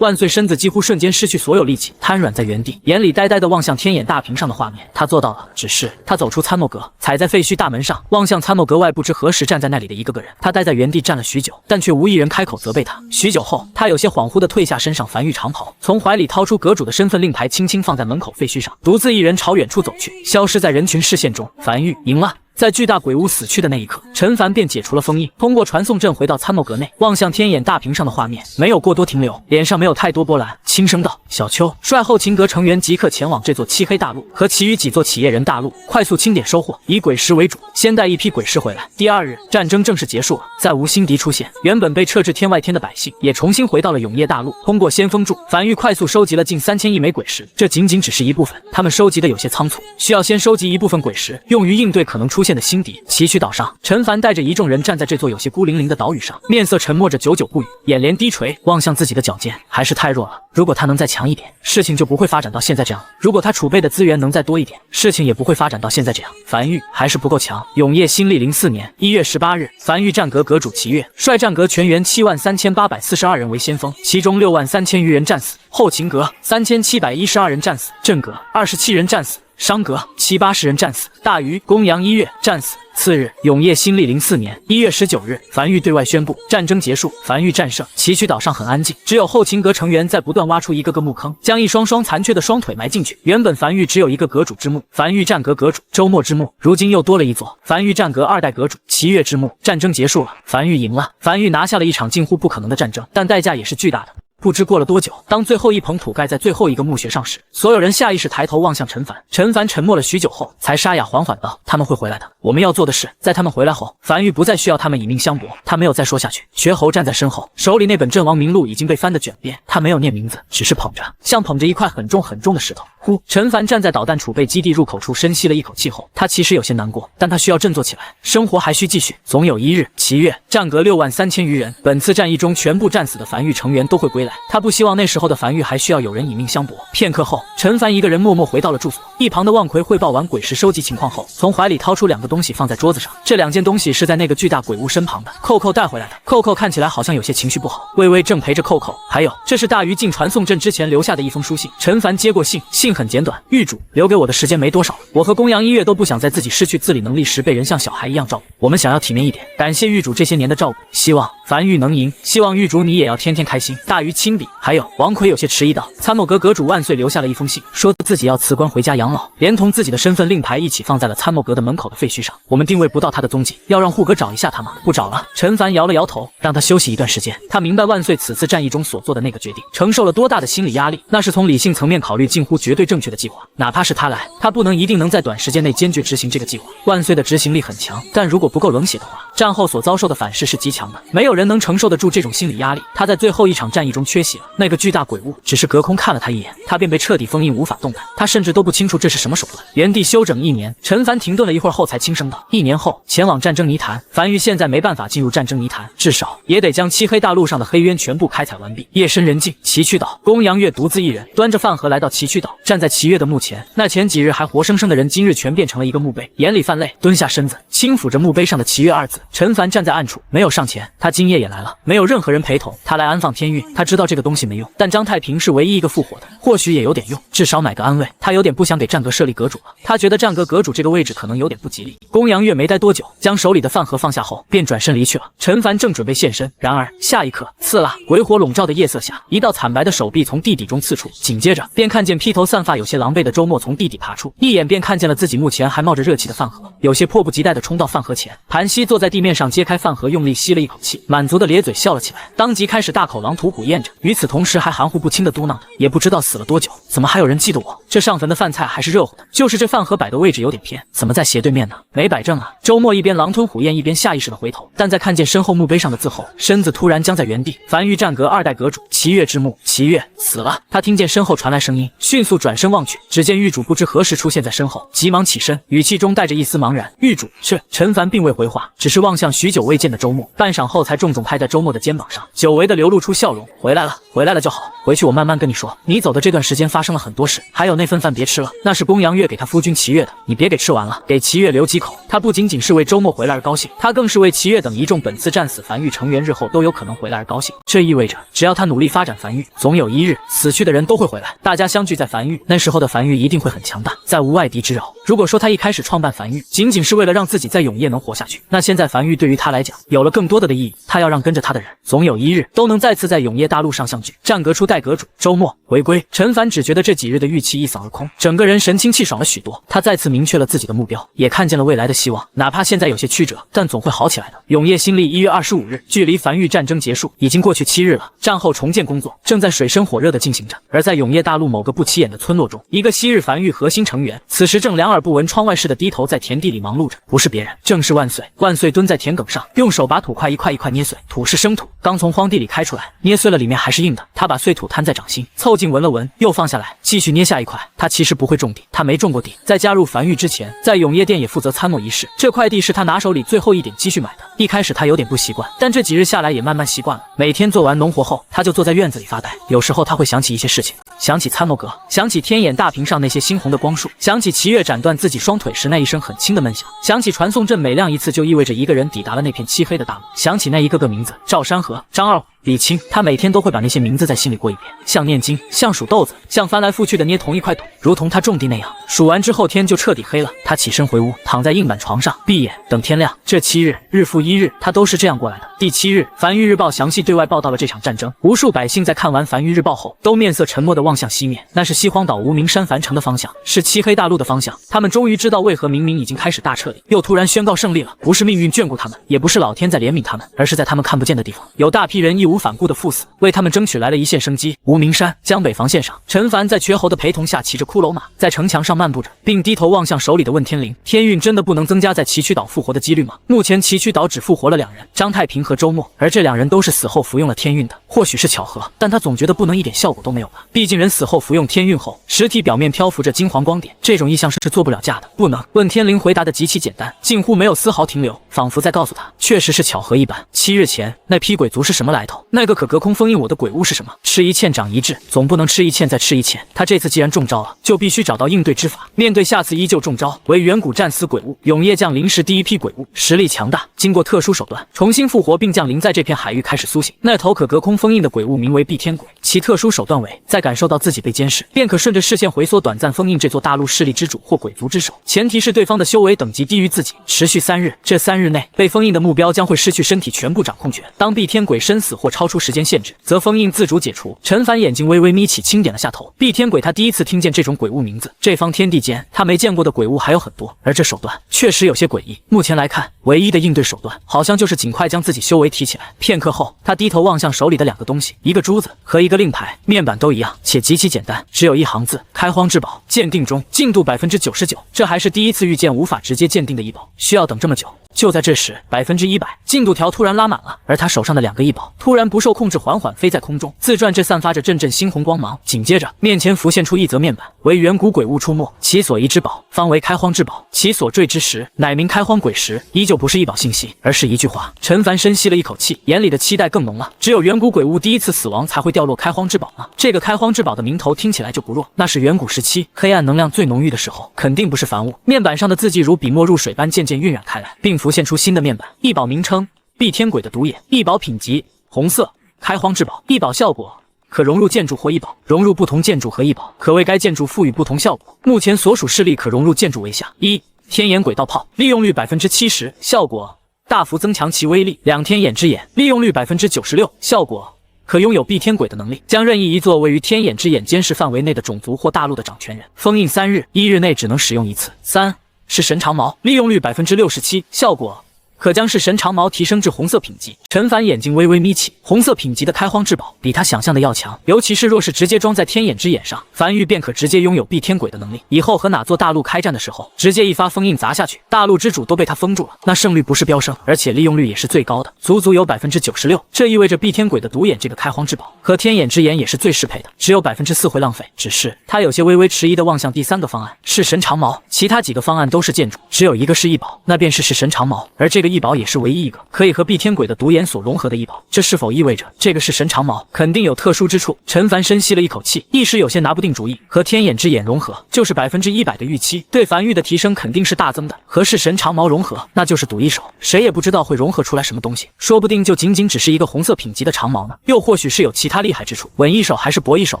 万岁身子几乎瞬间失去所有力气，瘫软在原地，眼里呆呆地望向天眼大屏上的画面。他做到了，只是他走出参谋阁，踩在废墟大门上，望向参谋阁外不知何时站在那里的一个个人。他待在原地站了许久，但却无一人开口责备他。许久后，他有些恍惚地退下身上繁玉长袍，从怀里掏出阁主的身份令牌，轻轻放在门口废墟上，独自一人朝远处走去，消失在人群视线中。繁玉赢了。在巨大鬼屋死去的那一刻，陈凡便解除了封印，通过传送阵回到参谋阁内，望向天眼大屏上的画面，没有过多停留，脸上没有太多波澜，轻声道：“小邱，率后勤阁成员即刻前往这座漆黑大陆和其余几座企业人大陆，快速清点收获，以鬼石为主，先带一批鬼石回来。”第二日，战争正式结束了，再无新敌出现，原本被撤至天外天的百姓也重新回到了永业大陆。通过先锋柱，樊玉快速收集了近3000亿枚鬼石，这仅仅只是一部分，他们收集的有些仓促，需要先收集一部分鬼石，用于应对可能出现的新敌。崎岖岛上，陈凡带着一众人站在这座有些孤零零的岛屿上，面色沉默着，久久不语，眼帘低垂，望向自己的脚尖，还是太弱了。如果他能再强一点，事情就不会发展到现在这样；如果他储备的资源能再多一点，事情也不会发展到现在这样。樊玉还是不够强。永业新历04年1月18日，樊玉战阁阁主齐越率战阁全员73842人为先锋，其中63000余人战死，后勤阁3712人战死，正阁27人战死，商阁70-80人战死，大余公羊1月战死。次日，永业新历04年1月19日，樊玉对外宣布战争结束，樊玉战胜。崎岖岛上很安静，只有后勤阁成员在不断挖出一个个墓坑，将一双双残缺的双腿埋进去。原本樊玉只有一个阁主之墓，樊玉战阁阁主周末之墓，如今又多了一座樊玉战阁2代阁主齐越之墓。战争结束了，樊玉赢了，樊玉拿下了一场近乎不可能的战争，但代价也是巨大的。不知过了多久，当最后一捧土盖在最后一个墓穴上时，所有人下意识抬头望向陈凡。陈凡沉默了许久后，才沙哑缓缓道：“他们会回来的。我们要做的是，在他们回来后，樊玉不再需要他们以命相搏。”他没有再说下去。绝侯站在身后，手里那本阵亡名录已经被翻得卷边，他没有念名字，只是捧着，像捧着一块很重很重的石头。呼！陈凡站在导弹储备基地入口处，深吸了一口气后，他其实有些难过，但他需要振作起来，生活还需继续。总有一日，齐越战阁63000余人，本次战役中全部战死的樊玉成员都会归来。他不希望那时候的樊玉还需要有人以命相搏。片刻后，陈凡一个人默默回到了住所。一旁的望奎汇报完鬼石收集情况后，从怀里掏出2个东西放在桌子上。这2件东西是在那个巨大鬼屋身旁的扣扣带回来的。扣扣看起来好像有些情绪不好，微微正陪着扣扣。还有，这是大鱼进传送阵之前留下的一封书信。陈凡接过信，信很简短：狱主留给我的时间没多少了，我和公羊1月都不想在自己失去自理能力时被人像小孩一样照顾，我们想要体面一点，感谢狱主这些年的照顾，希望樊玉能赢，希望狱主你也要天天开心。大鱼亲笔。还有，王奎有些迟疑道：参谋阁阁主万岁留下了一封信，说自己要辞官回家养老，连同自己的身份令牌一起放在了参谋阁的门口的废墟上，我们定位不到他的踪迹，要让护阁找一下他吗？不找了。陈凡摇了摇头，让他休息一段时间。他明白万岁此次战役中所做的那个决定承受了多大的心理压力，那是从理性层面考虑近乎绝对正确的计划，哪怕是他来，他不能一定能在短时间内坚决执行这个计划。万岁的执行力很强，但如果不够冷血的话，战后所遭受的反噬是极强的，没有人能承受得住这种心理压力。他在最后一场战役中缺席了，那个巨大鬼屋只是隔空看了他一眼，他便被彻底封印，无法动弹。他甚至都不清楚这是什么手段。原地休整1年，陈凡停顿了一会儿后才轻声道：1年后前往战争泥潭。樊玉现在没办法进入战争泥潭，至少也得将漆黑大陆上的黑渊全部开采完毕。夜深人静，崎岖岛，公羊月独自一人端着饭盒来到崎岖岛，站在齐越的墓前。那前几日还活生生的人，今日全变成了一个墓碑，眼里泛泪，蹲下身子轻抚着墓碑上的齐越2字。陈凡站在暗处，没有上前。他今夜也来了，没有任何人陪同，他来安放天运。他知道这个东西没用，但张太平是唯一一个复活的，或许也有点用，至少买个安慰。他有点不想给战阁设立阁主了，他觉得战阁阁主这个位置可能有点不吉利。公羊月没待多久，将手里的饭盒放下后，便转身离去了。陈凡正准备现身，然而下一刻，刺啦！鬼火笼罩的夜色下，一道惨白的手臂从地底中刺出，紧接着便看见披头散发、有些狼狈的周末从地底爬出，一眼便看见了自己墓前还冒着热气的饭盒，有些迫不及待地冲到饭盒前，盘膝坐在地面上，揭开饭盒，用力吸了一口气，满足的咧嘴笑了起来，当即开始大口狼吐虎咽着，与此同时还含糊不清地嘟囔着：也不知道死了多久，怎么还有人记得我？这上坟的饭菜还是热乎的，就是这饭盒摆的位置有点偏，怎么在斜对面呢？没摆正啊！周末一边狼吞虎咽，一边下意识地回头，但在看见身后墓碑上的字后，身子突然僵在原地。樊玉战阁2代阁主齐越之墓，齐越死了。他听见身后传来声音，迅速转身望去，只见狱主不知何时出现在身后，急忙起身，语气中带着一丝茫然：狱主是。陈凡并未回话，只是望向许久未见的周末，半晌后才重重拍在周末的肩膀上，久违地流露出笑容：回来了，回来了就好，回去我慢慢跟你说。你走的这段时间发生了很多事，还还有那份饭别吃了，那是公羊月给他夫君齐月的，你别给吃完了，给齐月留几口。他不仅仅是为周末回来而高兴，他更是为齐月等一众本次战死繁育成员日后都有可能回来而高兴。这意味着，只要他努力发展繁育，总有一日死去的人都会回来，大家相聚在繁育，那时候的繁育一定会很强大，再无外敌之扰。如果说他一开始创办繁育仅仅是为了让自己在永夜能活下去，那现在繁育对于他来讲有了更多的意义。他要让跟着他的人总有一日都能再次在永夜大陆上相聚。战阁初代阁主周末回归，陈凡只觉得这几日的郁气一扫而空，整个人神清气爽了许多。他再次明确了自己的目标，也看见了未来的希望，哪怕现在有些曲折，但总会好起来的。永夜新历1月25日，距离繁育战争结束已经过去7日了，战后重建工作正在水深火热的进行着。而在永夜大陆某个不起眼的村落中，一个昔日繁育核心成员此时正两耳不闻窗外似的低头在田地里忙碌着，不是别人，正是万岁。万岁蹲在田埂上，用手把土块一块一块捏碎，土是生土，刚从荒地里开出来，捏碎了里面还是硬的。他把碎土摊在掌心，凑近闻了闻，又放下来，继续捏下一块。他其实不会种地，他没种过地。在加入繁育之前，在永夜店也负责参谋仪式，这块地是他拿手里最后一点积蓄买的。一开始他有点不习惯，但这几日下来也慢慢习惯了。每天做完农活后，他就坐在院子里发呆，有时候他会想起一些事情，想起参谋阁，想起天眼大屏上那些猩红的光束，想起齐月斩断自己双腿时那一声很轻的闷响，想起传送阵每亮一次就意味着一个人抵达了那片漆黑的大陆，想起那一个个名字，赵山河、张二、李青，他每天都会把那些名字在心里过一遍，像念经，像数豆子，像翻来覆去的捏同一块土，如同他种地那样。数完之后天就彻底黑了，他起身回屋，躺在硬板床上闭眼等天亮。这7日日复一日，他都是这样过来的。第7日，繁育日报详细对外报道了这场战争，无数百姓在看完繁育日报后都面色沉默地望向西面，那是西荒岛无名山凡城的方向，是漆黑大陆的方向。他们终于知道为何明明已经开始大撤离，又突然宣告胜利了。不是命运眷顾他们，也不是老天在怜悯他们，而是在他们看不见的地方，有大批人义无反顾的赴死，为他们争取来了一线生机。无名山江北防线上，陈凡在瘸猴的陪同下骑着骷髅马，在城墙上漫步着，并低头望向手里的问天灵。天运真的不能增加在崎岖岛复活的几率吗？目前崎岖岛只复活了2人，张太平和周末，而这2人都是死后服用了天运的。或许是巧合，但他总觉得不能一点效果都没有吧。毕竟人死后服用天运后，实体表面漂浮着金黄光点，这种异象是做不了假的。不能。问天灵回答的极其简单，近乎没有丝毫停留，仿佛在告诉他，确实是巧合一般。7日前，那批鬼族是什么来头？那个可隔空封印我的鬼物是什么？吃一堑长一智，总不能吃一堑再吃一堑。他这次既然中招了，就必须找到应对之法。面对下次依旧中招，为远古战死鬼物，永夜降临时第一批鬼物，实力强大，经过特殊手段重新复活并降临在这片海域开始苏醒。那头可隔空封印的鬼物名为蔽天鬼，其特殊手段为在感受到自己被监视，便可顺着视线回缩短暂封印这座大陆势力之主或鬼族之首，前提是对方的修为等级低于自己，持续3日。这3日内被封印的目标将会失去身体全部掌控权，当蔽天鬼身死或超出时间限制，则封印自主解除。陈凡眼睛微微眯起，轻点了下头。蔽天鬼他第一次听见这种鬼物名字，这方天地间他没见过的鬼物还有很多，而这手段确实有些诡异。目前来看，唯一的应对手段好像就是尽快将自己修为提起来。片刻后，他低头望向手里的2个东西，一个珠子和一个令牌，面板都一样，且极其简单，只有一行字：开荒至宝，鉴定中，进度99%。这还是第一次遇见无法直接鉴定的异宝，需要等这么久。就在这时，100%进度条突然拉满了，而他手上的2个异宝突然不受控制缓缓飞在空中，自转着散发着阵阵猩红光芒。紧接着，面前浮现出一则面板，为远古鬼物出没，其所遗之宝方为开荒之宝，其所坠之石乃名开荒鬼石。依旧不是异宝信息，而是一句话。陈凡深吸了一口气，眼里的期待更浓了。只有远古鬼物第一次死亡才会掉落开荒之宝吗？这个开荒之宝的名头听起来就不弱，那是远古时期黑暗能量最浓郁的时候，肯定不是凡物。面板上的字迹如笔墨入水般渐渐晕染开来，并浮现出新的面板。异宝名称：蔽天鬼的独眼。异宝品级：红色，开荒之宝。异宝效果：可融入建筑或异宝，融入不同建筑和异宝，可为该建筑赋予不同效果。目前所属势力可融入建筑为下：1. 天眼鬼道炮，利用率70%，效果大幅增强其威力。2. 天眼之眼，利用率96%，效果可拥有蔽天鬼的能力，将任意一座位于天眼之眼监视范围内的种族或大陆的掌权人封印3日，1日内只能使用1次。3. 是神长矛，利用率67%，效果可将是神长矛提升至红色品级。陈凡眼睛微微眯起，红色品级的开荒之宝比他想象的要强，尤其是若是直接装在天眼之眼上，樊玉便可直接拥有蔽天鬼的能力。以后和哪座大陆开战的时候，直接一发封印砸下去，大陆之主都被他封住了，那胜率不是飙升，而且利用率也是最高的，足足有96%。这意味着蔽天鬼的独眼这个开荒之宝和天眼之眼也是最适配的，只有4%会浪费。只是他有些微微迟疑的望向第3个方案，是神长矛，其他几个方案都是建筑，只有一个是异宝，那便是神长矛，而这个异宝也是唯一一个可以和碧天鬼的独眼所融合的异宝，这是否意味着这个是神长矛？肯定有特殊之处。陈凡深吸了一口气，一时有些拿不定主意。和天眼之眼融合，就是100%的预期，对凡玉的提升肯定是大增的。和是神长矛融合，那就是赌一手，谁也不知道会融合出来什么东西，说不定就仅仅只是一个红色品级的长矛呢，又或许是有其他厉害之处。稳一手还是搏一手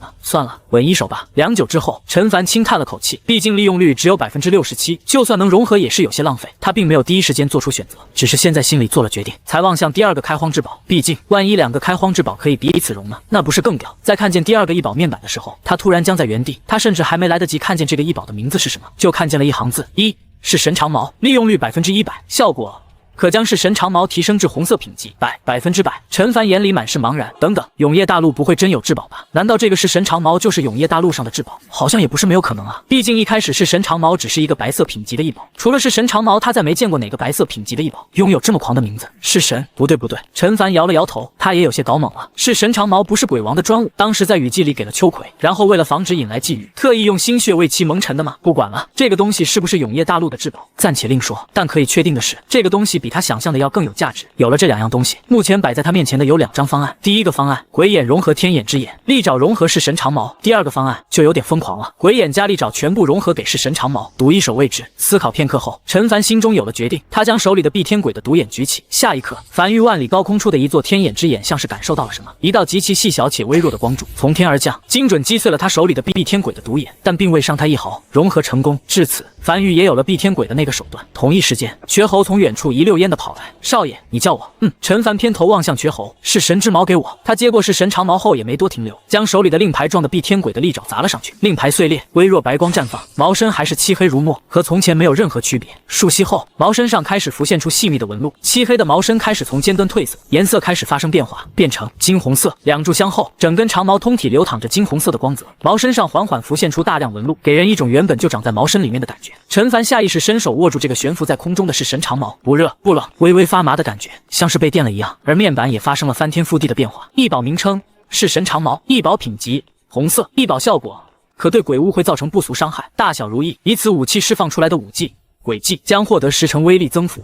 呢？算了，稳一手吧。良久之后，陈凡轻叹了口气，毕竟利用率只有67%，就算能融合也是有些浪费。他并没有第一时间做出选择，只是现在心里做了决定，才望向第二个开荒之宝。毕竟万一2个开荒之宝可以彼此融呢，那不是更屌？在看见第二个异宝面板的时候，他突然僵在原地。他甚至还没来得及看见这个异宝的名字是什么，就看见了一行字：是神长矛，利用率100%，效果可将是神长矛提升至红色品级，100%。陈凡眼里满是茫然。等等，永业大陆不会真有至宝吧？难道这个是神长矛就是永业大陆上的至宝？好像也不是没有可能啊。毕竟一开始是神长矛只是一个白色品级的异宝，除了是神长矛，他再没见过哪个白色品级的异宝拥有这么狂的名字。是神？不对。陈凡摇了摇头，他也有些搞懵了。是神长矛不是鬼王的专物，当时在雨季里给了秋葵，然后为了防止引来觊觎，特意用心血为其蒙尘的吗？不管了，这个东西是不是永业大陆的至宝，暂且另说。但可以确定的是，这个东西比他想象的要更有价值。有了这2样东西，目前摆在他面前的有2张方案。第一个方案，鬼眼融合天眼之眼，利爪融合是神长矛。第二个方案就有点疯狂了，鬼眼加利爪全部融合给是神长矛，赌一手位置。思考片刻后，陈凡心中有了决定，他将手里的碧天鬼的独眼举起。下一刻，凡于万里高空处的一座天眼之眼像是感受到了什么，一道极其细小且微弱的光柱从天而降，精准击碎了他手里的碧天鬼的独眼，但并未伤他一毫。融合成功，至此凡玉也有了碧天鬼的那个手段。同一时间，绝猴从远处一溜烟的跑来。少爷，你叫我？陈凡偏头望向绝猴，是神之矛给我。他接过是神长矛后也没多停留，将手里的令牌状的碧天鬼的利爪砸了上去，令牌碎裂，微弱白光绽放，矛身还是漆黑如墨，和从前没有任何区别。数息后，矛身上开始浮现出细密的纹路，漆黑的矛身开始从尖端褪色，颜色开始发生变化，变成金红色。两炷香后，整根长矛通体流淌着金红色的光泽，矛身上缓缓浮现出大量纹路，给人一种原本就长在矛身里面的感觉。陈凡下意识伸手握住这个悬浮在空中的是神长矛，不热不冷，微微发麻的感觉，像是被电了一样。而面板也发生了翻天覆地的变化。异宝名称是神长矛，异宝品级红色，异宝效果可对鬼物会造成不俗伤害，大小如意。以此武器释放出来的武技鬼技将获得10成威力增幅。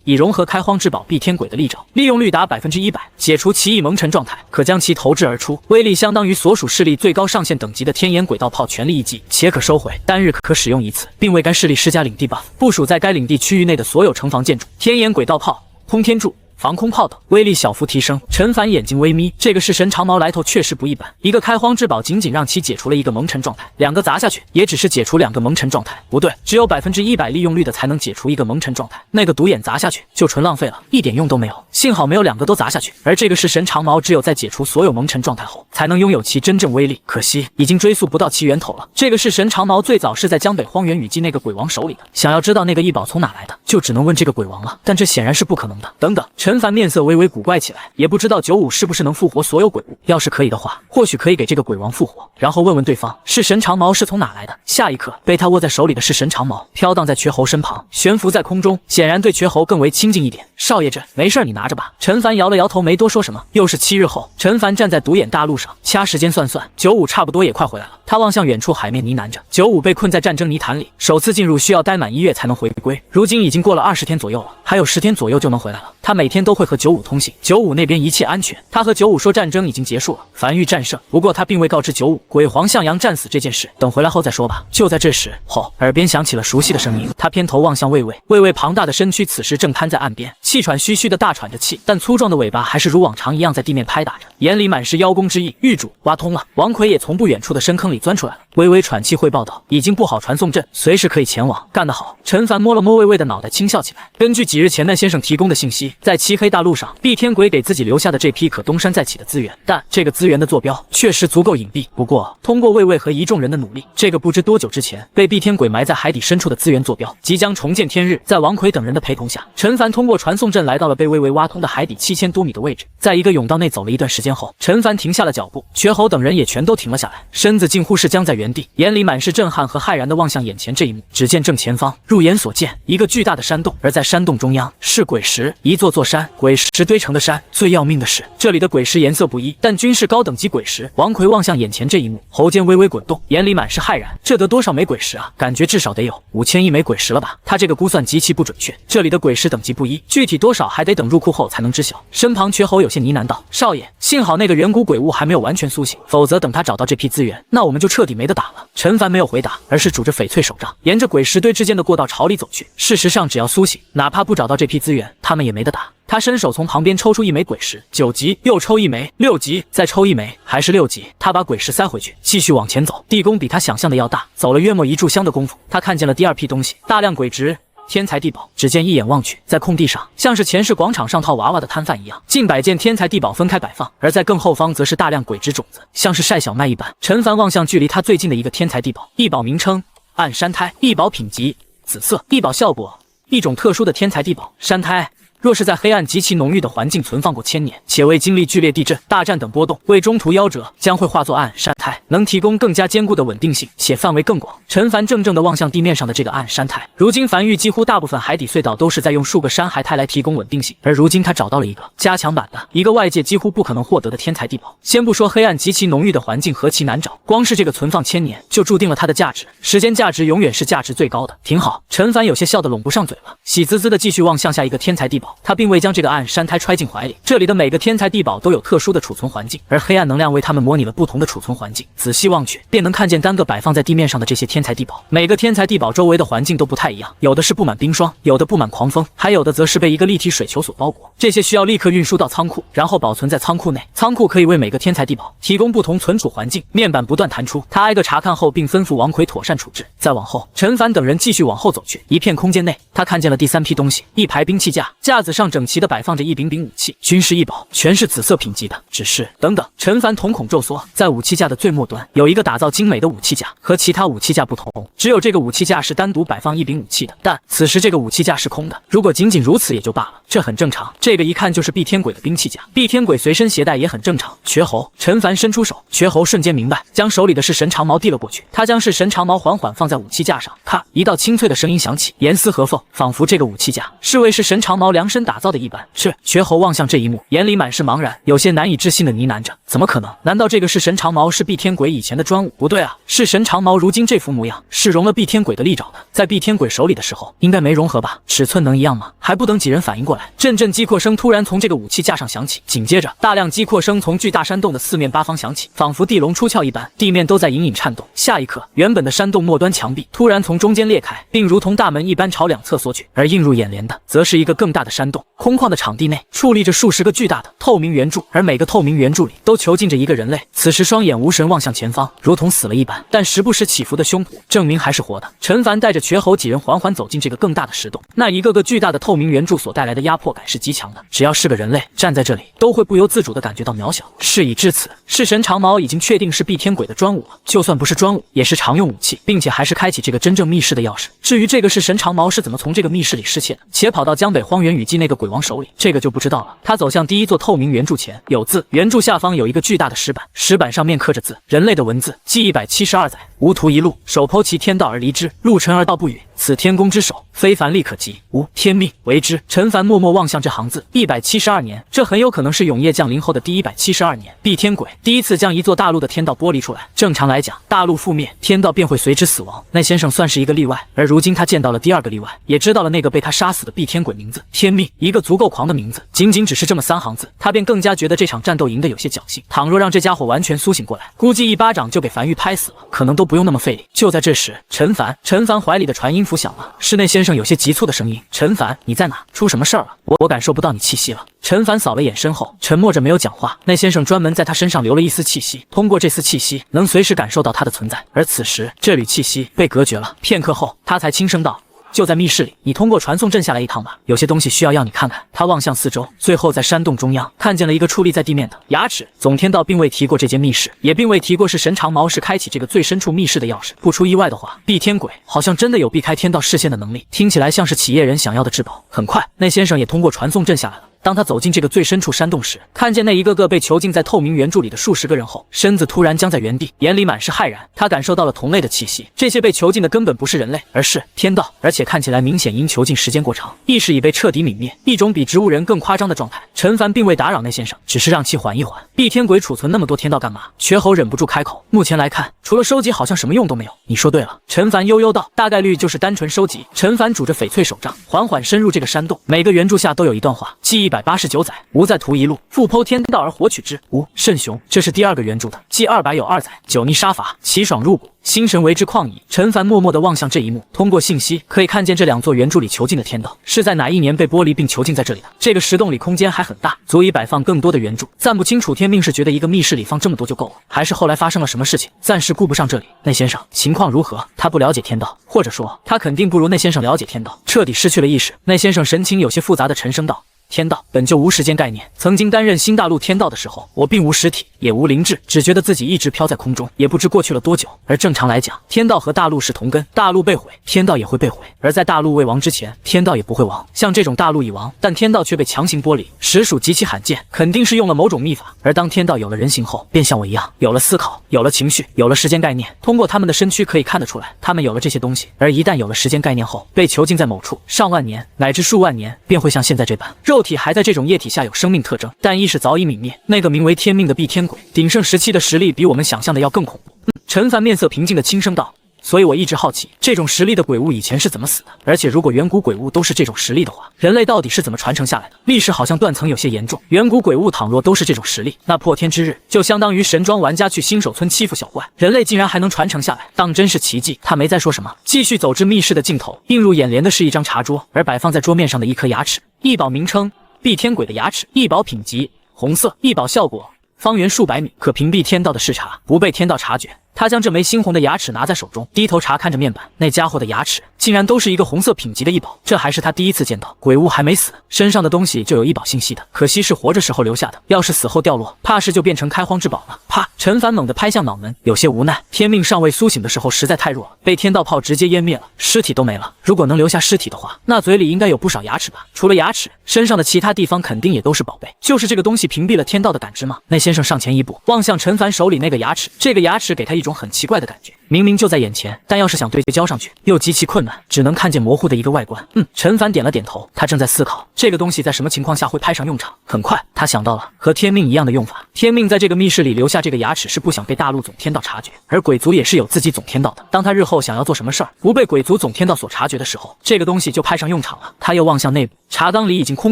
已融合开荒至宝碧天鬼的利爪，利用率达100%，解除其已蒙尘状态，可将其投掷而出，威力相当于所属势力最高上限等级的天眼轨道炮全力一击，且可收回，单日可使用1次，并为该势力施加领地 buff， 部署在该领地区域内的所有城防建筑。天眼轨道炮、通天柱、防空炮等威力小幅提升。陈凡眼睛微眯，这个是神长矛来头确实不一般。一个开荒至宝仅仅让其解除了一个蒙尘状态，2个砸下去也只是解除2个蒙尘状态。不对，只有100%利用率的才能解除一个蒙尘状态。那个独眼砸下去就纯浪费了，一点用都没有。幸好没有2个都砸下去，而这个是神长矛只有在解除所有蒙尘状态后才能拥有其真正威力。可惜已经追溯不到其源头了。这个是神长矛最早是在江北荒原雨季那个鬼王手里的，想要知道那个异宝从哪来的，就只能问这个鬼王了。但这显然是不可能的。等等，陈凡面色微微古怪起来，也不知道95是不是能复活所有鬼物。要是可以的话，或许可以给这个鬼王复活，然后问问对方是神长矛是从哪来的。下一刻，被他握在手里的是神长矛，飘荡在瘸猴身旁，悬浮在空中，显然对瘸猴更为亲近一点。少爷，这没事，你拿着吧。陈凡摇了摇头，没多说什么。又是7日后，陈凡站在独眼大陆上，掐时间算算，95差不多也快回来了。他望向远处海面，呢喃着：95被困在战争泥潭里，首次进入需要待满1月才能回归，如今已经过了20天左右了，还有10天左右就能回来了。他每天都会和95通信，95那边一切安全。他和95说战争已经结束了，樊玉战胜，不过他并未告知95鬼皇向阳战死这件事，等回来后再说吧。就在这时，耳边响起了熟悉的声音，他偏头望向魏魏，魏魏庞大的身躯此时正瘫在岸边，气喘吁吁的大喘着气，但粗壮的尾巴还是如往常一样在地面拍打着，眼里满是邀功之意。狱主挖通了，王奎也从不远处的深坑里钻出来了。微微喘气汇报道，已经布好传送阵，随时可以前往。干得好！陈凡摸了摸魏魏的脑袋，轻笑起来。根据几日前那先生提供的信息，在漆黑大陆上，碧天鬼给自己留下的这批可东山再起的资源，但这个资源的坐标确实足够隐蔽。不过，通过魏魏和一众人的努力，这个不知多久之前被碧天鬼埋在海底深处的资源坐标即将重见天日。在王奎等人的陪同下，陈凡通过传送阵来到了被魏魏挖通的海底7000多米的位置。在一个甬道内走了一段时间后，陈凡停下了脚步，瘸猴等人也全都停了下来，身子近乎是僵在原地，眼里满是震撼和骇然地望向眼前这一幕。只见正前方，入眼所见，一个巨大的山洞，而在山洞中央是鬼石，一座座山，鬼石堆成的山。最要命的是，这里的鬼石颜色不一，但均是高等级鬼石。王奎望向眼前这一幕，喉间微微滚动，眼里满是骇然。这得多少枚鬼石啊？感觉至少得有5000亿枚鬼石了吧？他这个估算极其不准确，这里的鬼石等级不一，具体多少还得等入库后才能知晓。身旁瘸猴有些呢喃道：“少爷，幸好那个远古鬼物还没有完全苏醒，否则等他找到这批资源，那我们就彻底没得打了。”陈凡没有回答，而是拄着翡翠手杖，沿着鬼石堆之间的过道朝里走去。事实上，只要苏醒，哪怕不找到这批资源，他们也没得打。他伸手从旁边抽出一枚鬼石，9级，又抽一枚，6级，再抽一枚，还是6级。他把鬼石塞回去，继续往前走。地宫比他想象的要大，走了约莫1炷香的功夫，他看见了第二批东西，大量鬼植。天才地宝，只见一眼望去，在空地上，像是前世广场上套娃娃的摊贩一样，近百件天才地宝分开摆放，而在更后方则是大量鬼植种子，像是晒小麦一般。陈凡望向距离他最近的一个天才地宝，异宝名称暗山胎，异宝品级紫色，异宝效果一种特殊的天才地宝山胎。若是在黑暗极其浓郁的环境存放过1000年，且未经历剧烈地震、大战等波动，未中途夭折，将会化作暗山胎，能提供更加坚固的稳定性，且范围更广。陈凡怔怔地望向地面上的这个暗山胎。如今梵域几乎大部分海底隧道都是在用数个山骸胎来提供稳定性，而如今他找到了一个加强版的，一个外界几乎不可能获得的天才地宝。先不说黑暗极其浓郁的环境何其难找，光是这个存放1000年，就注定了它的价值。时间价值永远是价值最高的。挺好，陈凡有些笑得拢不上嘴了，喜滋滋地继续望向下一个天才地宝。他并未将这个暗山胎揣进怀里，这里的每个天才地宝都有特殊的储存环境，而黑暗能量为他们模拟了不同的储存环境。仔细望去，便能看见单个摆放在地面上的这些天才地宝，每个天才地宝周围的环境都不太一样，有的是布满冰霜，有的布满狂风，还有的则是被一个立体水球所包裹。这些需要立刻运输到仓库，然后保存在仓库内。仓库可以为每个天才地宝提供不同存储环境，面板不断弹出。他挨个查看后，并吩咐王奎妥善处置。再往后，陈凡等人继续往后走去，一片空间内，他看见了第3批东西，一排兵器架，架子上整齐地摆放着一柄柄武器，均是异宝，全是紫色品级的。只是等等，陈凡瞳孔骤缩，在武器架的最末端有一个打造精美的武器架，和其他武器架不同，只有这个武器架是单独摆放一柄武器的，但此时这个武器架是空的。如果仅仅如此也就罢了，这很正常，这个一看就是碧天鬼的兵器架，碧天鬼随身携带也很正常。瘸猴，陈凡伸出手，瘸猴瞬间明白，将手里的式神长矛递了过去。他将式神长矛缓缓放在武器架上，咔，一道清脆的声音响起，严丝合缝，仿佛这个武器架是为式神长矛量身打造的一般。是瘸猴望向这一幕，眼里满是茫然，有些难以置信的呢喃着：怎么可能？难道这个式神长矛是碧天鬼以前的专武？不对啊，式神长矛如今这副模样，是融了碧天鬼的利爪的，在碧天鬼手里的时候，应该没融合吧？尺寸能一样吗？还不等几人反应过来，阵阵击扩声突然从这个武器架上响起，紧接着大量击扩声从巨大山洞的四面八方响起，仿佛地龙出窍一般，地面都在隐隐颤动。下一刻，原本的山洞末端墙壁突然从中间裂开，并如同大门一般朝两侧缩去，而映入眼帘的则是一个更大的山洞。空旷的场地内矗立着数十个巨大的透明圆柱，而每个透明圆柱里都囚禁着一个人类，此时双眼无神望向前方，如同死了一般，但时不时起伏的胸脯证明还是活的。陈凡带着瘸猴几人缓缓走进这个更大的石洞，那一个个巨大的透明圆柱所带来的压迫感是极强的，只要是个人类站在这里，都会不由自主地感觉到渺小。事已至此，式神长矛已经确定是碧天鬼的专武了，就算不是专武，也是常用武器，并且还是开启这个真正密室的钥匙。至于这个式神长矛是怎么从这个密室里失窃的，且跑到江北荒原雨季那个鬼王手里，这个就不知道了。他走向第一座透明圆柱前，有字，圆柱下方有一个巨大的石板，石板上面刻着字，人类的文字，记172载，无图一路，手剖其天道而离之，路程而道不语，此天公之手，非凡力可及，无天命为之。陈凡默默望向这行字，172年，这很有可能是永夜降临后的第172年，碧天鬼第一次将一座大陆的天道剥离出来。正常来讲，大陆覆灭，天道便会随之死亡，那先生算是一个例外，而如今他见到了第二个例外，也知道了那个被他杀死的碧天鬼名字，天命，一个足够狂的名字。仅仅只是这么3行字，他便更加觉得这场战斗赢得有些侥幸。倘若让这家伙完全苏醒过来，估计一巴掌就给樊玉拍死了，可能都不用那么费力。就在这时，陈凡怀里的传音符响了，是那先生有些急促的声音：陈凡，你在哪？出什么事儿了？我感受不到你气息了。陈凡扫了眼身后，沉默着没有讲话。那先生专门在他身上留了一丝气息，通过这丝气息，能随时感受到他的存在。而此时，这缕气息被隔绝了。片刻后，他才轻声道：就在密室里，你通过传送阵下来一趟吧，有些东西需要你看看。他望向四周，最后在山洞中央看见了一个矗立在地面的牙齿。总天道并未提过这间密室，也并未提过是神长矛是开启这个最深处密室的钥匙。不出意外的话，碧天鬼好像真的有避开天道视线的能力，听起来像是企业人想要的至宝。很快，那先生也通过传送阵下来了。当他走进这个最深处山洞时，看见那一个个被囚禁在透明圆柱里的数十个人后，身子突然僵在原地，眼里满是骇然。他感受到了同类的气息，这些被囚禁的根本不是人类，而是天道，而且看起来明显因囚禁时间过长，意识已被彻底泯灭，一种比植物人更夸张的状态。陈凡并未打扰那先生，只是让其缓一缓。避天鬼储存那么多天道干嘛？瘸猴忍不住开口。目前来看，除了收集，好像什么用都没有。你说对了，陈凡悠悠道，大概率就是单纯收集。陈凡拄着翡翠手杖，缓缓深入这个山洞，每个圆柱下都有一段话：记189载，吾在途一路，复剖天道而活取之。吾甚雄，这是第2个圆柱的。记200有2载，久逆杀伐，奇爽入骨，心神为之旷矣。陈凡默默地望向这一幕，通过信息可以看见这2座圆柱里囚禁的天道是在哪一年被剥离并囚禁在这里的。这个石洞里空间还很大，足以摆放更多的圆柱。暂不清楚天命是觉得一个密室里放这么多就够了，还是后来发生了什么事情，暂时顾不上这里。那先生情况如何？他不了解天道，或者说他肯定不如那先生了解天道，彻底失去了意识。那先生神情有些复杂的沉声道：天道本就无时间概念，曾经担任新大陆天道的时候，我并无实体，也无灵智，只觉得自己一直飘在空中，也不知过去了多久。而正常来讲，天道和大陆是同根，大陆被毁，天道也会被毁。而在大陆未亡之前，天道也不会亡。像这种大陆已亡，但天道却被强行剥离，实属极其罕见，肯定是用了某种秘法。而当天道有了人形后，便像我一样，有了思考，有了情绪，有了时间概念。通过他们的身躯可以看得出来，他们有了这些东西。而一旦有了时间概念后，被囚禁在某处上万年乃至数万年，便会像现在这般，肉体还在这种液体下有生命特征，但意识早已泯灭。那个名为天命的避天鬼，鼎盛时期的实力比我们想象的要更恐怖。陈凡面色平静的轻声道：所以我一直好奇，这种实力的鬼物以前是怎么死的？而且如果远古鬼物都是这种实力的话，人类到底是怎么传承下来的？历史好像断层有些严重，远古鬼物倘若都是这种实力，那破天之日就相当于神庄玩家去新手村欺负小怪，人类竟然还能传承下来，当真是奇迹。他没再说什么，继续走至密室的尽头。映入眼帘的是一张茶桌，而摆放在桌面上的一颗牙齿，异宝名称避天鬼的牙齿，异宝品级红色，异宝效果方圆数百米，可屏蔽天道的视察，不被天道察觉。他将这枚猩红的牙齿拿在手中，低头查看着面板。那家伙的牙齿竟然都是一个红色品级的异宝，这还是他第一次见到。鬼物还没死，身上的东西就有异宝信息的，可惜是活着时候留下的，要是死后掉落，怕是就变成开荒之宝了。啪！陈凡猛地拍向脑门，有些无奈。天命尚未苏醒的时候实在太弱了，被天道炮直接湮灭了，尸体都没了。如果能留下尸体的话，那嘴里应该有不少牙齿吧？除了牙齿，身上的其他地方肯定也都是宝贝。就是这个东西屏蔽了天道的感知吗？那先生上前一步，望向陈凡手里那个牙齿，这个牙齿给他一种很奇怪的感觉，明明就在眼前，但要是想对焦上去，又极其困难，只能看见模糊的一个外观。陈凡点了点头，他正在思考这个东西在什么情况下会派上用场。很快，他想到了和天命一样的用法。天命在这个密室里留下这个牙齿是不想被大陆总天道察觉，而鬼族也是有自己总天道的。当他日后想要做什么事儿，不被鬼族总天道所察觉的时候，这个东西就派上用场了。他又望向内部，茶缸里已经空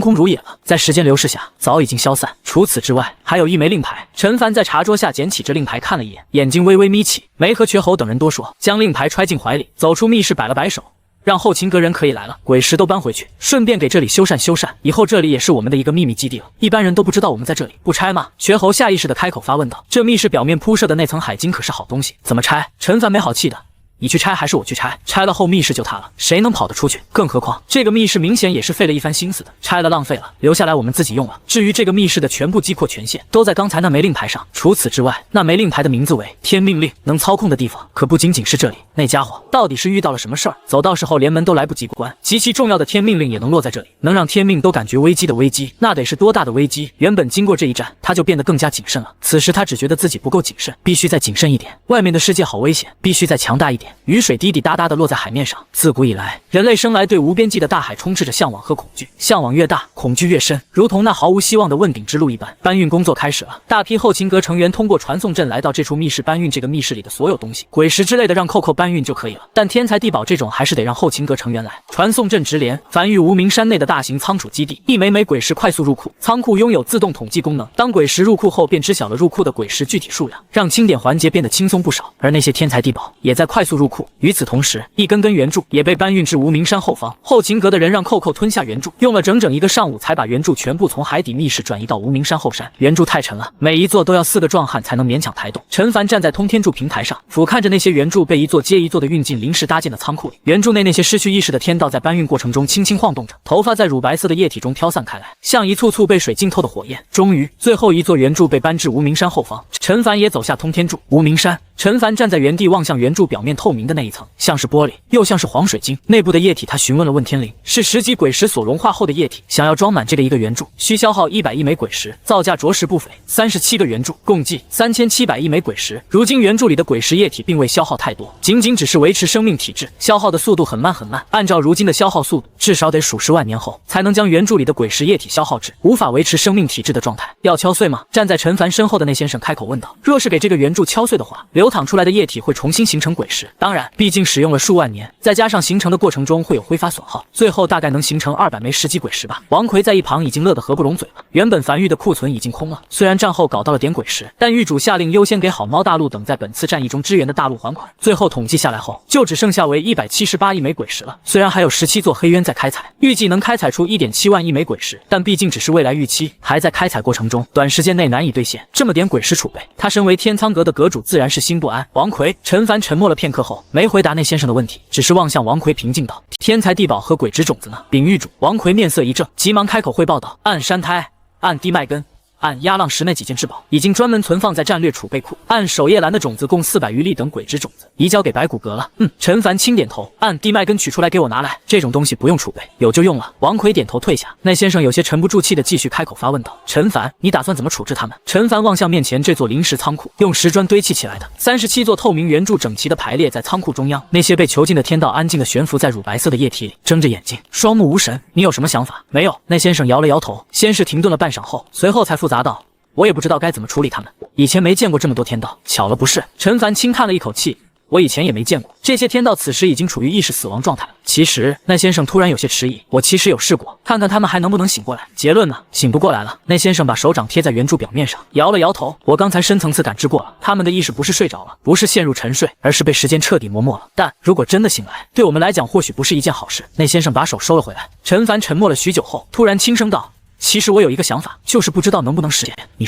空如也了，在时间流逝下早已经消散。除此之外，还有一枚令牌。陈凡在茶桌下捡起这令牌看了一眼，眼睛微微眯起，没和瘸猴等人多说，将令牌揣进怀里，走出密室，摆了摆手，让后勤阁人可以来了，鬼石都搬回去，顺便给这里修缮，以后这里也是我们的一个秘密基地了，一般人都不知道我们在这里。不拆吗？瘸猴下意识的开口发问道。这密室表面铺设的那层海晶可是好东西，怎么拆？陈凡没好气的。你去拆还是我去拆？拆了后密室就塌了，谁能跑得出去？更何况这个密室明显也是费了一番心思的，拆了浪费了，留下来我们自己用了。至于这个密室的全部击破权限，都在刚才那枚令牌上。除此之外，那枚令牌的名字为天命令，能操控的地方可不仅仅是这里。那家伙到底是遇到了什么事儿？走到时候连门都来不及关，极其重要的天命令也能落在这里，能让天命都感觉危机的危机，那得是多大的危机？原本经过这一战，他就变得更加谨慎了。此时他只觉得自己不够谨慎，必须再谨慎一点。外面的世界好危险，必须再强大一点。雨水滴滴答答地落在海面上。自古以来，人类生来对无边际的大海充斥着向往和恐惧，向往越大，恐惧越深，如同那毫无希望的问鼎之路一般。搬运工作开始了，大批后勤阁成员通过传送阵来到这处密室，搬运这个密室里的所有东西，鬼石之类的让扣扣搬运就可以了，但天材地宝这种还是得让后勤阁成员来。传送阵直连繁育无名山内的大型仓储基地，一枚枚鬼石快速入库，仓库拥有自动统计功能，当鬼石入库后便知晓了入库的鬼石具体数量，让清点环节变得轻松不少。而那些天材地宝也在快速入库。与此同时，一根根圆柱也被搬运至无名山后方。后勤阁的人让扣扣吞下圆柱，用了整整一个上午才把圆柱全部从海底密室转移到无名山后山。圆柱太沉了，每一座都要4个壮汉才能勉强抬动。陈凡站在通天柱平台上，俯瞰着那些圆柱被一座接一座的运进临时搭建的仓库里。圆柱内那些失去意识的天道在搬运过程中轻轻晃动着，头发在乳白色的液体中飘散开来，像一簇簇被水浸透的火焰。终于，最后一座圆柱被搬至无名山后方。陈凡也走下通天柱。无名山陈凡站在原地望向圆柱表面透明的那一层，像是玻璃，又像是黄水晶，内部的液体他询问了问天灵，是10级鬼石所融化后的液体。想要装满这个一个圆柱，需消耗100亿枚鬼石，造价着实不菲。37个圆柱，共计3700亿枚鬼石。如今圆柱里的鬼石液体并未消耗太多，仅只是维持生命体质，消耗的速度很慢很慢。按照如今的消耗速度，至少得数10万年后才能将圆柱里的鬼石液体消耗至无法维持生命体质的状态。要敲碎吗？站在陈凡身后的那先生开口问道。若是给这个圆柱敲碎的话，流淌出来的液体会重新形成鬼石。当然，毕竟使用了数万年，再加上形成的过程中会有挥发损耗，最后大概能形成200枚10级鬼石吧。王奎在一旁已经乐得合不拢嘴了。原本樊玉的库存已经空了，虽然战后搞到了点鬼石，但狱主下令优先给好猫大陆等在本次战役中支援的大陆还款。最后统计下来后，就只剩下为178亿枚鬼石了。虽然还有17座黑渊在开采，预计能开采出1.7万亿枚鬼石，但毕竟只是未来预期，还在开采过程中，短时间内难以兑现。这么点鬼石储备，他身为天苍阁的阁主，自然是心不安。王奎、陈凡沉默了片刻后，没回答那先生的问题，只是望向王奎，平静道：“天才地宝和鬼植种子呢？”禀狱主。王奎面色一正，急忙开口汇报道：“按山胎，按地脉根。”按压浪石那几件至宝已经专门存放在战略储备库，按守夜兰的种子共400余粒等鬼之种子移交给白骨阁了。陈凡轻点头，按地脉根取出来给我拿来，这种东西不用储备，有就用了。王奎点头退下。那先生有些沉不住气的继续开口发问道：“陈凡，你打算怎么处置他们？”陈凡望向面前这座临时仓库，用石砖堆砌起来的37座透明圆柱整齐的排列在仓库中央，那些被囚禁的天道安静的悬浮在乳白色的液体里，睁着眼睛，双目无神。你有什么想法？没有。那先生摇了摇头，先是停顿了半晌后，随后才复杂道：“我也不知道该怎么处理他们，以前没见过这么多天道，巧了不是？”陈凡轻叹了一口气，我以前也没见过。这些天道此时已经处于意识死亡状态了。其实那先生突然有些迟疑，我其实有试过，看看他们还能不能醒过来。结论呢？醒不过来了。那先生把手掌贴在圆柱表面上，摇了摇头。我刚才深层次感知过了，他们的意识不是睡着了，不是陷入沉睡，而是被时间彻底磨没了。但如果真的醒来，对我们来讲或许不是一件好事。那先生把手收了回来。陈凡沉默了许久后，突然轻声道：“其实我有一个想法，就是不知道能不能实现。你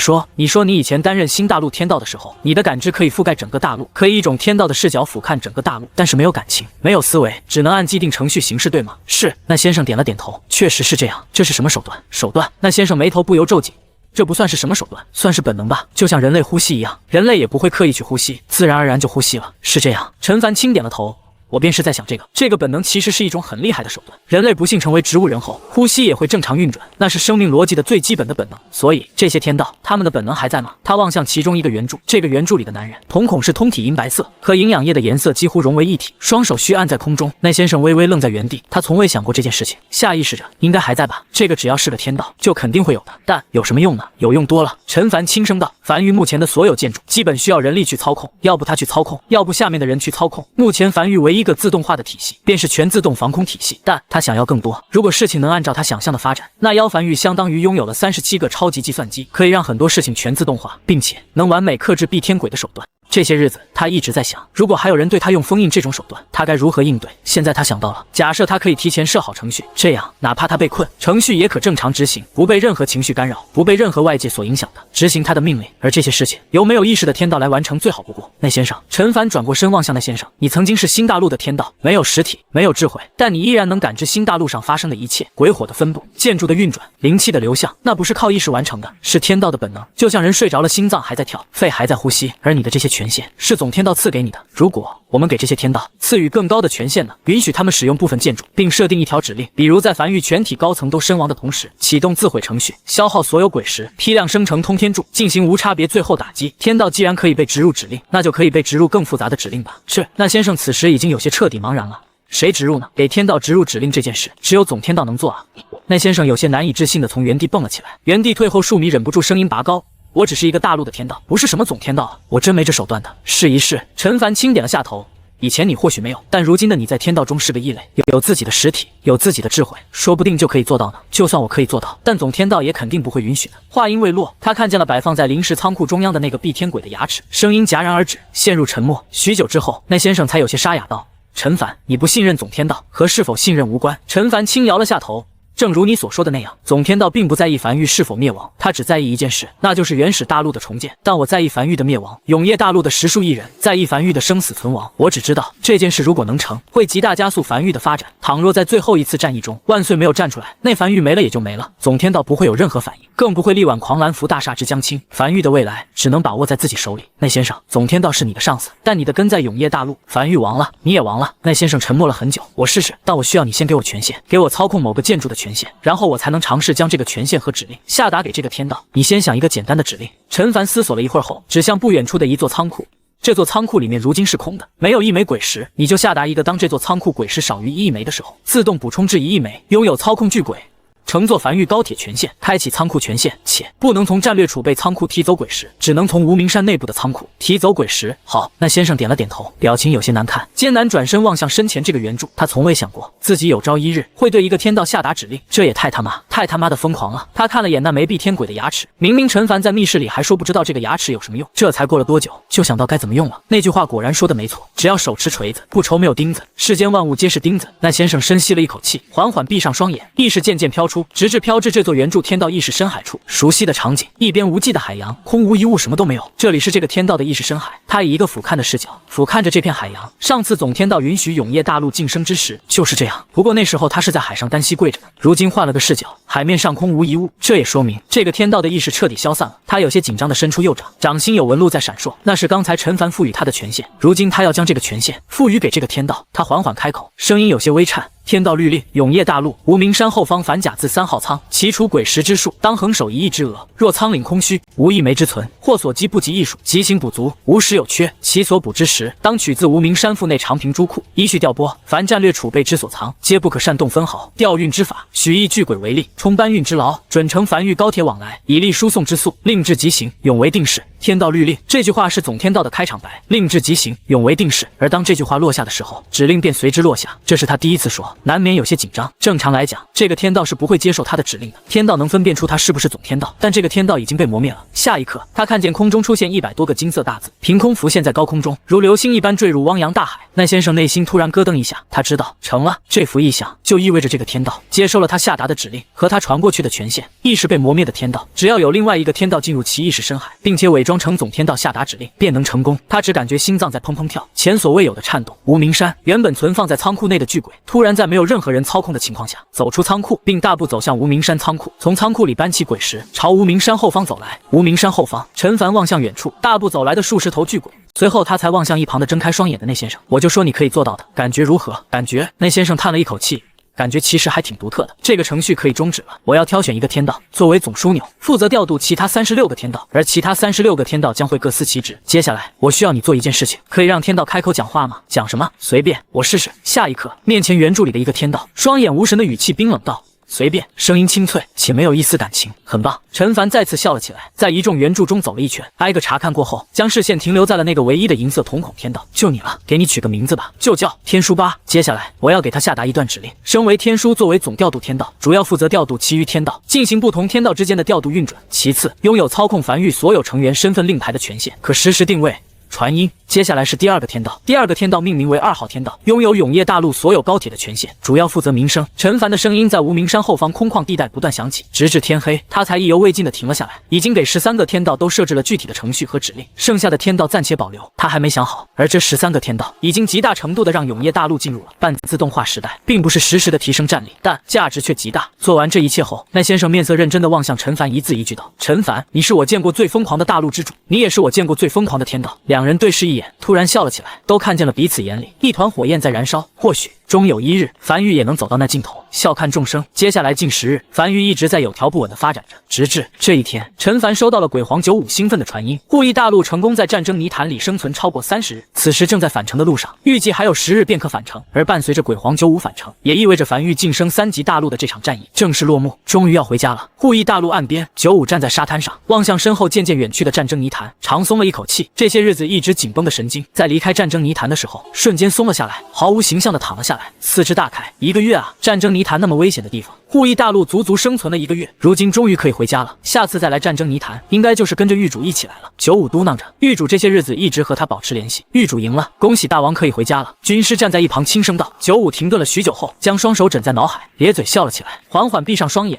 说你以前担任新大陆天道的时候，你的感知可以覆盖整个大陆，可以一种天道的视角俯瞰整个大陆，但是没有感情，没有思维，只能按既定程序行事，对吗？”是。那先生点了点头，确实是这样。这是什么手段？手段？那先生眉头不由皱紧。这不算是什么手段，算是本能吧，就像人类呼吸一样，人类也不会刻意去呼吸，自然而然就呼吸了。是这样。陈凡轻点了头。我便是在想这个本能其实是一种很厉害的手段。人类不幸成为植物人后，呼吸也会正常运转，那是生命逻辑的最基本的本能。所以这些天道，他们的本能还在吗？他望向其中一个圆柱，这个圆柱里的男人瞳孔是通体银白色，和营养液的颜色几乎融为一体，双手虚按在空中。那先生微微愣在原地，他从未想过这件事情，下意识着应该还在吧。这个只要是个天道，就肯定会有的，但有什么用呢？有用多了。陈凡轻声道：“樊玉目前的所有建筑，基本需要人力去操控，要不他去操控，要不下面的人去操控。目前樊玉唯一一个自动化的体系，便是全自动防空体系，但他想要更多。如果事情能按照他想象的发展，那妖樊玉相当于拥有了37个超级计算机，可以让很多事情全自动化，并且能完美克制避天鬼的手段。这些日子，他一直在想，如果还有人对他用封印这种手段，他该如何应对？现在他想到了，假设他可以提前设好程序，这样哪怕他被困，程序也可正常执行，不被任何情绪干扰，不被任何外界所影响的执行他的命令。而这些事情由没有意识的天道来完成最好不过。那先生，陈凡转过身望向那先生，你曾经是新大陆的天道，没有实体，没有智慧，但你依然能感知新大陆上发生的一切，鬼火的分布，建筑的运转，灵气的流向，那不是靠意识完成的，是天道的本能。就像人睡着了，心脏还在跳，肺还在呼吸，而你的这些权限是总天道赐给你的。如果我们给这些天道赐予更高的权限呢？允许他们使用部分建筑，并设定一条指令，比如在樊玉全体高层都身亡的同时，启动自毁程序，消耗所有鬼石，批量生成通天柱，进行无差别最后打击。天道既然可以被植入指令，那就可以被植入更复杂的指令吧？是。那先生此时已经有些彻底茫然了。谁植入呢？给天道植入指令这件事，只有总天道能做啊。那先生有些难以置信地从原地蹦了起来，原地退后数米，忍不住声音拔高。我只是一个大陆的天道，不是什么总天道啊！我真没这手段的。试一试。陈凡轻点了下头。以前你或许没有，但如今的你在天道中是个异类，有自己的实体，有自己的智慧，说不定就可以做到呢。就算我可以做到，但总天道也肯定不会允许的。话音未落，他看见了摆放在临时仓库中央的那个避天鬼的牙齿，声音戛然而止，陷入沉默。许久之后，那先生才有些沙哑道：“陈凡，你不信任总天道，和是否信任无关。”陈凡轻摇了下头。正如你所说的那样，总天道并不在意梵域是否灭亡，他只在意一件事，那就是原始大陆的重建。但我在意梵域的灭亡，永夜大陆的10数亿人在意梵域的生死存亡。我只知道这件事如果能成，会极大加速梵域的发展。倘若在最后一次战役中，万岁没有站出来，那梵域没了也就没了，总天道不会有任何反应，更不会力挽狂澜扶大厦之将倾。梵域的未来只能把握在自己手里。那先生，总天道是你的上司，但你的根在永夜大陆，梵域亡了，你也亡了。那先生沉默了很久，我试试，但我需要你先给我权限，给我操控某个建筑的权限，然后我才能尝试将这个权限和指令下达给这个天道。你先想一个简单的指令。陈凡思索了一会儿后，指向不远处的一座仓库。这座仓库里面如今是空的，没有1枚鬼石，你就下达一个，当这座仓库鬼石少于1亿枚的时候，自动补充至1亿枚，拥有操控巨鬼乘坐梵域高铁权限，开启仓库权限，且不能从战略储备仓库提走鬼石，只能从无名山内部的仓库提走鬼石。好，那先生点了点头，表情有些难看，艰难转身望向身前这个圆柱。他从未想过自己有朝一日会对一个天道下达指令，这也太他妈的疯狂了。他看了眼那枚蔽天鬼的牙齿，明明陈凡在密室里还说不知道这个牙齿有什么用，这才过了多久就想到该怎么用了。那句话果然说的没错，只要手持锤子，不愁没有钉子，世间万物皆是钉子。那先生深吸了一口气，缓缓闭上双眼，意识渐渐飘出，直至飘至这座圆柱天道意识深海处。熟悉的场景，一边无际的海洋，空无一物，什么都没有。这里是这个天道的意识深海。他以一个俯瞰的视角俯瞰着这片海洋。上次总天道允许永夜大陆晋升之时就是这样，不过那时候他是在海上单膝跪着的。如今换了个视角，海面上空无一物，这也说明这个天道的意识彻底消散了。他有些紧张地伸出右掌，掌心有纹路在闪烁，那是刚才陈凡赋予他的权限。如今他要将这个权限赋予给这个天道。他缓缓开口，声音有些微颤。天道律令：永夜大陆无名山后方反甲字3号仓，其除鬼石之数，当横守1亿之额。若仓廪空虚，无1枚之存，或所积不及艺术，即行补足，无石有缺，其所补之时，当取自无名山腹内长平珠库，依序调拨。凡战略储备之所藏，皆不可擅动分毫。调运之法，许以巨鬼为例，充搬运之劳，准乘梵域高铁往来，以利输送之速，令至即行，永为定式。天道律令，这句话是总天道的开场白，令至即行，永为定式。而当这句话落下的时候，指令便随之落下。这是他第一次说，难免有些紧张。正常来讲，这个天道是不会接受他的指令的。天道能分辨出他是不是总天道，但这个天道已经被磨灭了。下一刻，他看见空中出现100多个金色大字，凭空浮现在高空中，如流星一般坠入汪洋大海。那先生内心突然咯噔一下，他知道成了。这幅意象就意味着这个天道接受了他下达的指令和他传过去的权限。意识被磨灭的天道，只要有另外一个天道进入其意识深海，并且伪装成总天道下达指令，便能成功。他只感觉心脏在砰砰跳，前所未有的颤动。无名山原本存放在仓库内的巨鬼，突然在没有任何人操控的情况下走出仓库，并大步走向无名山仓库，从仓库里搬起鬼石，朝无名山后方走来。无名山后方，陈凡望向远处大步走来的数十头巨鬼，随后他才望向一旁的睁开双眼的那先生。我就说你可以做到的，感觉如何？感觉？那先生叹了一口气，感觉其实还挺独特的。这个程序可以终止了。我要挑选一个天道作为总枢纽，负责调度其他36个天道，而其他36个天道将会各司其职。接下来我需要你做一件事情，可以让天道开口讲话吗？讲什么？随便，我试试。下一刻，面前圆柱里的一个天道，双眼无神的语气冰冷道：随便。声音清脆且没有一丝感情，很棒。陈凡再次笑了起来，在一众圆柱中走了一圈，挨个查看过后，将视线停留在了那个唯一的银色瞳孔天道。就你了，给你取个名字吧，就叫天书吧。接下来我要给他下达一段指令。身为天书，作为总调度天道，主要负责调度其余天道，进行不同天道之间的调度运转。其次，拥有操控梵域所有成员身份令牌的权限，可实时定位传音。接下来是第2个天道，第2个天道命名为2号天道，拥有永夜大陆所有高铁的权限，主要负责鸣声。陈凡的声音在无名山后方空旷地带不断响起，直至天黑，他才意犹未尽地停了下来。已经给13个天道都设置了具体的程序和指令，剩下的天道暂且保留，他还没想好。而这13个天道已经极大程度地让永夜大陆进入了半自动化时代，并不是实时的提升战力，但价值却极大。做完这一切后，那先生面色认真地望向陈凡，一字一句道：陈凡，你是我见过最疯狂的大陆之主，你也是我见过最疯狂的天道。两人对视一眼，突然笑了起来，都看见了彼此眼里一团火焰在燃烧。或许终有一日，梵域也能走到那尽头，笑看众生。接下来近10日，梵域一直在有条不紊地发展着，直至这一天，陈凡收到了鬼皇95兴奋的传音：护翼大陆成功在战争泥潭里生存超过30日，此时正在返程的路上，预计还有10日便可返程。而伴随着鬼皇95返程，也意味着梵域晋升3级大陆的这场战役正式落幕，终于要回家了。护翼大陆岸边，95站在沙滩上，望向身后渐渐远去的战争泥潭，长松了一口气。这些日子一直紧绷的神经，在离开战争泥潭的时候，瞬间松了下来，毫无形象地躺了下来。来，四肢大开。1个月啊，战争泥潭那么危险的地方，护翼大陆足足生存了1个月，如今终于可以回家了。下次再来战争泥潭，应该就是跟着狱主一起来了。九五嘟囔着，狱主这些日子一直和他保持联系。狱主赢了，恭喜大王可以回家了。军师站在一旁轻声道。九五停顿了许久后，将双手枕在脑海，咧嘴笑了起来，缓缓闭上双眼。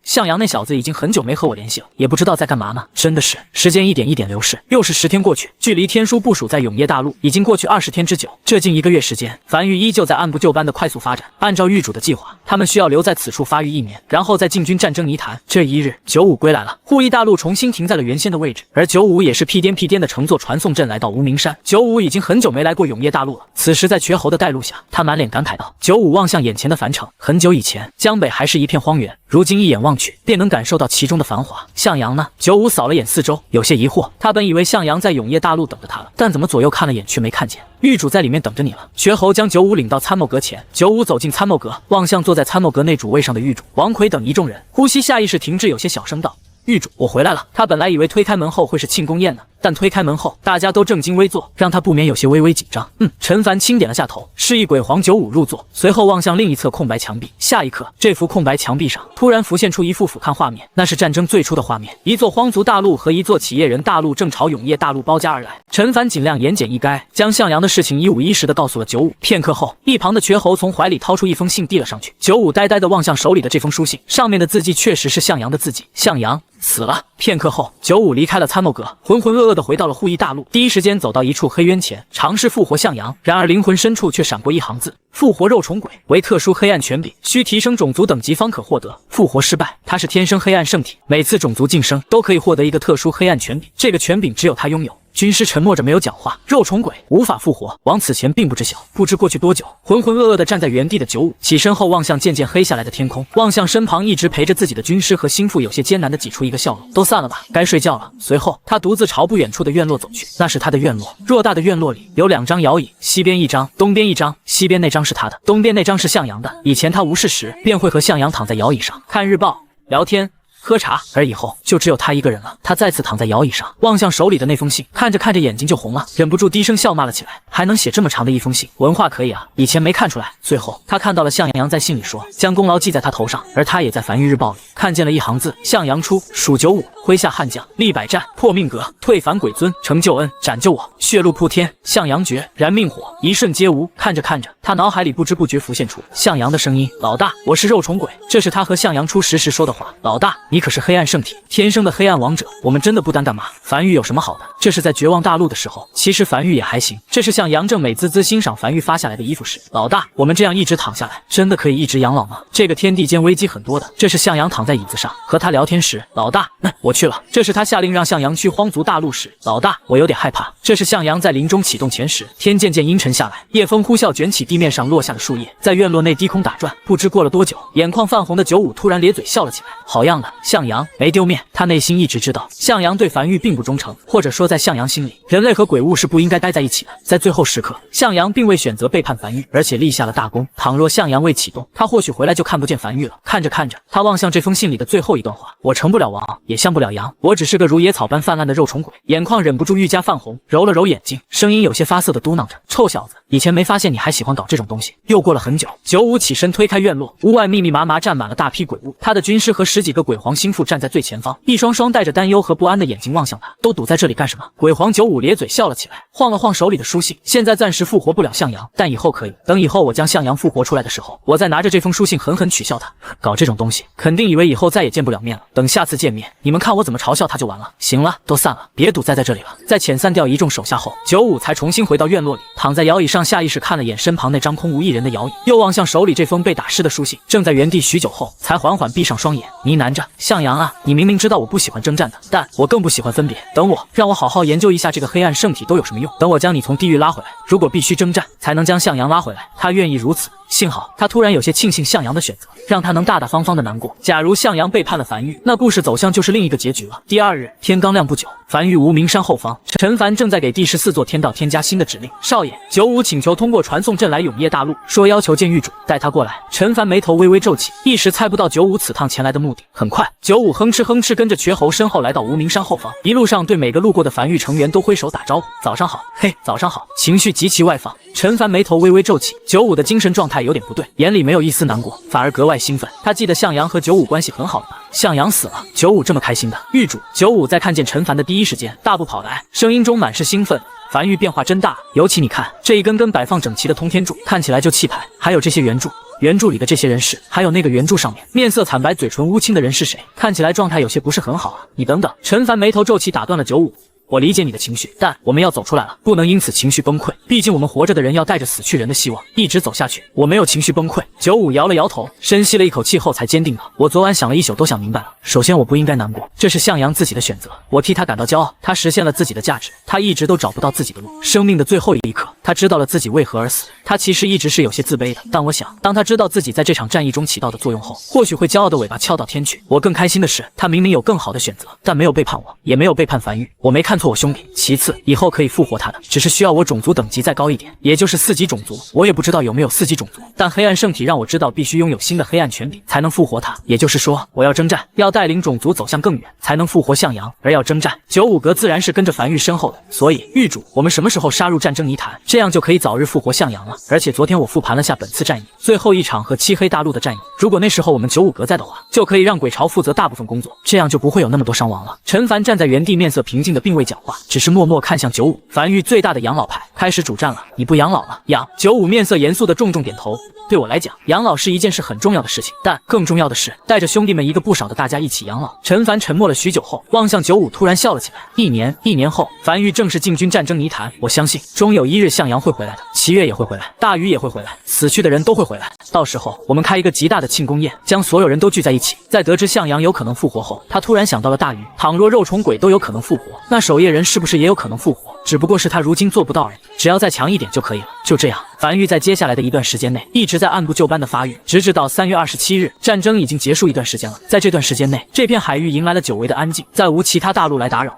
向阳那小子已经很久没和我联系了，也不知道在干嘛呢。真的是时间一点一点流逝，又是10天过去，距离天书部署在永夜大陆已经过去20天之久。这近1个月时间，梵域依旧在按部就班的快速发展。按照狱主的计划，他们需要留在此处发育1年，然后再进军战争泥潭。这一日，九五归来了，护翼大陆重新停在了原先的位置，而九五也是屁颠屁颠的乘坐传送阵来到无名山。九五已经很久没来过永夜大陆了，此时在瘸猴的带路下，他满脸感慨道。九五望向眼前的樊城，很久以前，江北还是一片荒原，如今一眼望去，便能感受到其中的繁华。向阳呢？九五扫了眼四周，有些疑惑。他本以为向阳在永夜大陆等着他了，但怎么左右看了眼却没看见。狱主在里面等着你了。瘸猴将九五领到参谋阁前，九五走进参谋阁，望向坐在参谋阁内主位上的狱主王奎等一众人，呼吸下意识停滞，有些小声道。狱主，我回来了。他本来以为推开门后会是庆功宴呢，但推开门后，大家都正襟危坐，让他不免有些微微紧张。陈凡轻点了下头，示意鬼皇九五入座，随后望向另一侧空白墙壁。下一刻，这幅空白墙壁上突然浮现出一幅俯瞰画面，那是战争最初的画面，一座荒族大陆和一座企业人大陆正朝永夜大陆包夹而来。陈凡尽量言简意赅，将向阳的事情一五一十的告诉了九五。片刻后，一旁的瘸猴从怀里掏出一封信递了上去。九五呆呆的望向手里的这封书信，上面的字迹确实是向阳的字迹。向阳死了。片刻后，九五离开了参谋阁，浑浑噩噩地回到了护翼大陆，第一时间走到一处黑渊前，尝试复活向阳。然而灵魂深处却闪过一行字：复活肉虫鬼为特殊黑暗权柄，需提升种族等级方可获得。复活失败，他是天生黑暗圣体，每次种族晋升都可以获得一个特殊黑暗权柄，这个权柄只有他拥有。军师沉默着没有讲话。肉虫鬼无法复活，王此前并不知晓。不知过去多久，浑浑噩噩地站在原地的九五起身后，望向渐渐黑下来的天空，望向身旁一直陪着自己的军师和心腹，有些艰难地挤出一个笑容。都散了吧，该睡觉了。随后他独自朝不远处的院落走去，那是他的院落。偌大的院落里有2张摇椅，西边一张，东边一张。西边那张是他的，东边那张是向阳的。以前他无事时便会和向阳躺在摇椅上看日报、聊天、喝茶，而以后就只有他一个人了。他再次躺在摇椅上，望向手里的那封信，看着看着眼睛就红了，忍不住低声笑骂了起来。还能写这么长的一封信，文化可以啊，以前没看出来。最后他看到了向阳在信里说将功劳记在他头上，而他也在梵域日报里看见了一行字：向阳出，蜀九五，麾下悍将，立百战，破命阁，退凡鬼尊，成救恩，斩救我，血路铺天，向阳诀，燃命火，一瞬皆无。看着看着，他脑海里不知不觉浮现出向阳的声音：老大，我是肉虫鬼。这是他和向阳出时说的话。老大，你可是黑暗圣体，天生的黑暗王者，我们真的不单干嘛？梵域有什么好的？这是在绝望大陆的时候，其实梵域也还行。这是向杨正美滋滋欣赏梵域发下来的衣服时，老大，我们这样一直躺下来，真的可以一直养老吗？这个天地间危机很多的。这是向阳躺在椅子上和他聊天时，老大，我去了。这是他下令让向阳去荒族大陆时，老大，我有点害怕。这是向阳在临终启动前时，天渐渐阴沉下来，夜风呼啸卷起地面上落下的树叶，在院落内低空打转。不知过了多久，眼眶泛红的九五突然咧嘴笑了起来，好样的，向阳没丢面。他内心一直知道向阳对梵域并不忠诚，或者说在向阳心里，人类和鬼物是不应该待在一起的。在最后时刻，向阳并未选择背叛梵域，而且立下了大功。倘若向阳未启动，他或许回来就看不见梵域了。看着看着，他望向这封信里的最后一段话：我成不了王，也像不了羊，我只是个如野草般泛滥的肉虫鬼。眼眶忍不住愈加泛红，揉了揉眼睛，声音有些发涩的嘟囔着：臭小子，以前没发现你还喜欢搞这种东西。又过了很久，九五起身推开院落，屋外密密麻麻站满了大批鬼物，他的军师和10几个鬼皇心腹站在最前方，一双双带着担忧和不安的眼睛望向他。都堵在这里干什么？鬼皇九五咧嘴笑了起来，晃了晃手里的书信。现在暂时复活不了向阳，但以后可以。等以后我将向阳复活出来的时候，我再拿着这封书信狠狠取笑他。搞这种东西，肯定以为以后再也见不了面了。等下次见面，你们看我怎么嘲笑他就完了。行了，都散了，别堵在这里了。在遣散掉一众手下后，九五才重新回到院落里，躺在摇椅上，下意识看了眼身旁那张空无一人的摇椅，又望向手里这封被打湿的书信，正在原地许久后，才缓缓闭上双眼，呢喃着：向阳啊，你明明知道我不喜欢征战的，但我更不喜欢分别。等我，让我好好研究一下这个黑暗圣体都有什么用。等我将你从地狱拉回来，如果必须征战才能将向阳拉回来，他愿意如此。幸好他突然有些庆幸向阳的选择，让他能大大方方的难过。假如向阳背叛了梵域，那故事走向就是另一个结局了。第二日天刚亮不久，梵域无名山后方，陈凡正在给第14座天道添加新的指令。少爷，九五请求通过传送阵来永夜大陆，说要求见狱主，带他过来。陈凡眉头微微皱起，一时猜不到九五此趟前来的目的。很快，九五哼哧哼哧跟着瘸猴身后来到无名山后方，一路上对每个路过的梵域成员都挥手打招呼：早上好，嘿，早上好，情绪极其外放。陈陈凡眉头微微皱起，九五的精神状态有点不对，眼里没有一丝难过，反而格外兴奋。他记得向阳和九五关系很好的吧？向阳死了，九五这么开心的。狱主，九五在看见陈凡的第一时间大步跑来，声音中满是兴奋。樊玉变化真大，尤其你看这一根根摆放整齐的通天柱，看起来就气派。还有这些圆柱，圆柱里的这些人是，还有那个圆柱上面面色惨白、嘴唇乌青的人是谁？看起来状态有些不是很好啊。你等等，陈凡眉头皱起，打断了九五。我理解你的情绪，但我们要走出来了，不能因此情绪崩溃。毕竟我们活着的人要带着死去人的希望一直走下去。我没有情绪崩溃。九五摇了摇头，深吸了一口气后才坚定道：我昨晚想了一宿都想明白了。首先我不应该难过，这是向阳自己的选择，我替他感到骄傲。他实现了自己的价值，他一直都找不到自己的路。生命的最后一刻，他知道了自己为何而死。他其实一直是有些自卑的，但我想，当他知道自己在这场战役中起到的作用后，或许会骄傲的尾巴翘到天去。我更开心的是，他明明有更好的选择，但没有背叛我，也没有背叛樊玉。我没看错我兄弟。其次，以后可以复活他的，只是需要我种族等级再高一点，也就是4级种族。我也不知道有没有4级种族，但黑暗圣体让我知道必须拥有新的黑暗权柄才能复活他。也就是说，我要征战，要带领种族走向更远，才能复活向阳。而要征战，九五阁自然是跟着樊玉身后的。所以，狱主，我们什么时候杀入战争泥潭，这样就可以早日复活向阳了。而且昨天我复盘了下本次战役，最后一场和漆黑大陆的战役，如果那时候我们九五阁在的话，就可以让鬼巢负责大部分工作，这样就不会有那么多伤亡了。陈凡站在原地，面色平静的并未讲话，只是默默看向九五。樊玉最大的养老派开始主战了，你不养老了？养。九五面色严肃的重重点头。对我来讲，养老是一件事很重要的事情，但更重要的是带着兄弟们一个不少的大家一起养老。陈凡沉默了许久后，望向九五，突然笑了起来。一年后，樊玉正式进军战争泥潭。我相信，终有一日向阳会回来的，齐月也会回来，大禹也会回来，死去的人都会回来。到时候，我们开一个极大的庆功宴，将所有人都聚在一起。在得知向阳有可能复活后，他突然想到了大禹。倘若肉虫鬼都有可能复活，那守夜人是不是也有可能复活？只不过是他如今做不到而已，只要再强一点就可以了。就这样，樊玉在接下来的一段时间内一直在按部就班的发育，直至到3月27日，战争已经结束一段时间了。在这段时间内，这片海域迎来了久违的安静，再无其他大陆来打扰。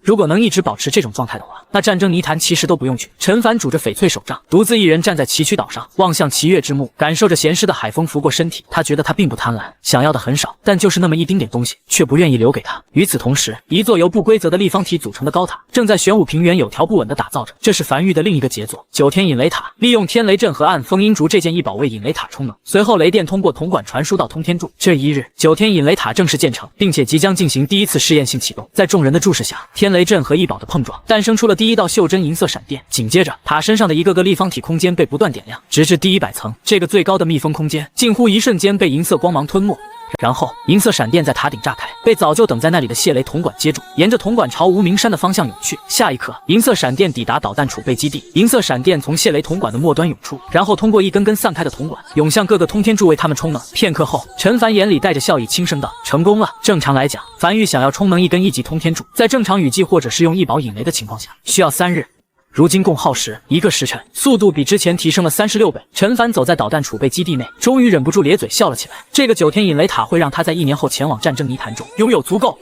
如果能一直保持这种状态的话，那战争泥潭其实都不用去。陈凡拄着翡翠手杖，独自一人站在崎岖岛上，望向齐月之墓，感受着咸湿的海风拂过身体。他觉得他并不贪婪，想要的很少，但就是那么一丁点东西，却不愿意留给他。与此同时，一座由不规则的立方体组成的高塔正在玄武平原有条不紊地打造着。这是樊玉的另一个杰作——9天引雷塔，利用天雷阵和暗风阴烛这件异宝为引雷塔充能。随后，雷电通过铜管传输到通天柱。这一日，9天引雷塔正式建成，并且即将进行第一次试验性启动。在众人的注视下，天雷阵和异宝的碰撞，诞生出了第一道袖珍银色闪电。紧接着，塔身上的一个个立方体空间被不断点亮，直至第100层。这个最高的密封空间，近乎一瞬间被银色光芒吞没。然后，银色闪电在塔顶炸开，被早就等在那里的谢雷铜管接住，沿着铜管朝无名山的方向涌去。下一刻，银色闪电抵达导弹储备基地，银色闪电从谢雷铜管的末端涌出，然后通过一根根散开的铜管，涌向各个通天柱为他们充能。片刻后，陈凡眼里带着笑意，轻声道：“成功了。”正常来讲，樊玉想要充能一根1级通天柱，在正常雨季或者是用异宝引雷的情况下，需要3日。如今共耗时1个时辰，速度比之前提升了36倍。陈凡走在导弹储备基地内，终于忍不住咧嘴笑了起来。这个9天引雷塔会让他在1年后前往战争泥潭中，拥有足够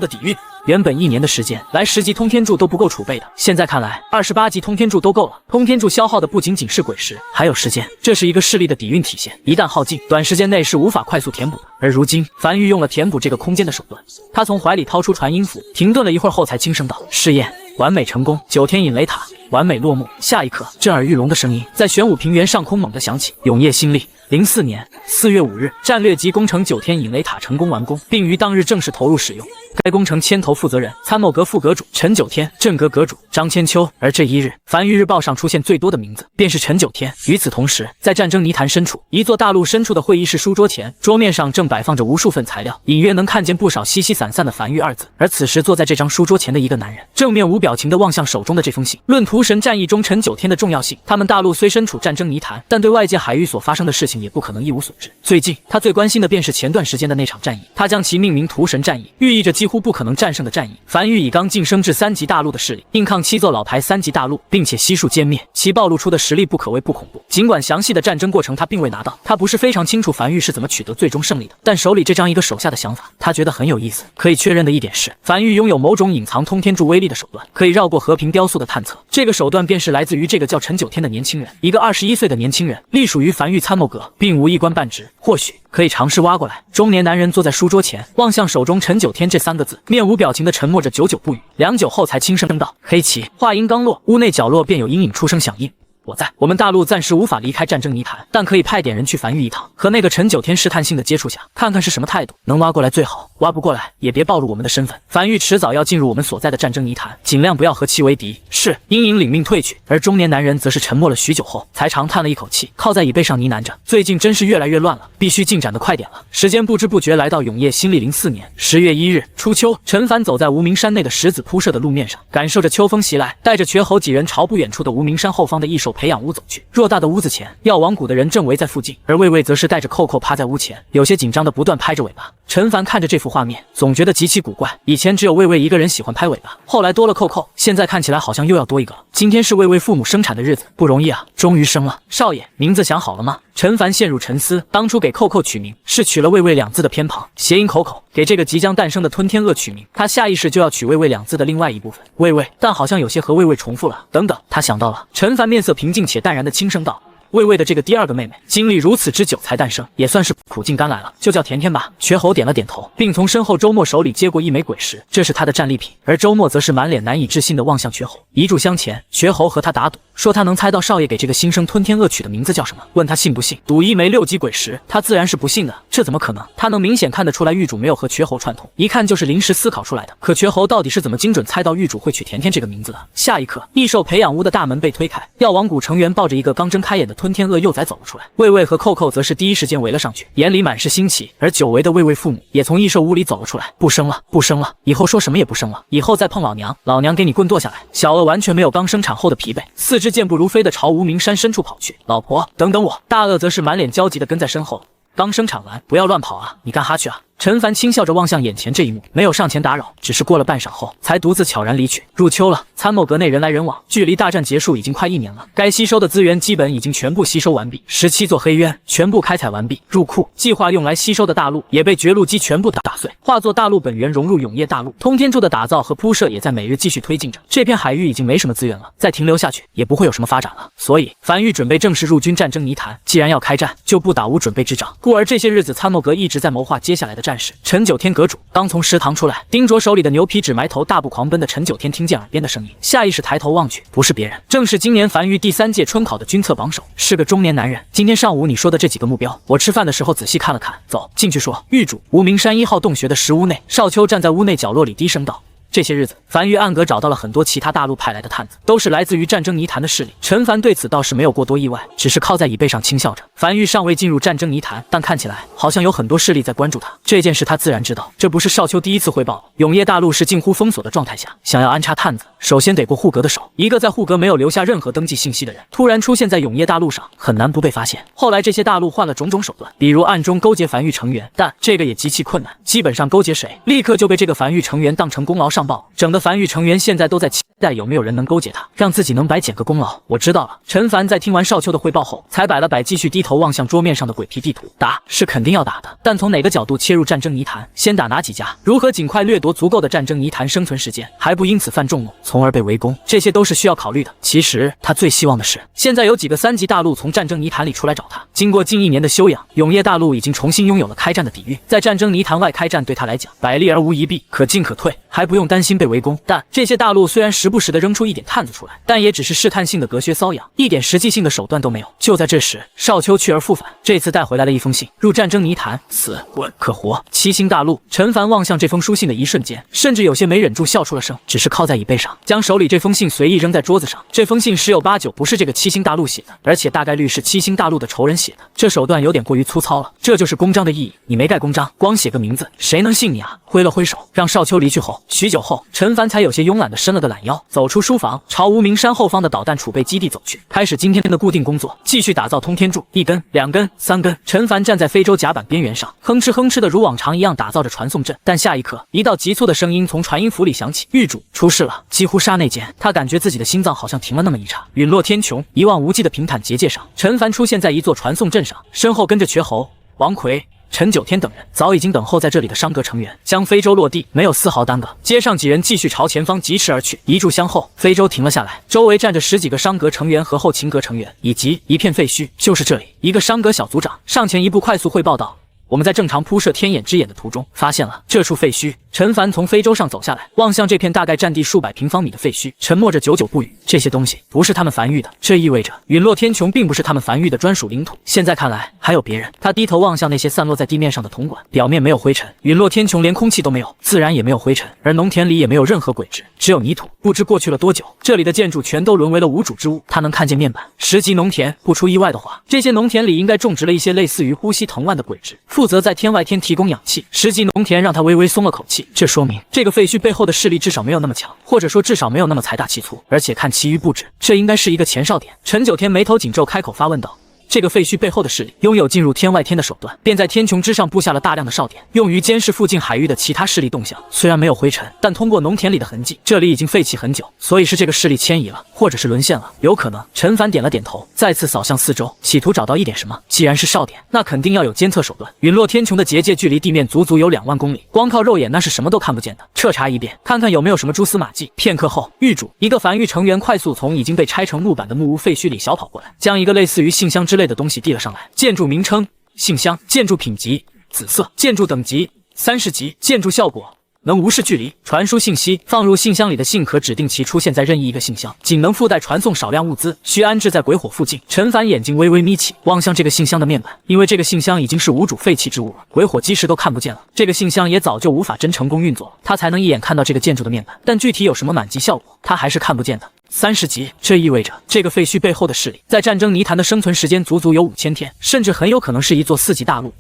的底蕴。原本1年的时间，来10级通天柱都不够储备的，现在看来28级通天柱都够了。通天柱消耗的不仅仅是鬼石，还有时间，这是一个势力的底蕴体现。一旦耗尽，短时间内是无法快速填补的。而如今，樊玉用了填补这个空间的手段，他从怀里掏出传音符，停顿了一会儿后才轻声道：“试验完美成功，9天引雷塔完美落幕。”下一刻，震耳欲聋的声音在玄武平原上空猛地响起：“永业新历04年4月5日，战略级工程9天引雷塔成功完工，并于当日正式投入使用。该工程牵头负责人参谋阁副阁主陈九天，正阁阁主张千秋。而这一日，樊玉日报上出现最多的名字便是陈九天。与此同时，在战争泥潭深处，一座大陆深处的会议室书桌前，桌面上正摆放着无数份材料，隐约能看见不少稀稀散散的樊玉2字。而此时坐在这张书桌前的一个男人，正面无表情地望向手中的这封信。论屠神战役中陈九天的重要性，他们大陆虽身处战争泥潭，但对外界海域所发生的事情也不可能一无所知。最近，他最关心的便是前段时间的那场战役，他将其命名屠神战役，寓意着几乎不可能战胜的战役。樊玉以刚晋升至3级大陆的势力，硬抗7座老牌3级大陆，并且悉数歼灭，其暴露出的实力不可谓不恐怖。尽管详细的战争过程他并未拿到，他不是非常清楚樊玉是怎么取得最终胜利的，但手里这张一个手下的想法，他觉得很有意思。可以确认的一点是，樊玉拥有某种隐藏通天柱威力的手段，可以绕过和平雕塑的探测。这个个手段便是来自于这个叫陈九天的年轻人，一个21岁的年轻人，隶属于樊玉参谋阁，并无一官半职，或许可以尝试挖过来。中年男人坐在书桌前，望向手中陈九天这3个字，面无表情地沉默着，久久不语。良久后才轻声道：“黑旗。”话音刚落，屋内角落便有隐隐出声响应。我在，我们大陆暂时无法离开战争泥潭，但可以派点人去樊玉一趟，和那个陈九天试探性的接触下，看看是什么态度。能挖过来最好，挖不过来也别暴露我们的身份。樊玉迟早要进入我们所在的战争泥潭，尽量不要和其为敌。是。阴影领命退去，而中年男人则是沉默了许久后，才长叹了一口气，靠在椅背上呢喃着：“最近真是越来越乱了，必须进展得快点了。”时间不知不觉来到永业新历04年10月1日初秋，陈凡走在无名山内的石子铺设的路面上，感受着秋风袭来，带着瘸猴几人朝不远处的无名山后方的异兽培养屋走去。偌大的屋子前，药王谷的人正围在附近，而魏魏则是带着扣扣趴在屋前，有些紧张的不断拍着尾巴。陈凡看着这幅画面，总觉得极其古怪。以前只有魏魏一个人喜欢拍尾巴，后来多了扣扣，现在看起来好像又要多一个了。今天是魏魏父母生产的日子，不容易啊，终于生了。少爷，名字想好了吗？陈凡陷入沉思，当初给扣扣取名是取了魏魏2字的偏旁，谐音口口。给这个即将诞生的吞天鳄取名，他下意识就要取魏魏2字的另外一部分魏魏，但好像有些和魏魏重复了。等等，他想到了。陈凡面色平静且淡然的轻声道：“魏魏的这个第2个妹妹，经历如此之久才诞生，也算是苦尽甘来了，就叫甜甜吧。”瘸猴点了点头，并从身后周末手里接过一枚鬼石，这是他的战利品。而周末则是满脸难以置信地望向瘸猴，一炷香前，瘸猴和他打赌，说他能猜到少爷给这个新生吞天鳄取的名字叫什么，问他信不信。赌1枚6级鬼石，他自然是不信的，这怎么可能？他能明显看得出来狱主没有和瘸猴串通，一看就是临时思考出来的。可瘸猴到底是怎么精准猜到狱主会取甜甜这个名字的？下一刻，异兽培养屋的大门被推开，药王谷成员抱着一个刚睁开眼的吞天鳄幼崽走了出来，魏魏和扣扣则是第一时间围了上去，眼里满是新奇。而久违的魏魏父母也从异兽屋里走了出来，不生了，不生了，以后说什么也不生了，以后再碰老娘，老娘给你棍剁下来。小鳄完全没有刚生产后的疲惫，4肢健步如飞的朝无名山深处跑去。老婆，等等我！大鳄则是满脸焦急的跟在身后。刚生产完，不要乱跑啊！你干哈去啊？陈凡轻笑着望向眼前这一幕，没有上前打扰，只是过了半晌后，才独自悄然离去。入秋了，参谋阁内人来人往，距离大战结束已经快1年了，该吸收的资源基本已经全部吸收完毕，17座黑渊全部开采完毕，入库。计划用来吸收的大陆也被绝路机全部打碎，化作大陆本源融入永业大陆。通天柱的打造和铺设也在每日继续推进着。这片海域已经没什么资源了，再停留下去也不会有什么发展了。所以樊玉准备正式入军战争泥潭，既然要开战，就不打无准备之仗。故而这些日子参谋阁一直在谋划接下来的战事。陈九天阁主刚从食堂出来，盯着手里的牛皮纸埋头大步狂奔的陈九天听见耳边的声音，下意识抬头望去，不是别人，正是今年樊玉第3届春考的军策榜首，是个中年男人。今天上午你说的这几个目标，我吃饭的时候仔细看了看，走进去说。狱主，无名山1号洞穴的石屋内，少秋站在屋内角落里低声道。这些日子，樊玉暗格找到了很多其他大陆派来的探子，都是来自于战争泥潭的势力。陈凡对此倒是没有过多意外，只是靠在椅背上轻笑着。樊玉尚未进入战争泥潭，但看起来好像有很多势力在关注他。这件事他自然知道，这不是少秋第一次汇报。永业大陆是近乎封锁的状态下，想要安插探子，首先得过护阁的手。一个在护阁没有留下任何登记信息的人，突然出现在永业大陆上，很难不被发现。后来这些大陆换了种种手段，比如暗中勾结樊玉成员，但这个也极其困难，基本上勾结谁，立刻就被这个樊玉成员当成功劳上报，整的樊玉成员现在都在期待有没有人能勾结他，让自己能白捡个功劳。我知道了。陈凡在听完少秋的汇报后，才摆了摆，继续低头望向桌面上的鬼皮地图。打是肯定要打的，但从哪个角度切入战争泥潭，先打哪几家，如何尽快掠夺足够的战争泥潭生存时间，还不因此犯众怒，从而被围攻，这些都是需要考虑的。其实他最希望的是，现在有几个3级大陆从战争泥潭里出来找他。经过近1年的休养，永业大陆已经重新拥有了开战的底蕴，在战争泥潭外开战对他来讲，百利而无一弊，可进可退，还不用担心被围攻。但这些大陆虽然时不时的扔出一点探子出来，但也只是试探性的隔靴搔痒，一点实际性的手段都没有。就在这时，少秋去而复返，这次带回来了一封信，入战争泥潭，死滚可活，7星大陆。陈凡望向这封书信的一瞬间，甚至有些没忍住笑出了声，只是靠在椅背上，将手里这封信随意扔在桌子上。这封信10有8九不是这个7星大陆写的，而且大概率是7星大陆的仇人写的，这手段有点过于粗糙了。这就是公章的意义，你没盖公章，光写个名字，谁能信你啊？挥了挥手，让少秋离去后，许久后，陈凡才有些慵懒的伸了个懒腰，走出书房，朝无名山后方的导弹储备基地走去，开始今天的固定工作，继续打造通天柱，1根、2根、3根。陈凡站在非洲甲板边缘上，哼哧哼哧的如往常一样打造着传送阵，但下一刻，一道急促的声音从传音符里响起：“狱主，出事了！”几乎刹那间，他感觉自己的心脏好像停了那么一刹。陨落天穹，一望无际的平坦结界上，陈凡出现在一座传送阵上，身后跟着瘸猴、王奎、陈九天等人早已经等候在这里的商阁成员将非洲落地，没有丝毫耽搁。街上几人继续朝前方疾驰而去，一炷香后，非洲停了下来，周围站着10几个商阁成员和后勤阁成员，以及一片废墟。就是这里，一个商阁小组长上前一步，快速汇报道。我们在正常铺设天眼之眼的途中，发现了这处废墟。陈凡从非洲上走下来，望向这片大概占地数百平方米的废墟，沉默着，久久不语。这些东西不是他们繁育的，这意味着陨落天穹并不是他们繁育的专属领土。现在看来，还有别人。他低头望向那些散落在地面上的铜管，表面没有灰尘。陨落天穹连空气都没有，自然也没有灰尘，而农田里也没有任何鬼质，只有泥土。不知过去了多久，这里的建筑全都沦为了无主之物。他能看见面板10级农田，不出意外的话，这些农田里应该种植了一些类似于呼吸藤蔓的鬼质，负责在天外天提供氧气。10级农田让他微微松了口气，这说明这个废墟背后的势力至少没有那么强，或者说至少没有那么财大气粗。而且看其余布置，这应该是一个前哨点。陈九天眉头紧皱，开口发问道。这个废墟背后的势力拥有进入天外天的手段，便在天穹之上布下了大量的哨点，用于监视附近海域的其他势力动向。虽然没有灰尘，但通过农田里的痕迹，这里已经废弃很久，所以是这个势力迁移了，或者是沦陷了，有可能。陈凡点了点头，再次扫向四周，企图找到一点什么。既然是哨点，那肯定要有监测手段。陨落天穹的结界距离地面足足有2万公里，光靠肉眼那是什么都看不见的。彻查一遍，看看有没有什么蛛丝马迹。片刻后，狱主一个繁育成员快速从已经被拆成木板的木屋废墟里小跑过来，将一个类似于信箱之类的东西递了上来。建筑名称：信箱。建筑品级：紫色。建筑等级：30级。建筑效果：能无视距离传输信息。放入信箱里的信可指定其出现在任意一个信箱，仅能附带传送少量物资，需安置在鬼火附近。陈凡眼睛微微眯起，望向这个信箱的面板，因为这个信箱已经是无主废弃之物了，鬼火基石都看不见了，这个信箱也早就无法真成功运作了，他才能一眼看到这个建筑的面板，但具体有什么满级效果，他还是看不见的。30级，这意味着这个废墟背后的势力在战争泥潭的生存时间足足有5000天，甚至很有可能是一座4级大陆。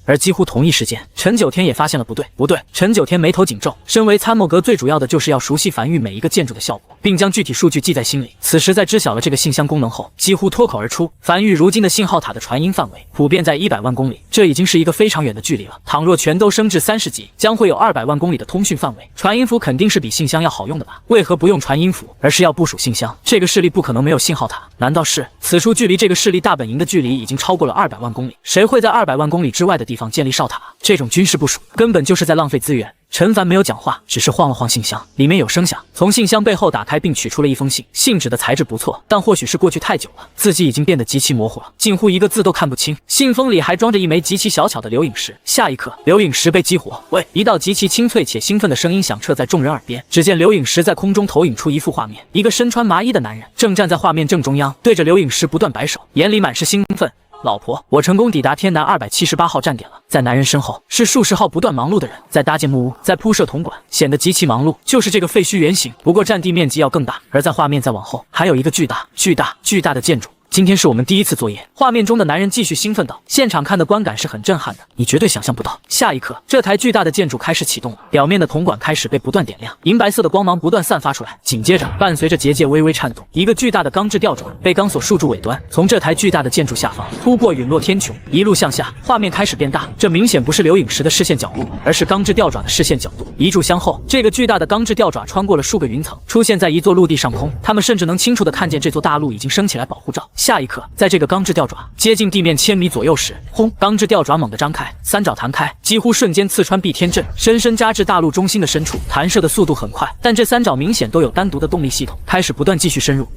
而几乎同一时间，陈九天也发现了不对。陈九天眉头紧皱，身为参谋阁，最主要的就是要熟悉繁育每一个建筑的效果，并将具体数据记在心里。此时在知晓了这个信箱功能后，几乎脱口而出：繁育如今的信号塔的传音范围普遍在100万公里，这已经是一个非常远的距离了。倘若全都升至30级，将会有200万公里的通讯范围。传音符肯定是比信箱要好用的吧？为何不用传音符，而是要部署信箱？这个势力不可能没有信号塔，难道是此处距离这个势力大本营的距离已经超过了200万公里？谁会在200万公里之外的地方建立哨塔？这种军事部署根本就是在浪费资源。陈凡没有讲话，只是晃了晃信箱，里面有声响。从信箱背后打开并取出了一封信，信纸的材质不错，但或许是过去太久了，字迹已经变得极其模糊了，近乎一个字都看不清。信封里还装着一枚极其小巧的流影石。下一刻，流影石被激活。喂！一道极其清脆且兴奋的声音响彻在众人耳边。只见流影石在空中投影出一幅画面，一个身穿麻衣的男人正站在画面正中央，对着流影石不断摆手，眼里满是兴奋。老婆，我成功抵达天南278号站点了。在男人身后是数十号不断忙碌的人，在搭建木屋，在铺设铜管，显得极其忙碌。就是这个废墟原型，不过占地面积要更大。而在画面再往后，还有一个巨大的建筑。今天是我们第一次作业。画面中的男人继续兴奋道，现场看的观感是很震撼的，你绝对想象不到。下一刻，这台巨大的建筑开始启动了，表面的铜管开始被不断点亮，银白色的光芒不断散发出来。紧接着，伴随着结界微微颤动，一个巨大的钢制吊爪被钢索束住尾端，从这台巨大的建筑下方突过陨落天穹，一路向下。画面开始变大，这明显不是流影石的视线角度，而是钢制吊爪的视线角度。一炷香后，这个巨大的钢制吊爪穿过了数个云层，出现在一座陆地上空。他们甚至能清楚地看见这座大陆已经升起来保护罩。下一刻，在这个钢制吊爪接近地面1000米左右时，轰！钢制吊爪猛地张开，三爪弹开，几乎瞬间刺穿蔽天阵，深深扎至大陆中心的深处。弹射的速度很快，但这三爪明显都有单独的动力系统，开始不断继续深入。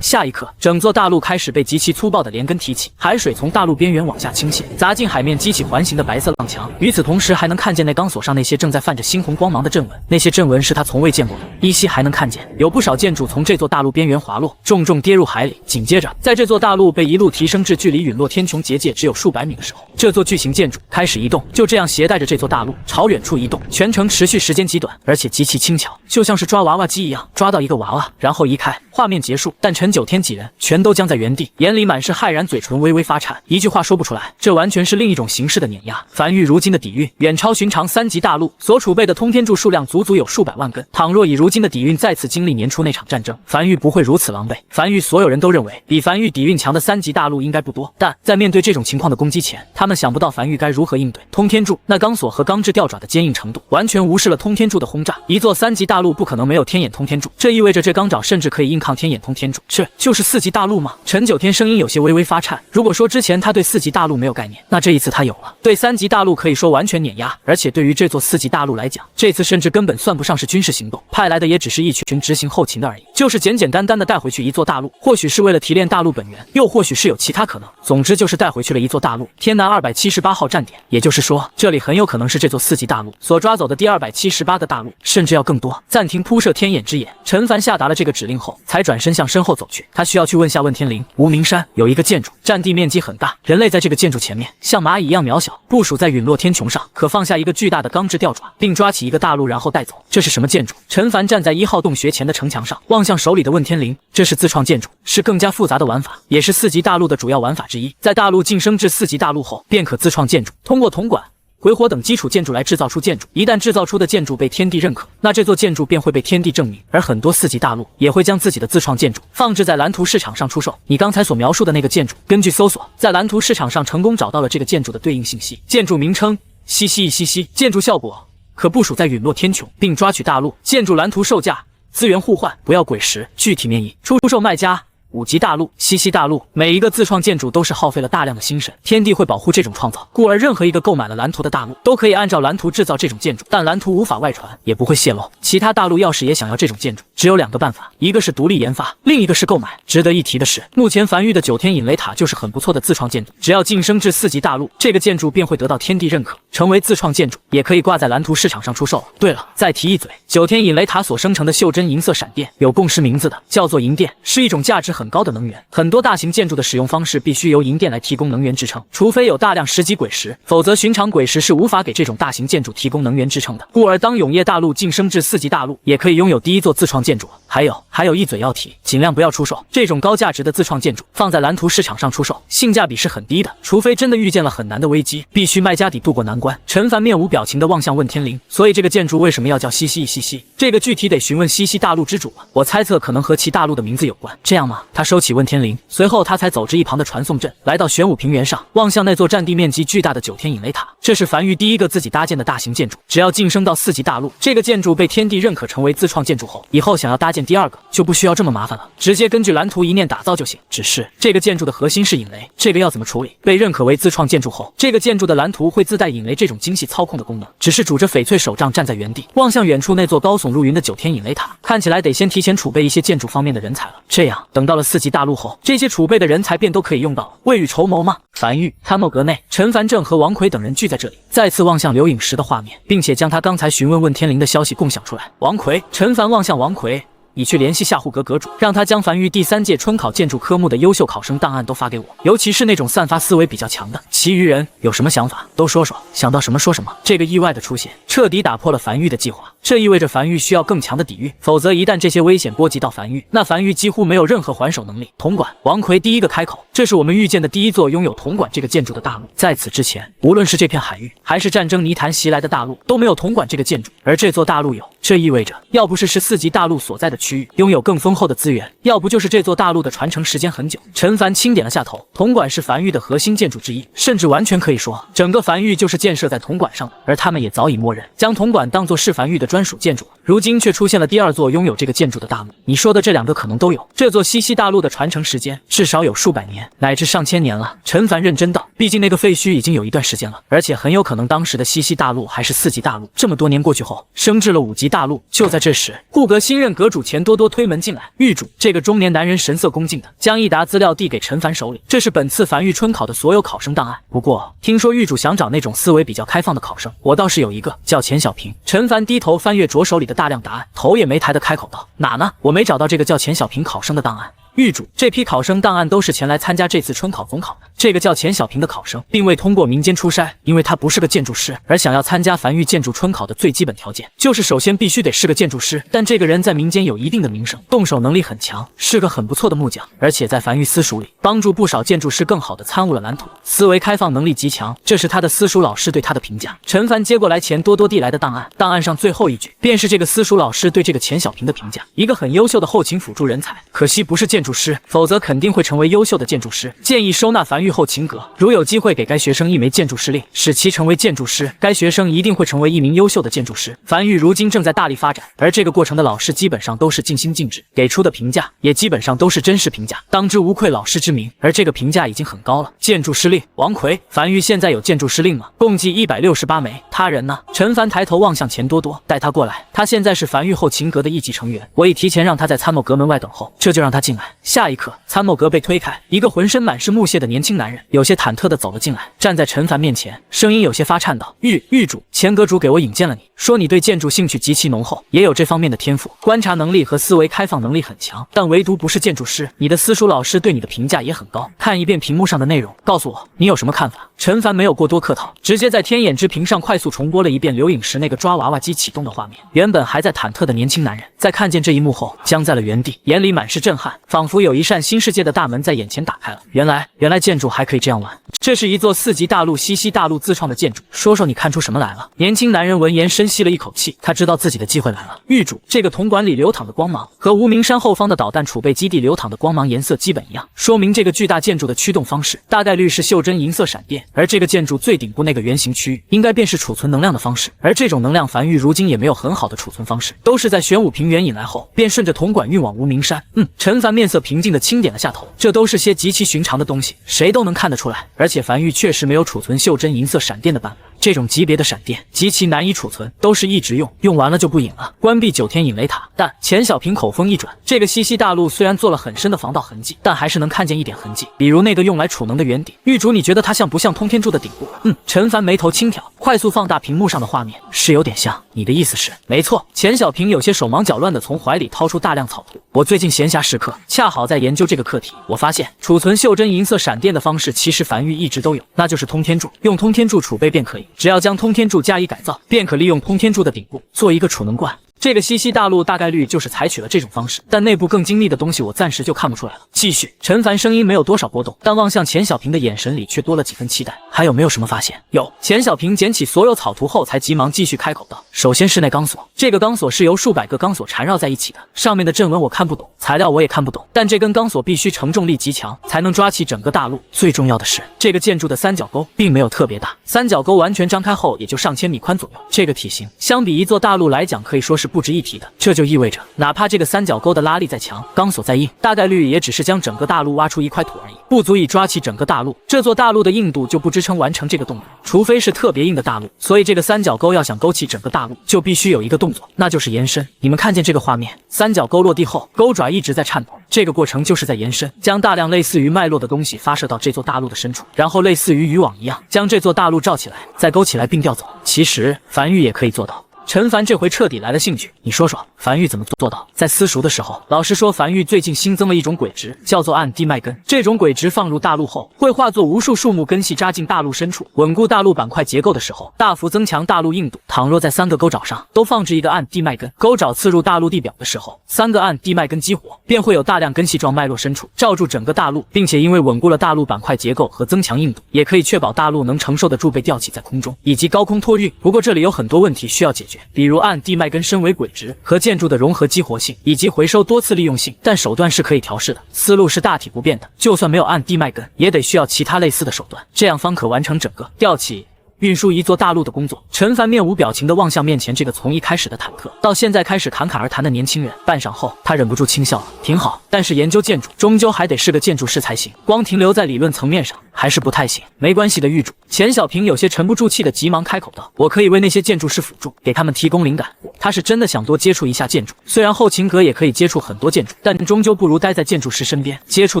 下一刻，整座大陆开始被极其粗暴的连根提起，海水从大陆边缘往下倾泻，砸进海面，激起环形的白色浪墙。与此同时，还能看见那钢索上那些正在泛着猩红光芒的阵纹，那些阵纹是他从未见过的。依稀还能看见有不少建筑从这座大陆边缘滑落，重重跌入海里。紧接着，在这座大陆被一路提升至距离陨落天穹结界只有数百米的时候，这座巨型建筑开始移动，就这样携带着这座大陆朝远处移动，全程持续时间极短，而且极其轻巧，就像是抓娃娃机一样，抓到一个娃娃，然后移开，画面结束。但陈九天几人全都僵在原地，眼里满是骇然，嘴唇微微发颤，一句话说不出来。这完全是另一种形式的碾压。梵域如今的底蕴远超寻常3级大陆，所储备的通天柱数量足足有数百万根。倘若以如今的底蕴再次经历年初那场战争，梵域不会如此狼狈。梵域所有人都认为比樊玉底蕴强的3级大陆应该不多，但在面对这种情况的攻击前，他们想不到樊玉该如何应对。通天柱那钢索和钢制吊爪的坚硬程度，完全无视了通天柱的轰炸。一座3级大陆不可能没有天眼通天柱，这意味着这钢爪甚至可以硬抗天眼通天柱。这就是4级大陆吗？陈九天声音有些微微发颤。如果说之前他对4级大陆没有概念，那这一次他有了。对3级大陆可以说完全碾压，而且对于这座4级大陆来讲，这次甚至根本算不上是军事行动，派来的也只是一群执行后勤的而已，就是简简单单的带回去一座大陆，或许是为了提炼大陆本源，又或许是有其他可能。总之就是带回去了一座大陆，天南278号站点，也就是说，这里很有可能是这座4级大陆所抓走的第278个大陆，甚至要更多。暂停铺设天眼之眼，陈凡下达了这个指令后，才转身向身后走去。他需要去问下问天灵。无名山有一个建筑，占地面积很大，人类在这个建筑前面像蚂蚁一样渺小，部署在陨落天穹上，可放下一个巨大的钢制吊爪，并抓起一个大陆然后带走。这是什么建筑？陈凡站在1号洞穴前的城墙上，望向手里的问天灵。这是自创建筑，是更加复杂的玩法，也是4级大陆的主要玩法之一。在大陆晋升至4级大陆后，便可自创建筑，通过铜管、鬼火等基础建筑来制造出建筑。一旦制造出的建筑被天地认可，那这座建筑便会被天地证明。而很多4级大陆也会将自己的自创建筑放置在蓝图市场上出售。你刚才所描述的那个建筑，根据搜索，在蓝图市场上成功找到了这个建筑的对应信息。建筑名称：西西一西西。建筑效果：可部署在陨落天穹，并抓取大陆。建筑蓝图售价：资源互换，不要鬼石。具体面议：出售卖家5级大陆、西西大陆。每一个自创建筑都是耗费了大量的心神，天地会保护这种创造，故而任何一个购买了蓝图的大陆都可以按照蓝图制造这种建筑，但蓝图无法外传，也不会泄露。其他大陆要是也想要这种建筑，只有2个办法，一个是独立研发，另一个是购买。值得一提的是，目前樊玉的9天引雷塔就是很不错的自创建筑，只要晋升至4级大陆，这个建筑便会得到天地认可，成为自创建筑，也可以挂在蓝图市场上出售了。对了，再提一嘴，9天引雷塔所生成的袖珍银色闪电，有共识名字的，叫做银电，是一种价值很高的能源。很多大型建筑的使用方式必须由银电来提供能源支撑，除非有大量10级鬼石，否则寻常鬼石是无法给这种大型建筑提供能源支撑的。故而当永业大陆晋升至4级大陆，也可以拥有第一座自创建筑。还有一嘴要提，尽量不要出售这种高价值的自创建筑，放在蓝图市场上出售，性价比是很低的，除非真的遇见了很难的危机，必须卖家底渡过难关。陈凡面无表情地望向问天灵，所以这个建筑为什么要叫西西一西西？这个具体得询问西西大陆之主了，我猜测可能和其大陆的名字有关，这样吗？他收起问天灵，随后他才走至一旁的传送阵，来到玄武平原上，望向那座占地面积巨大的9天引雷塔。这是樊玉第一个自己搭建的大型建筑，只要晋升到4级大陆，这个建筑被天地认可成为自创建筑后，以后想要搭建第2个就不需要这么麻烦了，直接根据蓝图一念打造就行。只是这个建筑的核心是引雷，这个要怎么处理？被认可为自创建筑后，这个建筑的蓝图会自带引雷这种精细操控的功能。只是拄着翡翠手杖站在原地，望向远处那座高耸入云的9天引雷塔，看起来得先提前储备一些建筑方面的人才了。这样等到了4级大陆后，这些储备的人才便都可以用到了。未雨绸缪吗？樊玉参谋阁内，陈凡正和王奎等人聚在这里，再次望向刘颖石的画面，并且将他刚才询问问天灵的消息共享出来。王奎，陈凡望向王奎，你去联系夏护阁阁主，让他将樊玉第3届春考建筑科目的优秀考生档案都发给我，尤其是那种散发思维比较强的。其余人有什么想法都说说，想到什么说什么。这个意外的出现彻底打破了樊玉的计划，这意味着樊玉需要更强的底蕴，否则一旦这些危险波及到樊玉，那樊玉几乎没有任何还手能力。铜管，王奎第一个开口，这是我们遇见的第一座拥有铜管这个建筑的大陆，在此之前，无论是这片海域还是战争泥潭袭来的大陆，都没有铜管这个建筑，而这座大陆有。这意味着，要不是4级大陆所在的区域拥有更丰厚的资源，要不就是这座大陆的传承时间很久。陈凡轻点了下头，铜管是樊玉的核心建筑之一，甚至完全可以说，整个樊玉就是建设在铜管上的，而他们也早已默认，将铜管当作是樊玉的专属建筑。如今却出现了第2座拥有这个建筑的大陆，你说的这2个可能都有。这座西西大陆的传承时间至少有数百年，乃至上千年了。陈凡认真道，毕竟那个废墟已经有一段时间了，而且很有可能当时的西西大陆还是4级大陆。这么多年过去后，升至了5级大陆。就在这时，护阁新任阁主钱多多推门进来。狱主，这个中年男人神色恭敬的将一沓资料递给陈凡手里，这是本次樊玉春考的所有考生档案。不过听说狱主想找那种思维比较开放的考生，我倒是有一个，叫钱小平。陈凡低头翻阅着手里的大量答案，头也没抬的开口道：哪呢？我没找到这个叫钱小平考生的档案。狱主，这批考生档案都是前来参加这次春考总考的，这个叫钱小平的考生并未通过民间初筛，因为他不是个建筑师，而想要参加繁育建筑春考的最基本条件就是首先必须得是个建筑师。但这个人在民间有一定的名声，动手能力很强，是个很不错的木匠，而且在繁育私塾里帮助不少建筑师更好的参悟了蓝图，思维开放能力极强，这是他的私塾老师对他的评价。陈凡接过来钱多多递来的档案，档案上最后一句便是这个私塾老师对这个钱小平的评价：一个很优秀的后勤辅助人才，可惜不是建筑师，否则肯定会成为优秀的建筑师。建议收纳繁育后勤阁，如有机会给该学生一枚建筑师令，使其成为建筑师，该学生一定会成为一名优秀的建筑师。繁育如今正在大力发展，而这个过程的老师基本上都是尽心尽职，给出的评价也基本上都是真实评价，当之无愧老师之名，而这个评价已经很高了。建筑师令王奎，繁育现在有建筑师令吗？共计168枚。他人呢？陈凡抬头望向钱多多，带他过来。他现在是繁育后勤阁的一级成员，我已提前让他在参谋阁门外等候，这就让他进来。下一刻，参谋阁被推开，一个浑身满是木屑的年轻男人有些忐忑地走了进来，站在陈凡面前，声音有些发颤道：狱主，钱阁主给我引荐了你，说你对建筑兴趣极其浓厚，也有这方面的天赋，观察能力和思维开放能力很强，但唯独不是建筑师。你的私塾老师对你的评价也很高，看一遍屏幕上的内容，告诉我你有什么看法。陈凡没有过多客套，直接在天眼之屏上快速重播了一遍刘颖时那个抓娃娃机启动的画面。原本还在忐忑的年轻男人，在看见这一幕后僵在了原地，眼里满是震撼，仿佛有一扇新世界的大门在眼前打开了。原来建筑还可以这样玩。这是一座4级大陆西溪大陆自创的建筑，说说你看出什么来了？年轻男人闻言深吸了一口气，他知道自己的机会来了。狱主，这个铜管里流淌的光芒和无名山后方的导弹储备基地流淌的光芒颜色基本一样，说明这个巨大建筑的驱动方式大概率是袖珍银色闪电，而这个建筑最顶部那个圆形区域应该便是储存能量的方式，而这种能量繁育如今也没有很好的储存方式，都是在玄武平原引来后便顺着铜管运往无名山。陈凡面色平静地轻点了下头，这都是些极其寻常的东西，谁都能看得出来，而且繁育确实没有储存袖珍银色闪电的版本，这种级别的闪电极其难以储存，都是一直用，用完了就不引了，关闭9天引雷塔。但钱小平口风一转，这个西溪大陆虽然做了很深的防盗痕迹，但还是能看见一点痕迹，比如那个用来储能的圆顶。狱主，你觉得它像不像通天柱的顶部？陈凡眉头轻挑，快速放大屏幕上的画面，是有点像。你的意思是？没错。钱小平有些手忙脚乱地从怀里掏出大量草图，我最近闲暇时刻恰好在研究这个课题，我发现储存袖珍银色闪电的方式其实繁育一直都有，那就是通天柱，用通天柱储备便可以，只要将通天柱加以改造，便可利用通天柱的顶部做一个储能罐。这个西溪大陆大概率就是采取了这种方式，但内部更精密的东西我暂时就看不出来了。继续，陈凡声音没有多少波动，但望向钱小平的眼神里却多了几分期待。还有没有什么发现？有。钱小平捡起所有草图后才急忙继续开口道：首先是那钢索，这个钢索是由数百个钢索缠绕在一起的，上面的阵纹我看不懂，材料我也看不懂，但这根钢索必须承重力极强，才能抓起整个大陆。最重要的是，这个建筑的三角沟并没有特别大，三角沟完全张开后也就上千米宽左右，这个体型相比一座大陆来讲可以说是不值一提的。这就意味着，哪怕这个三角沟的拉力再强，钢索再硬，大概率也只是将整个大陆挖出一块土而已，不足以抓起整个大陆。这座大陆的硬度就不支撑完成这个动作，除非是特别硬的大陆。所以这个三角沟要想勾起整个大陆，就必须有一个动作，那就是延伸。你们看见这个画面，三角沟落地后，钩爪一直在颤抖，这个过程就是在延伸，将大量类似于脉络的东西发射到这座大陆的深处，然后类似于渔网一样，将这座大陆罩起来，再勾起来并调走。其实繁育也可以做到。陈凡这回彻底来了兴趣，你说说繁育怎么做到？在私塾的时候，老师说繁育最近新增了一种轨质，叫做暗地脉根。这种轨质放入大陆后，会化作无数树木根系扎进大陆深处，稳固大陆板块结构的时候，大幅增强大陆硬度。倘若在3个沟爪上都放置一个暗地脉根，沟爪刺入大陆地表的时候，3个暗地脉根激活，便会有大量根系状脉络深处罩住整个大陆，并且因为稳固了大陆板块结构和增强硬度，也可以确保大陆能承受得住被吊起在空中以及高空托运。不过这里有很多问题需要解决。比如暗地脉根身为轨质和建筑的融合激活性以及回收多次利用性，但手段是可以调试的，思路是大体不变的。就算没有暗地脉根，也得需要其他类似的手段，这样方可完成整个吊起运输一座大陆的工作。陈凡面无表情地望向面前这个从一开始的忐忑到现在开始侃侃而谈的年轻人，半晌后他忍不住轻笑了。挺好，但是研究建筑终究还得是个建筑师才行，光停留在理论层面上还是不太行。没关系的，狱主。钱小平有些沉不住气的急忙开口道：我可以为那些建筑师辅助，给他们提供灵感。他是真的想多接触一下建筑，虽然后勤阁也可以接触很多建筑，但终究不如待在建筑师身边接触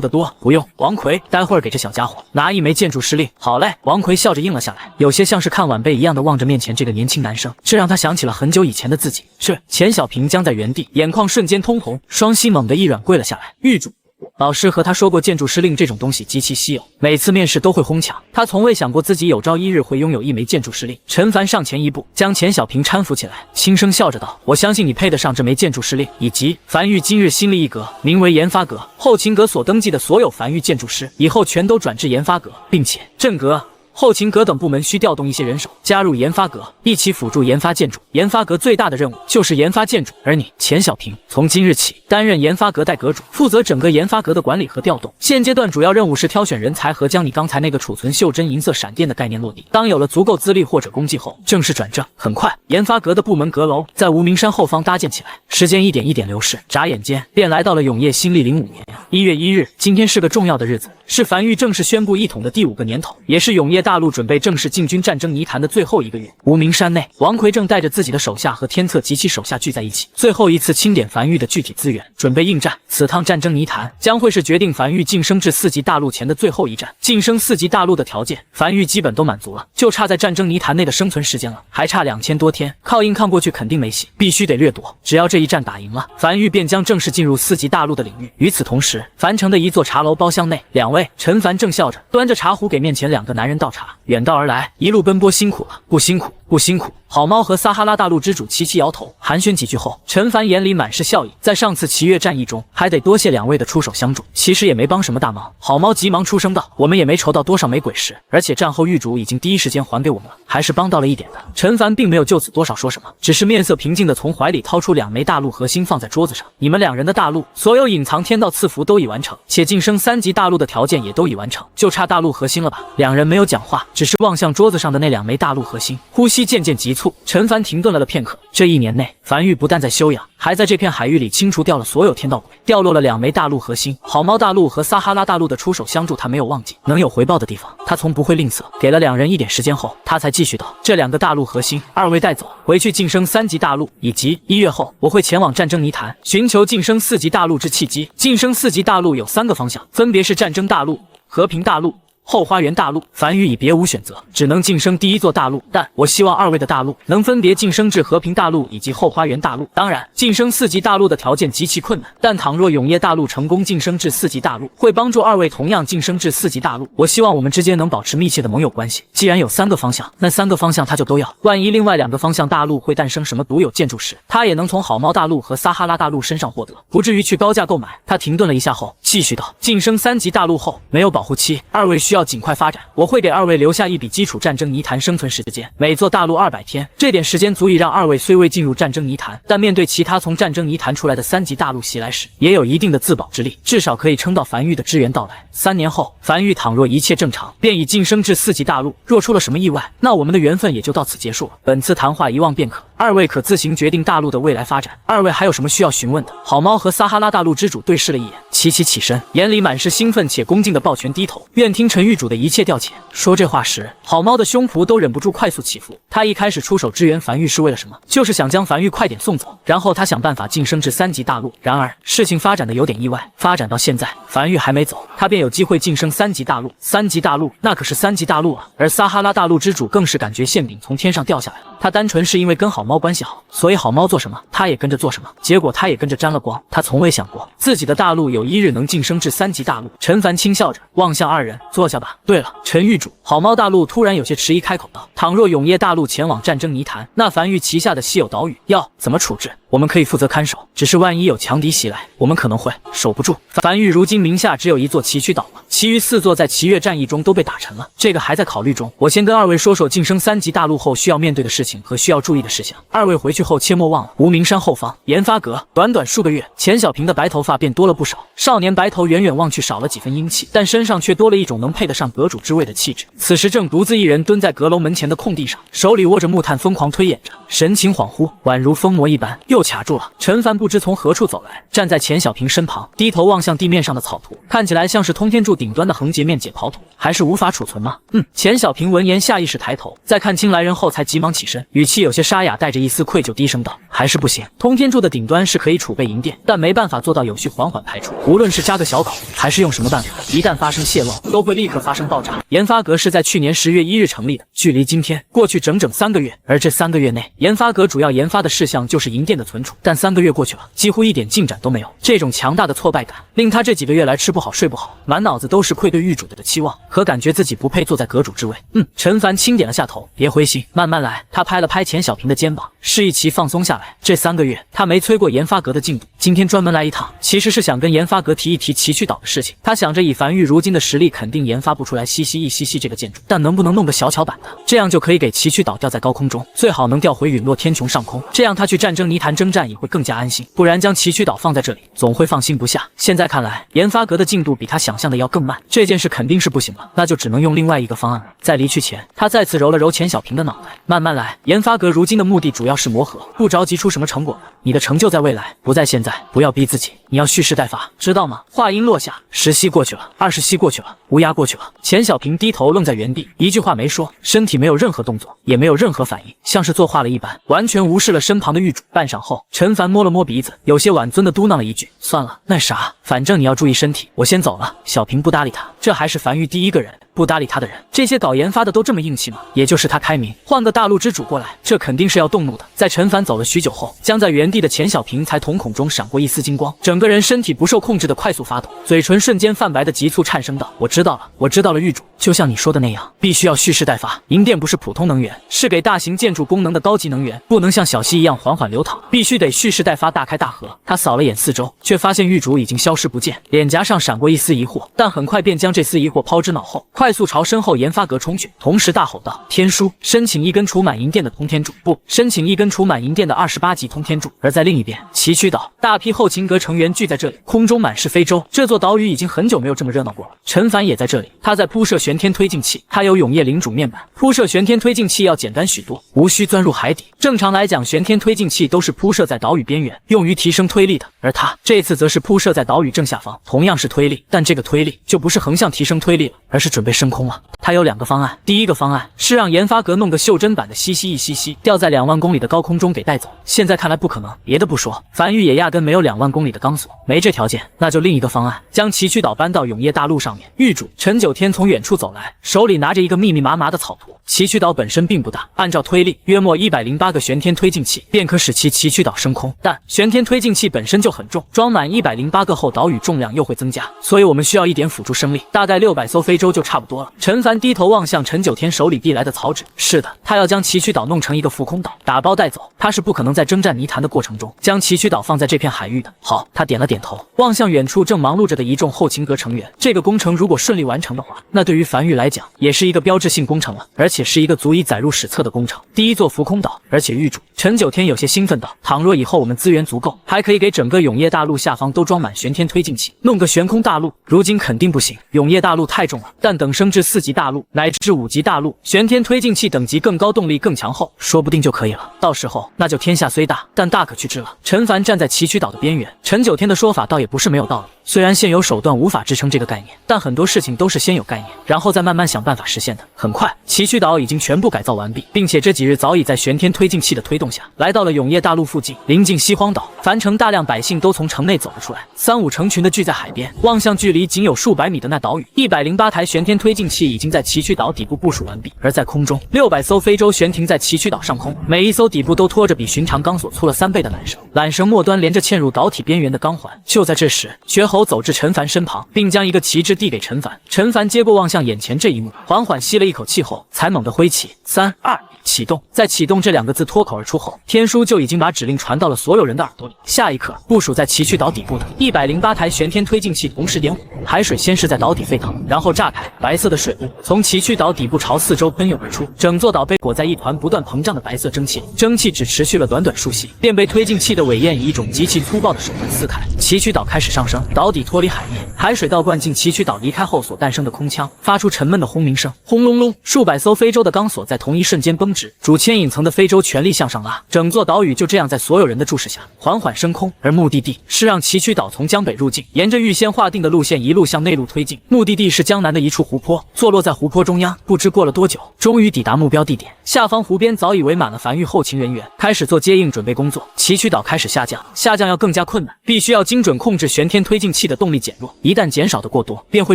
的多。不用，王奎，待会儿给这小家伙拿一枚建筑师令。好嘞。王奎笑着应了下来，有些像是看晚辈一样的望着面前这个年轻男生，这让他想起了很久以前的自己。是。钱小平僵在原地，眼眶瞬间通红，双膝猛地一软跪了下来。狱主。过。老师和他说过，建筑师令这种东西极其稀有，每次面试都会哄抢。他从未想过自己有朝一日会拥有一枚建筑师令。陈凡上前一步，将钱小平搀扶起来，轻声笑着道：“我相信你配得上这枚建筑师令。”以及樊玉今日新立一阁，名为研发阁，后勤阁所登记的所有樊玉建筑师，以后全都转至研发阁，并且正阁、后勤阁等部门需调动一些人手加入研发阁，一起辅助研发建筑。研发阁最大的任务就是研发建筑，而你钱小平从今日起担任研发阁代阁主，负责整个研发阁的管理和调动。现阶段主要任务是挑选人才和将你刚才那个储存袖珍银色闪电的概念落地。当有了足够资历或者功绩后，正式转正。很快，研发阁的部门阁楼在无名山后方搭建起来。时间一点一点流逝，眨眼间便来到了永业新历05年1月1日。今天是个重要的日子，是樊玉正式宣布一统的第5个年头，也是永业大陆准备正式进军战争泥潭的最后1个月。无名山内，王奎正带着自己的手下和天策及其手下聚在一起，最后一次清点樊玉的具体资源，准备应战。此趟战争泥潭将会是决定樊玉晋升至4级大陆前的最后一战。晋升4级大陆的条件，樊玉基本都满足了，就差在战争泥潭内的生存时间了，还差2000多天，靠硬抗过去肯定没戏，必须得掠夺。只要这一战打赢了，樊玉便将正式进入4级大陆的领域。与此同时，樊城的一座茶楼包厢内，两位陈凡正笑着端着茶壶给面前2个男人倒茶。远道而来，一路奔波，辛苦了。不辛苦，不辛苦。好猫和撒哈拉大陆之主齐齐摇头，寒暄几句后，陈凡眼里满是笑意。在上次齐越战役中，还得多谢2位的出手相助，其实也没帮什么大忙。好猫急忙出声道：“我们也没筹到多少枚鬼石，而且战后狱主已经第一时间还给我们了，还是帮到了一点的。”陈凡并没有就此多少说什么，只是面色平静地从怀里掏出2枚大陆核心放在桌子上。你们2人的大陆所有隐藏天道赐福都已完成，且晋升3级大陆的条件也都已完成，就差大陆核心了吧？2人没有讲话，只是望向桌子上的那2枚大陆核心，呼吸渐渐急促。陈凡停顿了片刻。这1年内，樊玉不但在休养，还在这片海域里清除掉了所有天道鬼，掉落了2枚大陆核心。好猫大陆和撒哈拉大陆的出手相助，他没有忘记，能有回报的地方，他从不会吝啬。给了2人一点时间后，他才继续道：“这2个大陆核心，2位带走，回去晋升3级大陆，以及1月后我会前往战争泥潭，寻求晋升4级大陆之契机。晋升4级大陆有3个方向，分别是战争大陆、和平大陆、后花园大陆。”樊玉已别无选择，只能晋升第1座大陆，但我希望2位的大陆能分别晋升至和平大陆以及后花园大陆。当然，晋升4级大陆的条件极其困难，但倘若永业大陆成功晋升至4级大陆，会帮助2位同样晋升至4级大陆。我希望我们之间能保持密切的盟友关系。既然有3个方向，那3个方向他就都要。万一另外2个方向大陆会诞生什么独有建筑师，他也能从好猫大陆和撒哈拉大陆身上获得，不至于去高价购买。他停顿了一下后，继续道：“晋升3级大陆后没有保护期，2位需要尽快发展。我会给2位留下一笔基础战争泥潭生存时间，每座大陆200天，这点时间足以让2位虽未进入战争泥潭，但面对其他从战争泥潭出来的3级大陆袭来时，也有一定的自保之力，至少可以撑到樊玉的支援到来。3年后，樊玉倘若一切正常，便已晋升至4级大陆。若出了什么意外，那我们的缘分也就到此结束了。本次谈话遗忘便可，2位可自行决定大陆的未来发展。2位还有什么需要询问的？”好猫和撒哈拉大陆之主对视了一眼，齐齐起身，眼里满是兴奋且恭敬的抱拳低头，愿听陈狱主的一切调遣。说这话时，好猫的胸脯都忍不住快速起伏。他一开始出手支援樊玉是为了什么？就是想将樊玉快点送走，然后他想办法晋升至3级大陆。然而事情发展的有点意外，发展到现在，樊玉还没走，他便有机会晋升3级大陆。3级大陆那可是3级大陆啊！而撒哈拉大陆之主更是感觉馅饼从天上掉下来了。他单纯是因为跟好猫关系好，所以好猫做什么他也跟着做什么，结果他也跟着沾了光。他从未想过自己的大陆有一日能晋升至3级大陆。陈凡轻笑着望向2人，坐下吧。对了，陈狱主。好猫大陆突然有些迟疑，开口道：“倘若永业大陆前往战争泥潭，那樊玉旗下的稀有岛屿要怎么处置？我们可以负责看守，只是万一有强敌袭来，我们可能会守不住。樊玉如今名下只有1座崎岖岛了，其余4座在齐越战役中都被打沉了，这个还在考虑中。我先跟2位说说晋升3级大陆后需要面对的事情和需要注意的事项。2位回去后切莫忘了无名山后方研发阁。”短短数个月，钱小平的白头发便多了不少，少年白头远远望去少了几分英气，但身上却多了一种能配得上阁主之位的气质。此时正独自一人蹲在阁楼门前的空地上，手里握着木炭疯狂推演着，神情恍惚，宛如疯魔一般。又卡住了。陈凡不知从何处走来，站在钱小平身旁，低头望向地面上的草图，看起来像是通天柱顶端的横截面解剖图，还是无法储存吗？钱小平闻言下意识抬头，在看清来人后才急忙起身，语气有些沙哑，带着一丝愧疚，低声道：“还是不行。通天柱的顶端是可以储备银锭，但没办法做到有序缓缓排出，无论是扎个小口，还是用什么办法，一旦发生泄漏，都会立立刻发生爆炸。研发阁是在去年10月1日成立的，距离今天过去整整3个月，而这3个月内，研发阁主要研发的事项就是银电的存储，但3个月过去了，几乎一点进展都没有。这种强大的挫败感，令他这几个月来吃不好睡不好，满脑子都是愧对狱主的期望和感觉自己不配坐在阁主之位。陈凡轻点了下头，别灰心，慢慢来。他拍了拍钱小平的肩膀，示意其放松下来。这3个月，他没催过研发阁的进度，今天专门来一趟，其实是想跟研发阁提一提崎岖岛的事情。他想着以樊玉如今的实力，肯定研发不出来西西一西西这个建筑，但能不能弄个小巧版的，这样就可以给崎岖岛吊在高空中，最好能调回陨落天穹上空，这样他去战争泥潭征战也会更加安心。不然将崎岖岛放在这里，总会放心不下。现在看来，研发阁的进度比他想象的要更慢，这件事肯定是不行了，那就只能用另外一个方案了。在离去前，他再次揉了揉钱小平的脑袋，慢慢来。研发阁如今的目的主要是磨合，不着急出什么成果的。你的成就在未来，不在现在，不要逼自己，你要蓄势待发，知道吗？话音落下，10息过去了，20息过去了，乌鸦过去了。钱小平低头愣在原地，一句话没说，身体没有任何动作，也没有任何反应，像是作画了一般，完全无视了身旁的狱主。半晌后，陈凡摸了摸鼻子，有些婉尊的嘟囔了一句：“算了，那啥，反正你要注意身体，我先走了。”小平不搭理他，这还是樊玉第一个人不搭理他的人。这些搞研发的都这么硬气吗？也就是他开明，换个大陆之主过来，这肯定是要动怒的。在陈凡走了许久后，僵在原地的钱小平才瞳孔中闪过一丝金光，整个人身体不受控制的快速发抖，嘴唇瞬间泛白的急促颤声道：“我知道了，我知道了，狱主，就像你说的那样，必须要蓄势待发。银电不是普通能源，是给大型建筑功能的高级能源，不能像小溪一样缓缓流淌，必须得蓄势待发，大开大合。”他扫了眼四周，却发现狱主已经消失不见，脸颊上闪过一丝疑惑，但很快便将这丝疑惑抛之脑后，快速朝身后研发阁冲去，同时大吼道：“天书，申请一根储满银电的通天柱，不，申请一根储满银电的28级通天柱。”而在另一边，崎岖岛大批后勤阁成员聚在这里，空中满是非洲，这座岛屿已经很久没有这么热闹过了。陈凡也在这里，他在铺设玄天推进器，他有永夜领主面板，铺设玄天推进器要简单许多，无需钻入海底。正常来讲，玄天推进器都是铺设在岛屿边缘，用于提升推力的，而他这次则是铺设在岛屿正下方，同样是推力，但这个推力就不是横向提升推力了，而是准备升空了。他有2个方案，第一个方案是让研发阁弄个袖珍版的西西一西西，吊在2万公里的高空中给带走，现在看来不可能。别的不说，樊玉也压根没有2万公里的钢索，没这条件。那就另一个方案，将崎岖岛搬到永夜大陆上面。狱主陈九天从远处走来，手里拿着一个密密麻麻的草图。崎岖岛本身并不大，按照推力，约莫108个玄天推进器便可使其崎岖岛升空，但玄天推进器本身就很重，装满108个后，岛屿重量又会增加，所以我们需要一点辅助升力，大概600艘非洲就差不多了。陈凡低头望向陈九天手里递来的草纸，是的，他要将崎岖岛弄成一个浮空岛，打包带走。他是不可能在征战泥潭的过程中将崎岖岛放在这片海域的。好，他点了点头，望向远处正忙碌着的一众后勤阁成员。这个工程如果顺利完成的话，那对于樊玉来讲也是一个标志性工程了，而且是一个足以载入史册的工程。第一座浮空岛，而且狱主陈九天有些兴奋道：“倘若以后我们资源足够，还可以给整个永夜大陆下方都装满玄天推进器，弄个悬空大陆。如今肯定不行，永夜大陆太重了，但等升至4级大陆乃至5级大陆，玄天推进器等级更高，动力更强后，说不定就可以了。到时候那就天下虽大，但大可去之了。”陈凡站在崎岖岛的边缘，陈九天的说法倒也不是没有道理。虽然现有手段无法支撑这个概念，但很多事情都是先有概念，然后再慢慢想办法实现的。很快，崎岖岛已经全部改造完毕，并且这几日早已在玄天推进器的推动下，来到了永夜大陆附近，临近西荒岛。樊城大量百姓都从城内走了出来，3、5成群的聚在海边，望向距离仅有数百米的那岛屿。108台玄天推进器已经在崎岖岛底部部署完毕，而在空中，600艘非洲悬停在崎岖岛上空，每一艘底部都拖着比寻常钢索粗了3倍的缆绳，缆绳末端连着嵌入岛体边缘的钢环。就在这时，绝猴走至陈凡身旁，并将一个旗帜递给陈凡。陈凡接过，望向眼前这一幕，缓缓吸了一口气后，才猛地挥起3、2。启动。在启动这2个字脱口而出后，天书就已经把指令传到了所有人的耳朵里。下一刻，部署在崎岖岛底部的108台玄天推进器同时点火，海水先是在岛底沸腾，然后炸开，白色的水雾从崎岖岛底部朝四周喷涌而出，整座岛被裹在一团不断膨胀的白色蒸汽里。蒸汽只持续了短短数息，便被推进器的尾焰以一种极其粗暴的手段撕开。崎岖岛开始上升，岛底脱离海面，海水倒灌进崎岖岛离开后所诞生的空腔，发出沉闷的轰鸣声，轰隆隆，数百艘非洲的钢索在同一瞬间绷直。指，主牵引层的非洲全力向上拉，整座岛屿就这样在所有人的注视下缓缓升空。而目的地是让崎岖岛从江北入境，沿着预先划定的路线一路向内陆推进。目的地是江南的一处湖泊，坐落在湖泊中央。不知过了多久，终于抵达目标地点。下方湖边早已围满了繁育后勤人员，开始做接应准备工作。崎岖岛开始下降，下降要更加困难，必须要精准控制旋天推进器的动力减弱，一旦减少的过多，便会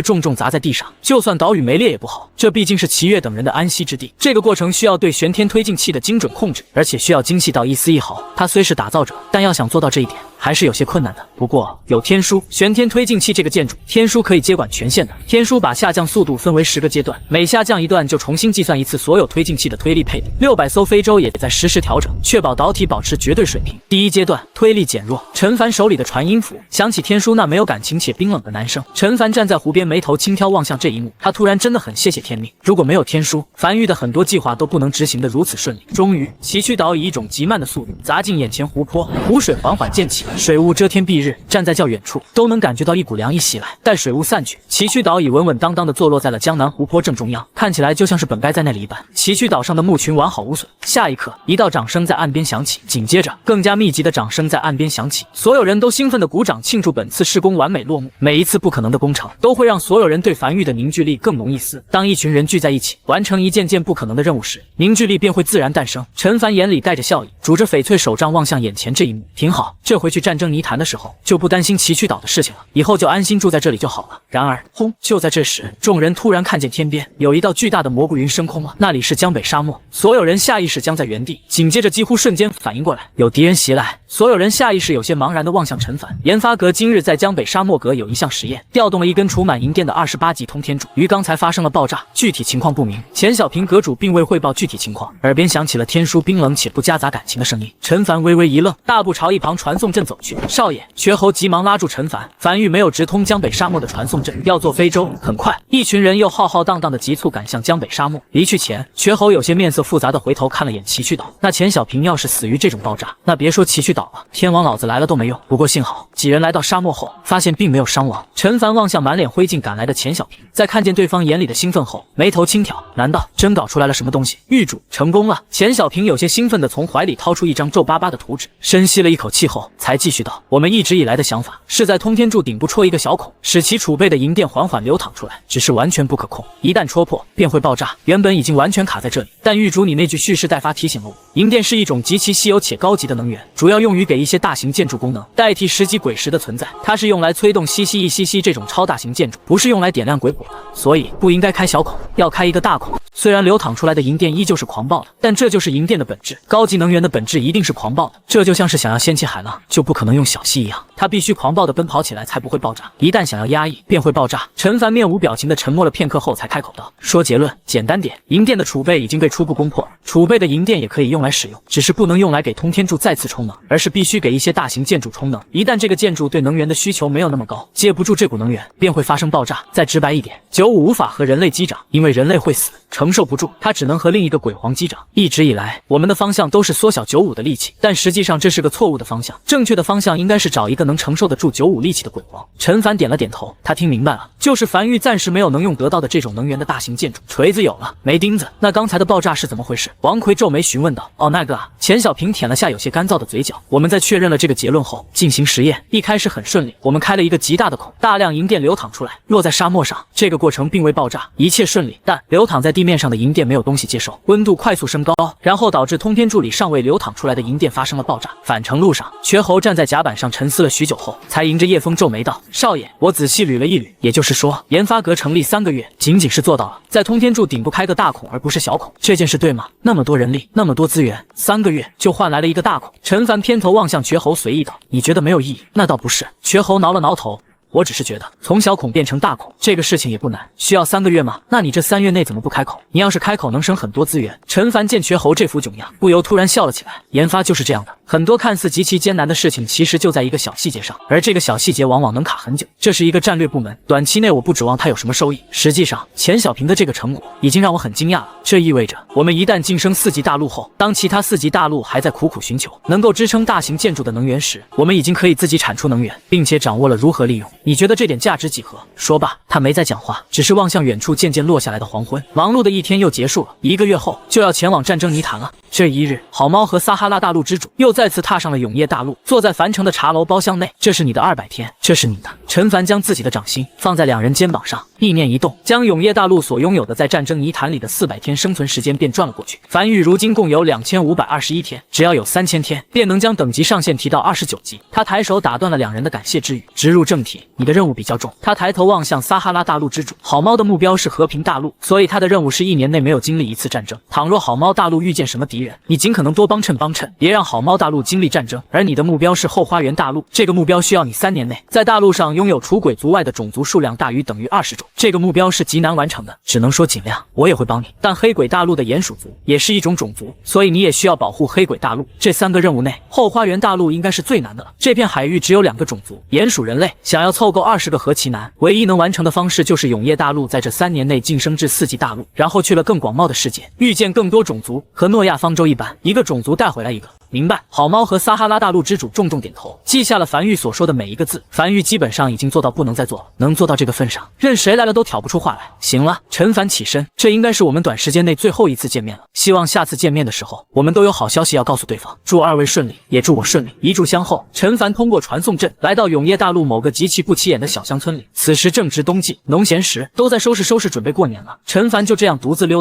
重重砸在地上，就算岛屿没裂也不好。这毕竟是齐越等人的安息之地，这个过程需要对旋天推进器的精准控制，而且需要精细到一丝一毫。他虽是打造者，但要想做到这一点，还是有些困难的。不过有天书旋天推进器这个建筑，天书可以接管全线的。天书把下降速度分为10个阶段，每下降一段就重新计算一次所有推进器的推力配比。600艘非洲也在实时调整，确保导体保持绝对水平。第一阶段推力减弱，陈凡手里的传音符响起天书那没有感情且冰冷的男声。陈凡站在湖边，眉头轻挑望向这一幕，他突然真的很谢谢天命。如果没有天书，樊玉的很多计划都不能执行得如此顺利。终于，崎岖岛以一种极慢的速度砸进眼前湖泊，湖水缓缓溅起，水雾遮天蔽日，站在较远处都能感觉到一股凉意袭来。待水雾散去，崎岖岛已稳稳当当地坐落在了江南湖泊正中央，看起来就像是本该在那里一般。崎岖岛上的木群完好无损。下一刻，一道掌声在岸边响起，紧接着更加密集的掌声在岸边响起，所有人都兴奋地鼓掌庆祝本次施工完美落幕。每一次不可能的工程，都会让所有人对樊玉的凝聚力更浓一丝。当一群人聚在一起，完成一件件不可能的任务时，凝聚力便会自然诞生。陈凡眼里带着笑意，拄着翡翠手杖望向眼前这一幕，挺好，这回去战争泥潭的时候就不担心崎岖岛的事情了，以后就安心住在这里就好了。然而，轰！就在这时，众人突然看见天边有一道巨大的蘑菇云升空了，那里是江北沙漠。所有人下意识僵在原地，紧接着几乎瞬间反应过来，有敌人袭来。所有人下意识有些茫然地望向陈凡。研发阁今日在江北沙漠阁有一项实验，调动了一根储满银电的28级通天柱，于刚才发生了爆炸，具体情况不明。钱小平阁主并未汇报具体情况，耳边响起了天书冰冷且不夹杂感情的声音。陈凡微微一愣，大步朝一旁传送阵走去。少爷，瘸猴急忙拉住陈凡。樊玉没有直通江北沙漠的传送阵，要做非洲。很快，一群人又浩浩荡荡的急促赶向江北沙漠。离去前，瘸猴有些面色复杂的回头看了眼崎岖岛。那钱小平要是死于这种爆炸，那别说崎岖岛了，天王老子来了都没用。不过幸好，几人来到沙漠后，发现并没有伤亡。陈凡望向满脸灰烬赶来的钱小平，在看见对方眼里的兴奋后，眉头轻挑，难道真搞出来了什么东西？玉主成功了！钱小平有些兴奋地从怀里掏出一张皱巴巴的图纸，深吸了一口气后，才继续道：我们一直以来的想法是在通天柱顶部戳一个小孔，使其储备的银电缓缓流淌出来，只是完全不可控，一旦戳破便会爆炸。原本已经完全卡在这里，但玉主你那句蓄势待发提醒了我，银电是一种极其稀有且高级的能源，主要用于给一些大型建筑功能，代替10级鬼石的存在。它是用来催动西西这种超大型建筑，不是用来点亮鬼火的，所以不应该开小孔，要开一个大孔。虽然流淌出来的银电依旧是狂暴的，但这就是银电的本质。高级能源的本质一定是狂暴的，这就像是想要掀起海浪，就不可能用小溪一样，它必须狂暴的奔跑起来才不会爆炸，一旦想要压抑，便会爆炸。陈凡面无表情的沉默了片刻后才开口道：说结论，简单点，银电的储备已经被初步攻破，储备的银电也可以用来使用，只是不能用来给通天柱再次充能，而是必须给一些大型建筑充能。一旦这个建筑对能源的需求没有那么高，接不住这股能源，便会发生爆炸。再直白一点，95无法和人类击掌，因为人类会死，承受不住，它只能和另一个鬼皇击掌。一直以来，我们的方向都是缩小95的力气，但实际上这是个错误的方向，正确的方向应该是找一个能承受得住95力气的鬼皇。陈凡点了点头，他听明白了，就是樊玉暂时没有能用得到的这种能源的大型建筑。锤子有了，没钉子，那刚才的爆炸是怎么回事？王奎皱眉询问道。哦，那个啊，钱小平舔了下有些干燥的嘴角。我们在确认了这个结论后，进行实验，一开始很顺利，我们开了一个极大的孔，大量银电流淌出来，落在沙漠上。这个过程并未爆炸，一切顺利，但流淌在地面上的银电没有东西接收，温度快速升高，然后导致通天柱里尚未流淌出来的银电发生了爆炸。返程路上，瘸猴站在甲板上沉思了许久后，才迎着夜风皱眉道：少爷，我仔细捋了一捋，也就是说，研发阁成立3个月，仅仅是做到了在通天柱顶部开个大孔，而不是小孔。这件事对吗？那么多人力，那么多资源，3个月就换来了一个大孔。陈凡偏头望向瘸猴，随意道：你觉得没有意义？那倒不是。瘸猴挠了挠头。我只是觉得从小孔变成大孔这个事情也不难，需要3个月吗？那你这3月内怎么不开口？你要是开口能省很多资源。陈凡见瘸猴这副窘样，不由突然笑了起来。研发就是这样的，很多看似极其艰难的事情，其实就在一个小细节上，而这个小细节往往能卡很久。这是一个战略部门，短期内我不指望它有什么收益。实际上，钱小平的这个成果已经让我很惊讶了。这意味着我们一旦晋升4级大陆后，当其他4级大陆还在苦苦寻求能够支撑大型建筑的能源时，我们已经可以自己产出能源，并且掌握了如何利用。你觉得这点价值几何？说罢，他没再讲话，只是望向远处渐渐落下来的黄昏。忙碌的一天又结束了，1个月后就要前往战争泥潭了。这一日，好猫和撒哈拉大陆之主又再次踏上了永夜大陆，坐在樊城的茶楼包厢内。这是你的200天，这是你的。陈凡将自己的掌心放在2人肩膀上，意念一动，将永夜大陆所拥有的在战争泥潭里的400天生存时间便转了过去。樊玉如今共有2521天，只要有3000天，便能将等级上限提到29级。他抬手打断了2人的感谢之语，直入正题。你的任务比较重。他抬头望向撒哈拉大陆之主，好猫的目标是和平大陆，所以他的任务是1年内没有经历一次战争。倘若好猫大陆遇见什么敌人，你尽可能多帮衬，别让好猫大陆经历战争。而你的目标是后花园大陆，这个目标需要你3年内在大陆上拥有除鬼族外的种族数量大于等于20种。这个目标是极难完成的，只能说尽量，我也会帮你。但黑鬼大陆的鼹鼠族也是一种种族，所以你也需要保护黑鬼大陆。这3个任务内，后花园大陆应该是最难的了。这片海域只有2个种族，鼹鼠人类，想要凑够20个何其难。唯一能完成的方式就是永夜大陆在这3年内晋升至4级大陆，然后去了更广袤的世界，遇见更多种族。和诺亚方舟一般，一个种族带回来一个。明白。好猫和撒哈拉大陆之主重重点头，记下了樊玉所说的每一个字。樊玉基本上已经做到不能再做了，能做到这个份上，任谁来了都挑不出话来。行了，陈凡起身，这应该是我们短时间内最后一次见面了。希望下次见面的时候，我们都有好消息要告诉对方。祝2位顺利，也祝我顺利。一炷香后，陈凡通过传送阵来到永夜大陆某个极其不起眼的小乡村里。此时正值冬季，农闲时都在收拾准备过年了。陈凡就这样独自溜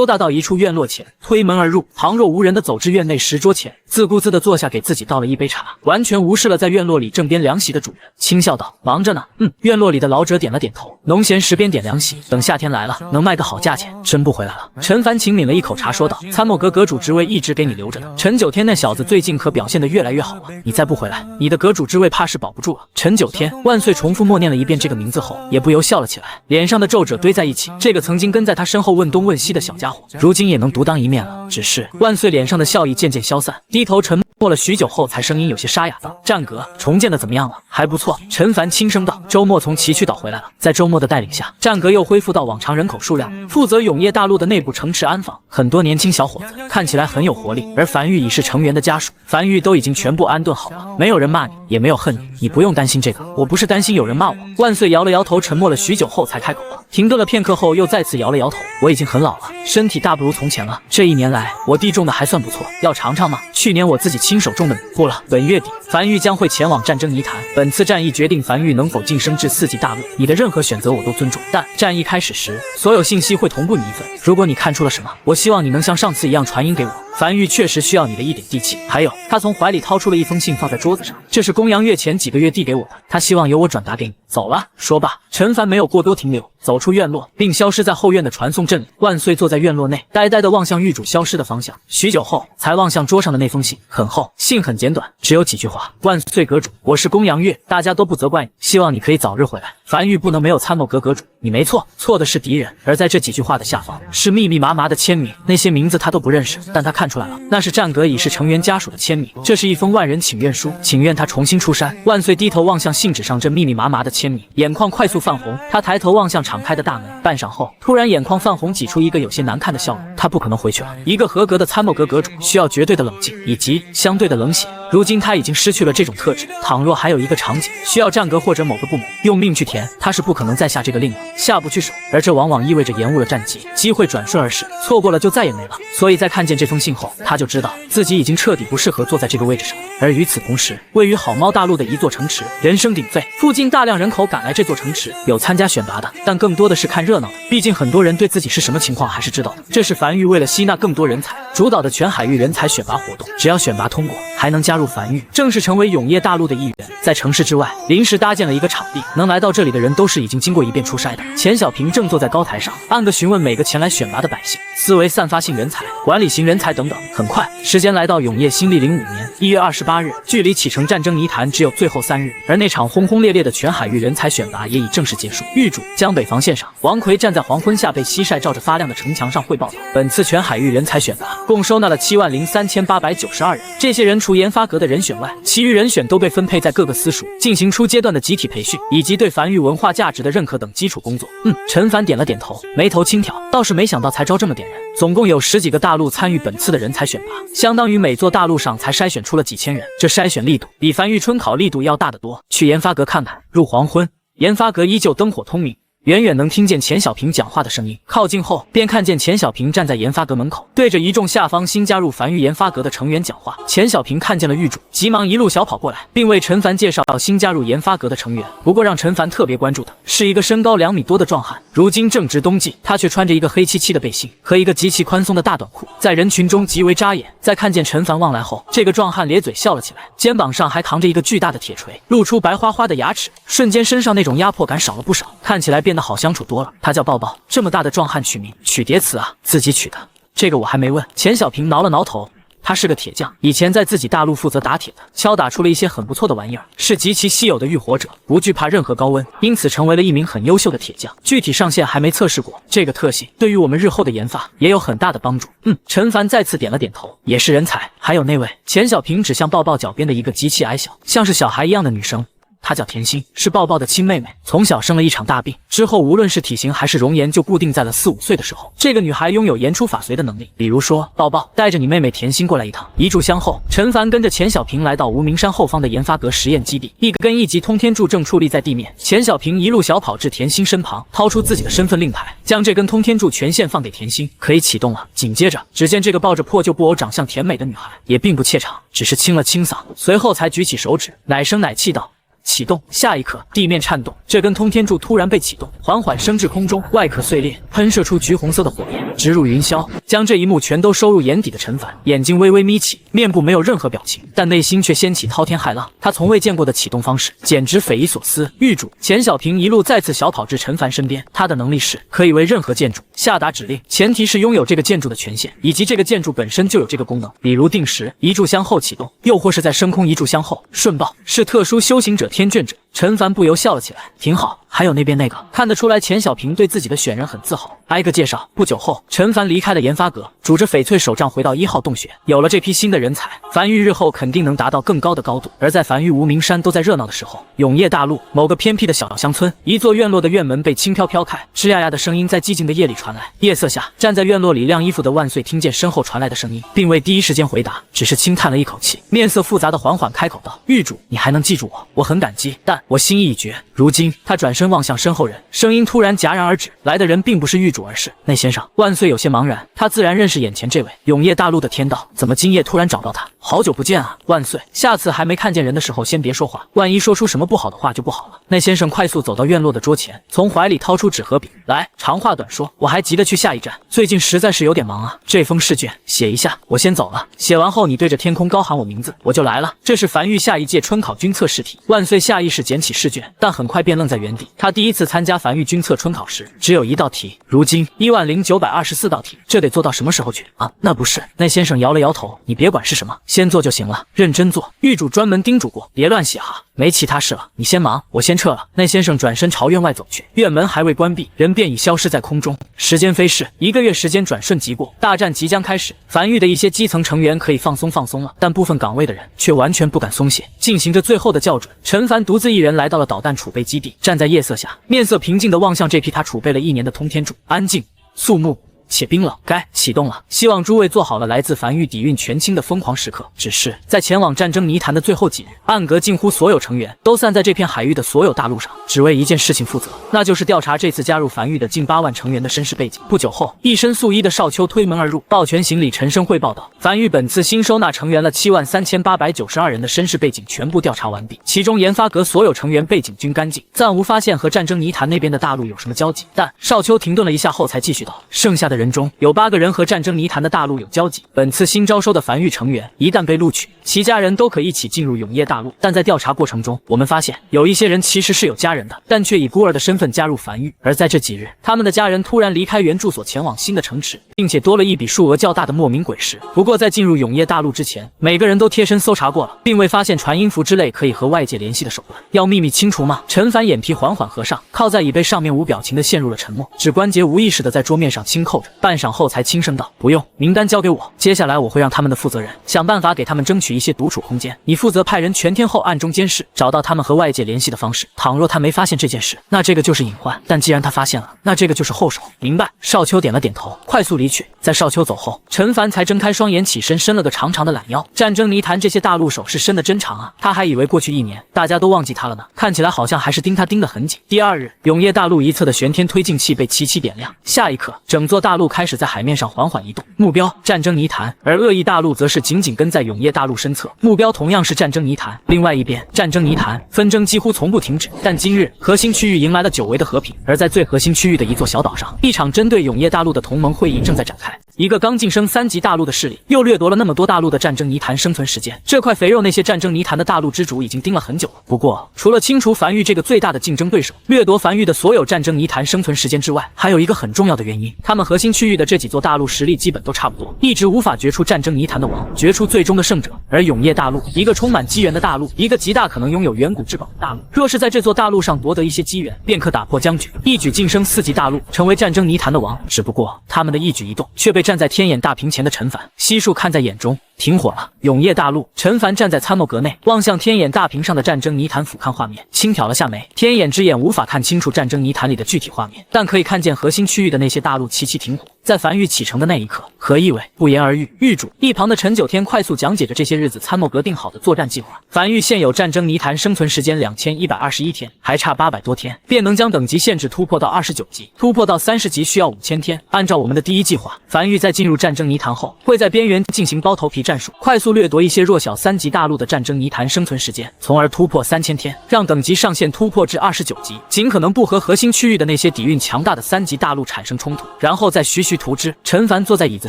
达到一处院落前，推门而入，旁若无人地走至院内石桌前，自顾自地坐下，给自己倒了一杯茶，完全无视了在院落里正边凉席的主人，轻笑道：“忙着呢。”院落里的老者点了点头。农闲时边点凉席，等夏天来了，能卖个好价钱。真不回来了。陈凡请抿了一口茶，说道：“参谋阁阁主职位一直给你留着呢。陈九天那小子最近可表现得越来越好了，你再不回来，你的阁主之位怕是保不住了。”陈九天万岁重复默念了一遍这个名字后，也不由笑了起来，脸上的皱褶堆在一起。这个曾经跟在他身后问东问西的小家伙，如今也能独当一面了。只是万岁脸上的笑意渐渐消散，低头沉默了许久后，才声音有些沙哑道：“战阁重建的怎么样了？”“还不错。”陈凡轻声道。“周末从崎岖岛回来了，在周末的带领下，战阁又恢复到往常人口数量，负责永夜大陆的内部城池安防，很多年轻小伙子看起来很有活力。而樊玉已是成员的家属，樊玉都已经全部安顿好了，没有人骂你，也没有恨你，你不用担心这个。我不是担心有人骂我。”万岁摇了摇头，沉默了许久后才开口了，停顿了片刻后又再次摇了摇头：“我已经很老了，身体大不如从前了。这1年来，我弟种的还算不错，要尝尝吗？去年我自己亲手种的米。不了，本月底，樊玉将会前往战争泥潭。本次战役决定樊玉能否晋升至4级大陆。你的任何选择我都尊重，但战役开始时，所有信息会同步你一份。如果你看出了什么，我希望你能像上次一样传音给我。樊玉确实需要你的一点地气。还有，他从怀里掏出了一封信放在桌子上，这是公羊月前几个月递给我的，他希望由我转达给你。走了。”说罢，陈凡没有过多停留，走出院落，并消失在后院的传送阵里。万岁坐在院落内，呆呆地望向狱主消失的方向，许久后才望向桌上的那封信，很厚，信很简短，只有几句话：“万岁阁主，我是公羊月，大家都不责怪你，希望你可以早日回来。樊玉不能没有参谋阁阁主，你没错，错的是敌人。”而在这几句话的下方，是密密麻麻的签名，那些名字他都不认识，但他看出来了，那是战阁已是成员家属的签名。这是一封万人请愿书，请愿他重新出山。万岁低头望向信纸上这密密麻麻的签名，眼眶快速泛红。他抬头望向敞开的大门，半晌后，突然眼眶泛红，挤出一个有些难看的笑容。他不可能回去了。一个合格的参谋阁阁主需要绝对的冷静以及相对的冷血，如今他已经失去了这种特质。倘若还有一个场景需要战阁或者某个部门用命去填，他是不可能再下这个令了，下不去手，而这往往意味着延误了战机，机会转瞬而逝，错过了就再也没了。所以在看见这封信后，他就知道自己已经彻底不适合坐在这个位置上。而与此同时，位于好猫大陆的一座城池人声鼎沸，附近大量人口赶来这座城池，有参加选拔的，但更多的是看热闹的。毕竟很多人对自己是什么情况还是知道的。这是樊玉为了吸纳更多人才主导的全海域人才选拔活动，只要选拔通过，还能加入樊玉，正式成为永夜大陆的一员。在城市之外临时搭建了一个场地，能来到这里的人都是已经经过一遍出筛的。钱小平正坐在高台上，按个询问每个前来选拔的百姓，思维散发性人才、管理型人才等等。很快，时间来到永夜新历05年1月28日，距离启程战争泥潭只有最后3日，而那场轰轰烈烈的全海域人才选拔也已正式结束。狱主江北防线上，王奎站在黄昏下被西晒照着发亮的城墙上汇报道：本次全海域人才选拔共收纳了7万03892人，这些人除研发阁的人选外，其余人选都被分配在各个私属，进行初阶段的集体培训以及对樊玉文化价值的认可等基础工作。陈凡点了点头，眉头轻挑，倒是没想到才招这么点人。总共有10几个大陆参与本次的人才选拔，相当于每座大陆上才筛选出了几千人，这筛选力度比樊玉春考力度要大得多。去研发阁看看，入黄昏研发阁依旧灯火通明。远远能听见钱小平讲话的声音，靠近后便看见钱小平站在研发阁门口，对着一众下方新加入凡玉研发阁的成员讲话。钱小平看见了狱主，急忙一路小跑过来，并为陈凡介绍新加入研发阁的成员。不过让陈凡特别关注的是一个身高2米多的壮汉，如今正值冬季，他却穿着一个黑漆漆的背心和一个极其宽松的大短裤，在人群中极为扎眼。在看见陈凡望来后，这个壮汉咧嘴笑了起来，肩膀上还扛着一个巨大的铁锤，露出白花花的牙齿，瞬间身上那种压迫感少了不少，看起来变得好相处多了。他叫抱抱，这么大的壮汉取名取叠词啊，自己取的。这个我还没问。钱小平挠了挠头，他是个铁匠，以前在自己大陆负责打铁的，敲打出了一些很不错的玩意儿，是极其稀有的浴火者，不惧怕任何高温，因此成为了一名很优秀的铁匠。具体上限还没测试过，这个特性对于我们日后的研发也有很大的帮助。陈凡再次点了点头，也是人才。还有那位，钱小平指向抱抱脚边的一个极其矮小，像是小孩一样的女生。她叫甜心，是抱抱的亲妹妹，从小生了一场大病，之后无论是体型还是容颜就固定在了4、5岁的时候。这个女孩拥有言出法随的能力，比如说，抱抱，带着你妹妹甜心过来一趟。一炷香后，陈凡跟着钱小平来到无名山后方的研发阁实验基地，一根1级通天柱正矗立在地面。钱小平一路小跑至甜心身旁，掏出自己的身份令牌，将这根通天柱权限放给甜心，可以启动了。紧接着，只见这个抱着破旧布偶、长相甜美的女孩也并不怯场，只是清了清嗓，随后才举起手指，奶声奶气道：启动。下一刻，地面颤动，这根通天柱突然被启动，缓缓升至空中，外壳碎裂，喷射出橘红色的火焰，直入云霄。将这一幕全都收入眼底的陈凡，眼睛微微眯起，面部没有任何表情，但内心却掀起滔天骇浪。他从未见过的启动方式，简直匪夷所思。狱主钱小平一路再次小跑至陈凡身边，他的能力是可以为任何建筑下达指令，前提是拥有这个建筑的权限，以及这个建筑本身就有这个功能，比如定时一炷香后启动，又或是在升空一炷香后瞬爆，是特殊修行者天眷者。陈凡不由笑了起来，挺好。还有那边那个，看得出来钱小平对自己的选人很自豪。挨个介绍。不久后，陈凡离开了研发阁，拄着翡翠手杖回到1号洞穴。有了这批新的人才，凡域日后肯定能达到更高的高度。而在凡域无名山都在热闹的时候，永业大陆某个偏僻的小乡村，一座院落的院门被轻飘飘开，吱呀呀的声音在寂静的夜里传来。夜色下，站在院落里晾衣服的万岁听见身后传来的声音，并未第一时间回答，只是轻叹了一口气，面色复杂的缓缓开口道：“狱主，你还能记住我，我很感激，但我心意已决。”如今，他转身望向身后人，声音突然戛然而止，来的人并不是狱主，而是那先生。万岁有些茫然，他自然认识眼前这位永业大陆的天道，怎么今夜突然找到他？好久不见啊，万岁！下次还没看见人的时候，先别说话，万一说出什么不好的话就不好了。那先生快速走到院落的桌前，从怀里掏出纸和笔来，长话短说，我还急得去下一站，最近实在是有点忙啊。这封试卷写一下，我先走了。写完后你对着天空高喊我名字，我就来了。这是凡域下一届春考军测试题。万岁下意识捡起试卷，但很快便愣在原地。他第一次参加凡域军测春考时，只有1道题，如今10924道题，这得做到什么时候去啊？那不是。那先生摇了摇头，你别管是什么，先做就行了，认真做。狱主专门叮嘱过，别乱写哈。没其他事了，你先忙，我先撤了。那先生转身朝院外走去，院门还未关闭，人便已消失在空中。时间飞逝，1个月时间转瞬即过，大战即将开始。凡域的一些基层成员可以放松了，但部分岗位的人却完全不敢松懈，进行着最后的校准。陈凡独自一人来到了导弹储备基地，站在夜色下，面色平静地望向这批他储备了1年的通天柱，安静肃穆且冰冷。该启动了，希望诸位做好了来自凡域底蕴全清的疯狂时刻。只是在前往战争泥潭的最后几日，暗阁近乎所有成员都散在这片海域的所有大陆上，只为一件事情负责，那就是调查这次加入凡域的近8万成员的身世背景。不久后，一身素衣的少秋推门而入，抱拳行礼，沉声汇报道：凡域本次新收纳成员了73892人的身世背景全部调查完毕，其中研发阁所有成员背景均干净，暂无发现和战争泥潭那边的大陆有什么交集。但少秋停顿了一下后才继续道：剩下的人中有8个人和战争泥潭的大陆有交集。本次新招收的凡域成员一旦被录取，其家人都可一起进入永业大陆。但在调查过程中，我们发现有一些人其实是有家人的，但却以孤儿的身份加入凡域。而在这几日，他们的家人突然离开原住所前往新的城池，并且多了一笔数额较大的莫名鬼石。不过在进入永业大陆之前，每个人都贴身搜查过了，并未发现传音符之类可以和外界联系的手段。要秘密清除吗？陈凡眼皮缓缓合上，靠在椅背上面无表情的陷入了沉默，指关节无意识的在桌面上轻扣着。着，半晌后才轻声道：“不用，名单交给我，接下来我会让他们的负责人想办法给他们争取一些独处空间。你负责派人全天候暗中监视，找到他们和外界联系的方式。倘若他没发现这件事，那这个就是隐患；但既然他发现了，那这个就是后手。明白？”少秋点了点头，快速离去。在少秋走后，陈凡才睁开双眼，起身伸了个长长的懒腰。战争泥潭这些大陆手是伸得真长啊！他还以为过去1年大家都忘记他了呢，看起来好像还是盯他盯得很紧。第2日，永业大陆一侧的旋天推进器被齐齐点亮，下一刻，整座大陆开始在海面上缓缓移动，目标战争泥潭，而恶意大陆则是紧紧跟在永业大陆身侧，目标同样是战争泥潭。另外一边，战争泥潭纷争几乎从不停止，但今日核心区域迎来了久违的和平，而在最核心区域的一座小岛上，一场针对永业大陆的同盟会议正在展开。一个刚晋升3级大陆的势力，又掠夺了那么多大陆的战争泥潭生存时间，这块肥肉那些战争泥潭的大陆之主已经盯了很久了。不过，除了清除樊玉这个最大的竞争对手，掠夺樊玉的所有战争泥潭生存时间之外，还有一个很重要的原因，他们核心区域的这几座大陆实力基本都差不多，一直无法决出战争泥潭的王，决出最终的胜者。而永业大陆，一个充满机缘的大陆，一个极大可能拥有远古之宝的大陆，若是在这座大陆上夺得一些机缘，便可打破僵局，一举晋升4级大陆，成为战争泥潭的王。只不过，他们的一举一动却被站在天眼大屏前的陈凡悉数看在眼中。停火了！永业大陆，陈凡站在参谋阁内，望向天眼大屏上的战争泥潭，俯瞰画面，轻挑了下眉。天眼之眼无法看清楚战争泥潭里的具体画面，但可以看见核心区域的那些大陆齐齐停火。在樊玉启程的那一刻，何一伟不言而喻。狱主一旁的陈九天快速讲解着这些日子参谋阁定好的作战计划。樊玉现有战争泥潭生存时间2121天，还差800多天，便能将等级限制突破到29级，突破到30级需要5000天。按照我们的第一计划，樊玉在进入战争泥潭后，会在边缘进行包头皮战术，快速掠夺一些弱小3级大陆的战争泥潭生存时间，从而突破3000天，让等级上限突破至29级，尽可能不和核心区域的那些底蕴强大的3级大陆产生冲突，然后再徐徐图之。陈凡坐在椅子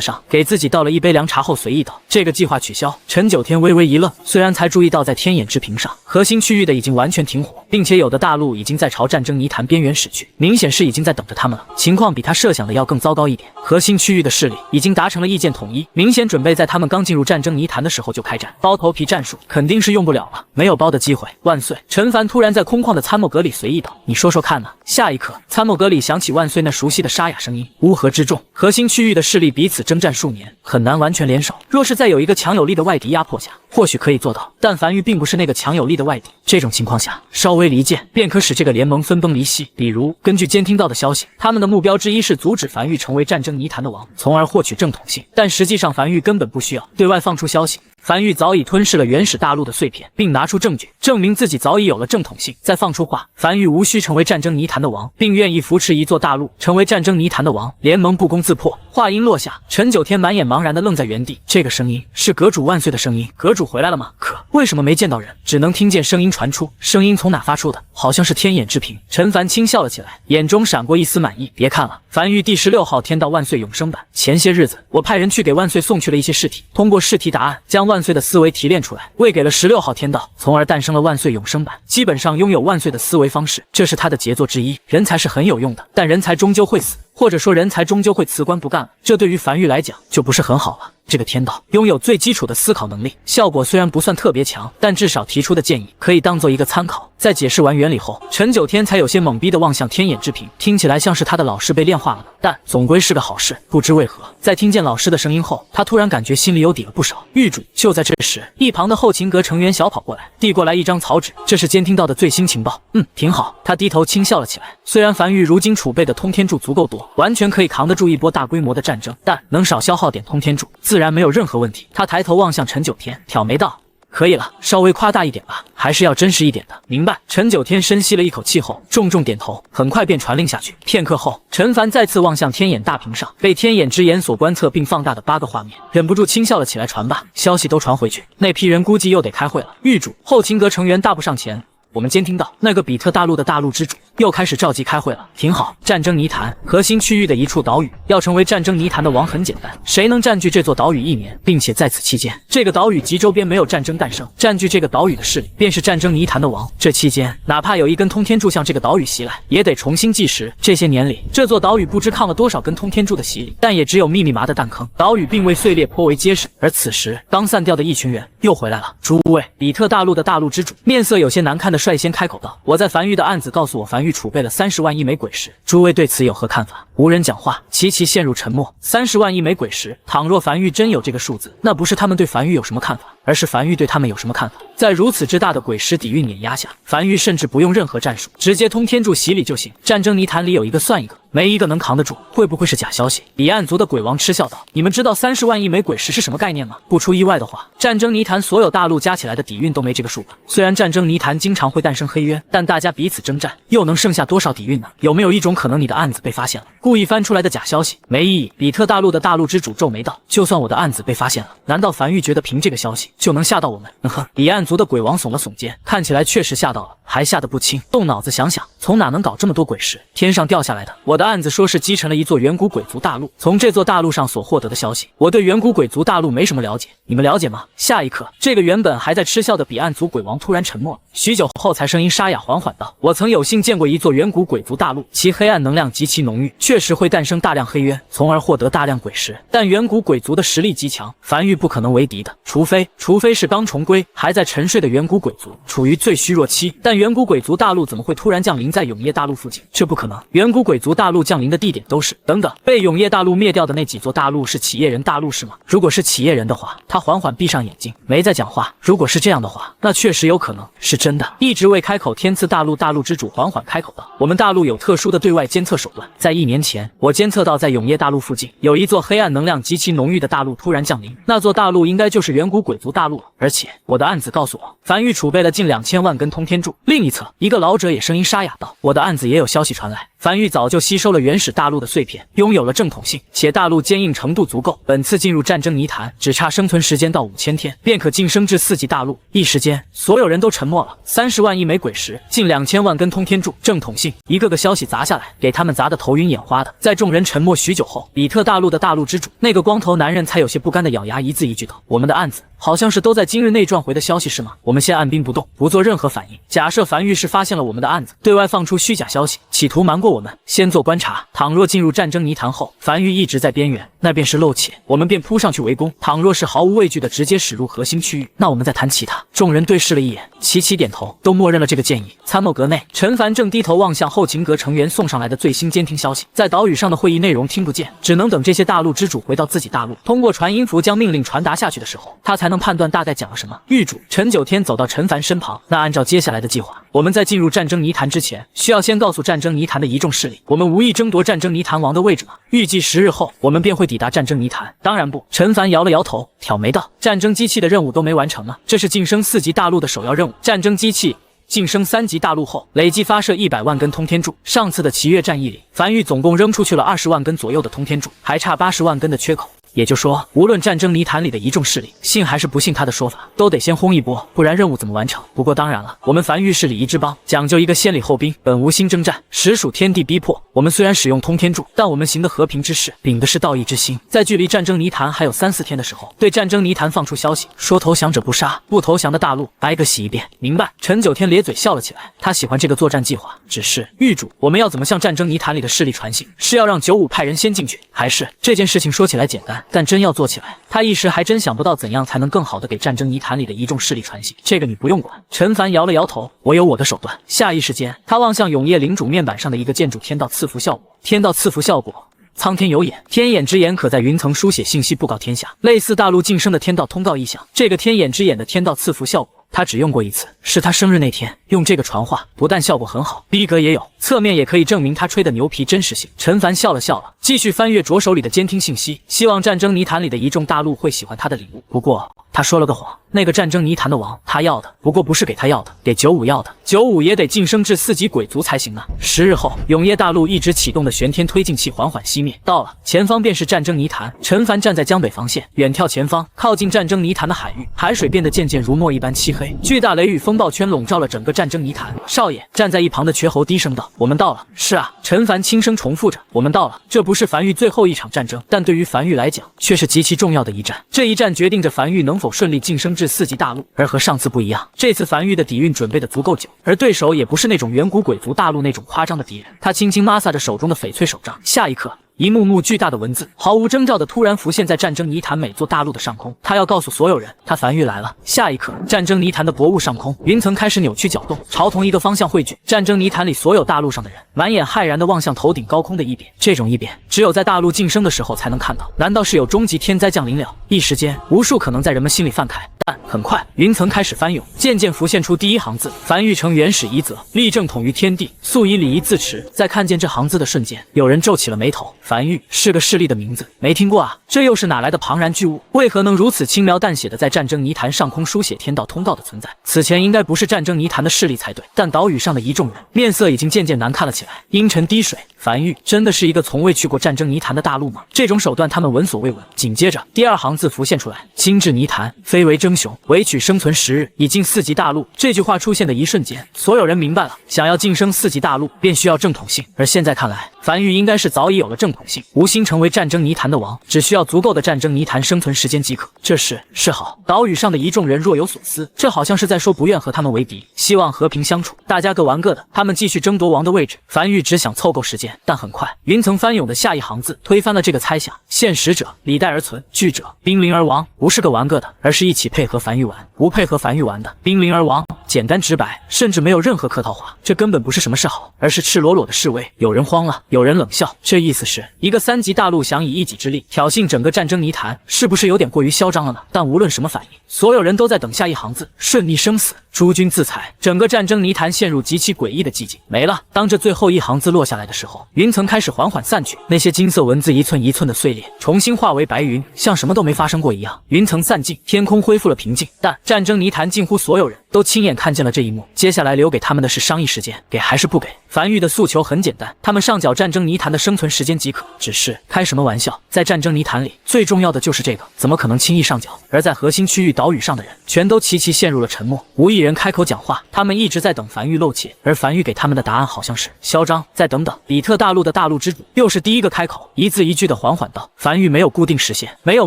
上，给自己倒了一杯凉茶后随意道：“这个计划取消。”陈九天微微一愣，虽然才注意到在天眼之屏上，核心区域的已经完全停火，并且有的大陆已经在朝战争泥潭边缘驶去，明显是已经在等着他们了。情况比他设想的要更糟糕一点，核心区域的势力已经达成了意见统一，明显准备在他们刚进入战争泥潭的时候就开战。包头皮战术肯定是用不了了，没有包的机会。万岁！陈凡突然在空旷的参谋阁里随意道：“你说说看呢？”下一刻，参谋阁里响起万岁那熟悉的沙哑声音：“乌合之众，核心区域的势力彼此征战数年，很难完全联手。若是再有一个强有力的外敌压迫下，或许可以做到。但樊玉并不是那个强有力的外敌，这种情况下，稍微离间便可使这个联盟分崩离析。比如，根据监听到的消息，他们的目标之一是阻止樊玉成为战争泥潭的王，从而获取正统性。但实际上，樊玉根本不需要对外放出消息。樊玉早已吞噬了原始大陆的碎片，并拿出证据证明自己早已有了正统性。再放出话，樊玉无需成为战争泥潭的王，并愿意扶持一座大陆成为战争泥潭的王，联盟不攻自破。话音落下，陈九天满眼茫然地愣在原地。这个声音是阁主万岁的声音，阁主回来了吗？可为什么没见到人？只能听见声音传出，声音从哪发出的？好像是天眼之屏。陈凡轻笑了起来，眼中闪过一丝满意。别看了，樊玉第16号天道万岁永生版。前些日子，我派人去给万岁送去了一些试题，通过试题答案将万岁的思维提炼出来，喂给了16号天道，从而诞生了万岁永生版。基本上拥有万岁的思维方式，这是他的杰作之一。人才是很有用的，但人才终究会死，或者说人才终究会辞官不干了，这对于樊玉来讲就不是很好了。这个天道拥有最基础的思考能力，效果虽然不算特别强，但至少提出的建议可以当做一个参考。在解释完原理后，陈九天才有些懵逼地望向天眼之屏，听起来像是他的老师被炼化了，但总归是个好事。不知为何，在听见老师的声音后，他突然感觉心里有底了不少。狱主！就在这时，一旁的后勤阁成员小跑过来，递过来一张草纸，这是监听到的最新情报。挺好。他低头轻笑了起来。虽然樊玉如今储备的通天柱足够多，完全可以扛得住一波大规模的战争，但能少消耗点通天柱，自然没有任何问题。他抬头望向陈九天，挑眉道：“可以了，稍微夸大一点吧，还是要真实一点的。”明白。陈九天深吸了一口气后，重重点头，很快便传令下去。片刻后，陈凡再次望向天眼大屏上被天眼之眼所观测并放大的8个画面，忍不住轻笑了起来。传吧，消息都传回去，那批人估计又得开会了。狱主，后勤阁成员大步上前。我们监听到那个比特大陆的大陆之主又开始召集开会了。挺好，战争泥潭核心区域的一处岛屿，要成为战争泥潭的王很简单，谁能占据这座岛屿1年，并且在此期间这个岛屿及周边没有战争诞生，占据这个岛屿的势力便是战争泥潭的王。这期间哪怕有一根通天柱向这个岛屿袭来，也得重新计时。这些年里，这座岛屿不知抗了多少根通天柱的洗礼，但也只有密密麻的弹坑，岛屿并未碎裂，颇为结实。而此时刚散掉的一群人又回来了。诸位，比特大陆的大陆之主面色有些难看的率先开口道：“我在樊玉的案子告诉我，樊樊玉储备了30万亿枚鬼石，诸位对此有何看法？无人讲话，齐齐陷入沉默。30万亿枚鬼石，倘若樊玉真有这个数字，那不是他们对樊玉有什么看法，而是樊玉对他们有什么看法。在如此之大的鬼石底蕴碾压下，樊玉甚至不用任何战术，直接通天柱洗礼就行。战争泥潭里有一个算一个，没一个能扛得住。会不会是假消息？彼岸族的鬼王嗤笑道：“你们知道30万亿枚鬼石是什么概念吗？不出意外的话，战争泥潭所有大陆加起来的底蕴都没这个数吧？虽然战争泥潭经常会诞生黑渊，但大家彼此征战，又能剩下多少底蕴呢？有没有一种可能，你的案子被发现了，故意翻出来的假消息？没意义。”比特大陆的大陆之主皱眉道：“就算我的案子被发现了，难道樊玉觉得凭这个消息就能吓到我们？”哼，彼岸族的鬼王耸了耸肩，看起来确实吓到了，还吓得不轻。动脑子想想，从哪能搞这么多鬼石？天上掉下来的？我的案子说是击沉了一座远古鬼族大陆，从这座大陆上所获得的消息，我对远古鬼族大陆没什么了解，你们了解吗？下一刻，这个原本还在嗤笑的彼岸族鬼王突然沉默了，许久后才声音沙哑缓缓道：“我曾有幸见过一座远古鬼族大陆，其黑暗能量极其浓郁，确实会诞生大量黑渊，从而获得大量鬼石。但远古鬼族的实力极强，樊玉不可能为敌的，除非是刚重归还在沉睡的远古鬼族，处于最虚弱期。但远古鬼族大陆怎么会突然降临在永夜大陆附近？这不可能。远古鬼族大陆降临的地点都是……等等，被永夜大陆灭掉的那几座大陆是企业人大陆是吗？如果是企业人的话，他缓缓闭上眼睛，没再讲话。如果是这样的话，那确实有可能是真的。一直未开口，天赐大陆大陆之主缓缓开口道：“我们大陆有特殊的对外监测手段，在1年前，我监测到在永夜大陆附近有一座黑暗能量极其浓郁的大陆突然降临，那座大陆应该就是远古鬼族大陆了。而且我的案子告诉我，樊玉储备了近2000万根通天柱。”另一侧，一个老者也声音沙哑道：“我的案子也有消息传来，樊玉早就吸收了原始大陆的碎片，拥有了正统性，且大陆坚硬程度足够，本次进入战争泥潭，只差生存时间到5000天，便可晋升至4级大陆。”一时间，所有人都沉默了。30万亿枚鬼石，近2000万根通天柱，正统性，一个个消息砸下来，给他们砸得头晕眼花的。在众人沉默许久后，比特大陆的大陆之主，那个光头男人才有些不甘的咬牙，一字一句道：“我们的案子好像是都在今日内赚回的消息是吗？我们先按兵不动，不做任何反应。假设樊玉是发现了我们的案子，对外放出虚假消息，企图瞒过我们，先做观察。倘若进入战争泥潭后，樊玉一直在边缘，那便是漏气，我们便扑上去围攻。倘若是毫无畏惧的直接驶入核心区域，那我们再谈其他。”众人对视了一眼，齐齐点头，都默认了这个建议。参谋阁内，陈凡正低头望向后勤阁成员送上来的最新监听消息，在岛屿上的会议内容听不见，只能等这些大陆之主回到自己大陆，通过传音符将命令传达下去的时候，他才能判断大概讲了什么。狱主陈九天走到陈凡身旁，那按照接下来的计划，我们在进入战争泥潭之前，需要先告诉战争泥潭的一众势力，我们无意争夺战争泥潭王的位置吗？预计10日后，我们便会抵达战争泥潭。当然不。陈凡摇了摇头，挑眉道：“战争机器的任务都没完成呢，这是晋升4级大陆的首要任务。战争机器晋升3级大陆后，累计发射100万根通天柱。上次的祈月战役里，樊玉总共扔出去了20万根左右的通天柱，还差80万根的缺口。也就说，无论战争泥潭里的一众势力信还是不信他的说法，都得先轰一波，不然任务怎么完成？不过当然了，我们樊玉是礼仪之邦，讲究一个先礼后兵，本无心征战，实属天地逼迫。我们虽然使用通天柱，但我们行的和平之事，秉的是道义之心。在距离战争泥潭还有3、4天的时候，对战争泥潭放出消息，说投降者不杀，不投降的大陆挨个洗一遍。明白？陈九天咧嘴笑了起来，他喜欢这个作战计划。只是狱主，我们要怎么向战争泥潭里的势力传信？是要让95派人先进去，还是这件事情说起来简单，但真要做起来，他一时还真想不到怎样才能更好的给战争泥潭里的一众势力传信。这个你不用管。陈凡摇了摇头，我有我的手段。下意识间，他望向永夜领主面板上的一个建筑天道赐福效果。天道赐福效果，苍天有眼，天眼之眼可在云层书写信息布告天下，类似大陆晋升的天道通告意象。这个天眼之眼的天道赐福效果，他只用过一次，是他生日那天用这个传话，不但效果很好，逼格也有，侧面也可以证明他吹的牛皮真实性。陈凡笑了笑了，继续翻阅着手里的监听信息，希望战争泥潭里的一众大陆会喜欢他的礼物。不过他说了个谎，那个战争泥潭的王他要的，不过不是给他要的，给95要的。95也得晋升至4级鬼族才行呢。10日后，永夜大陆一直启动的玄天推进器缓缓熄灭，到了前方便是战争泥潭。陈凡站在江北防线，远眺前方，靠近战争泥潭的海域，海水变得渐渐如墨一般漆黑，巨大雷雨风暴圈笼罩了整个战争泥潭。少爷，站在一旁的瘸猴低声道：“我们到了。”是啊，陈凡轻声重复着：“我们到了。”这不是樊玉最后一场战争，但对于樊玉来讲，却是极其重要的一战。这一战决定着樊玉能否顺利晋升至4级大陆。而和上次不一样，这次樊玉的底蕴准备的足够久，而对手也不是那种远古鬼族大陆那种夸张的敌人。他轻轻抹撒着手中的翡翠手杖，下一刻，一幕幕巨大的文字毫无征兆的突然浮现在战争泥潭每座大陆的上空。他要告诉所有人，他梵玉来了。下一刻，战争泥潭的薄雾上空，云层开始扭曲搅动，朝同一个方向汇聚。战争泥潭里所有大陆上的人满眼骇然地望向头顶高空的异变，这种异变只有在大陆晋升的时候才能看到。难道是有终极天灾降临了？一时间，无数可能在人们心里泛慨。但很快，云层开始翻涌，渐渐浮现出第一行字：梵玉成原始一则，立正统于天地，素以礼仪自持。在看见这行字的瞬间，有人皱起了眉头。梵玉是个势力的名字，没听过啊？这又是哪来的庞然巨物？为何能如此轻描淡写的在战争泥潭上空书写天道通道的存在？此前应该不是战争泥潭的势力才对。但岛屿上的一众人面色已经渐渐难看了起来，阴沉滴水。梵玉真的是一个从未去过战争泥潭的大陆吗？这种手段他们闻所未闻。紧接着，第二行字浮现出来：亲至泥潭，非为争雄，唯取生存时日，已经4级大陆。这句话出现的一瞬间，所有人明白了，想要晋升4级大陆，便需要正统性。而现在看来，梵玉应该是早已有了正统性，无心成为战争泥潭的王，只需要足够的战争泥潭生存时间即可。这事是好。岛屿上的一众人若有所思，这好像是在说不愿和他们为敌，希望和平相处，大家各玩各的。他们继续争夺王的位置，梵玉只想凑够时间。但很快，云层翻涌的下一行字推翻了这个猜想：现实者礼待而存，惧者兵临而亡。不是个玩个的，而是一起配合梵玉玩。不配合梵玉玩的，兵临而亡。简单直白，甚至没有任何客套话。这根本不是什么示好，而是赤裸裸的示威。有人慌了，有人冷笑，这意思是一个3级大陆想以一己之力挑衅整个战争泥潭，是不是有点过于嚣张了呢？但无论什么反应，所有人都在等下一行字：顺逆生死，诸君自裁。整个战争泥潭陷入极其诡异的寂静，没了。当这最后一行字落下来的时候，云层开始缓缓散去，那些金色文字一寸一寸的碎裂，重新化为白云，像什么都没发生过一样。云层散尽，天空恢复了平静，但战争泥潭近乎所有人都亲眼看见了这一幕。接下来留给他们的是商议时间，给还是不给？梵玉的诉求很简单，他们上缴战争泥潭的生存时间即可。只是开什么玩笑，在战争泥潭里最重要的就是这个，怎么可能轻易上缴？而在核心区域岛屿上的人全都齐齐陷入了沉默，无一人开口讲话。他们一直在等梵玉露怯，而梵玉给他们的答案好像是嚣张，再等等。比特大陆的大陆之主又是第一个开口，一字一句的缓缓道：梵玉没有固定时限，没有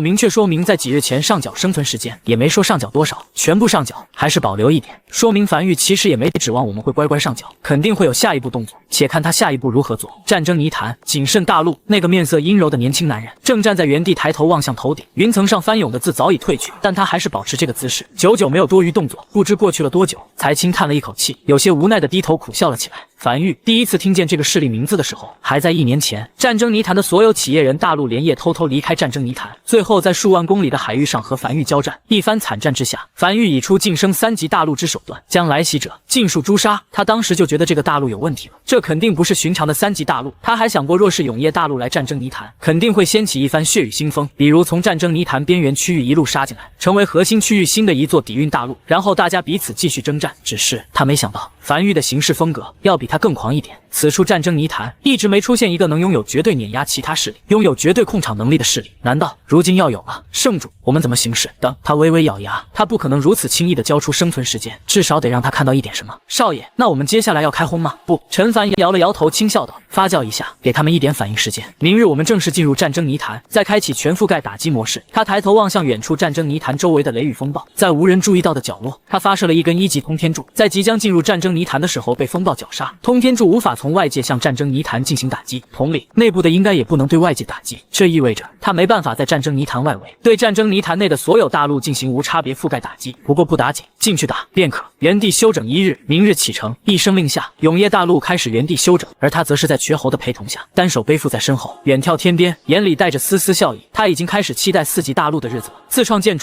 明确说明在几日前上缴生存时间，也没说上缴多少，全部上缴还是保留一点，说明梵玉其实也没指望我们会乖乖上缴，肯定会有下一步动作，且看他下一步如何做。战争泥潭，谨慎大陆，那个面色阴柔的年轻男人正站在原地，抬头望向头顶，云层上翻涌的字早已褪去，但他还是保持这个姿势，久久没有多余动作。不知过去了多久，才轻叹了一口气，有些无奈的低头苦笑了起来。梵玉第一次听见这个势力名字的时候，还在1年前。战争泥潭的所有企业人大陆连夜偷偷离开战争泥潭，最后在数万公里的海域上和梵玉交战。一番惨战之下，梵玉以出晋升3级大陆之手段，将来袭者尽数诛杀。他当时就觉得这个大陆有问题了，这肯定不是寻常的3级大陆。他还想过，若是永业大陆来战争泥潭，肯定会掀起一番血雨腥风，比如从战争泥潭边缘区域一路杀进来，成为核心区域新的一座底蕴大陆，然后大家彼此继续征战。只是他没想到，梵玉的行事风格要比他更狂一点。此处战争泥潭一直没出现一个能拥有绝对碾压其他势力、拥有绝对控场能力的势力，难道如今要有了？圣主，我们怎么行事？等他微微咬牙，他不可能如此轻易的交出生存时间，至少得让他看到一点什么。少爷，那我们接下来要开轰吗？不，陈凡摇了摇头，轻笑道：发酵一下，给他们一点反应时间。明日我们正式进入战争泥潭，再开启全覆盖打击模式。他抬头望向远处战争泥潭周围的雷雨风暴，在无人注意到的角落，他发射了一根1级通天柱，在即将进入战争泥潭的时候被风暴绞杀。通天柱无法从外界向战争泥潭进行打击，同理，内部的应该也不能对外界打击，这意味着他没办法在战争泥潭外围对战争泥潭内的所有大陆进行无差别覆盖打击。不过不打紧，进去打便可。原地休整1日，明日启程。一声令下，永业大陆开始原地休整，而他则是在绝侯的陪同下，单手背负在身后，远眺天边，眼里带着丝丝笑意。他已经开始期待4级大陆的日子了。自创建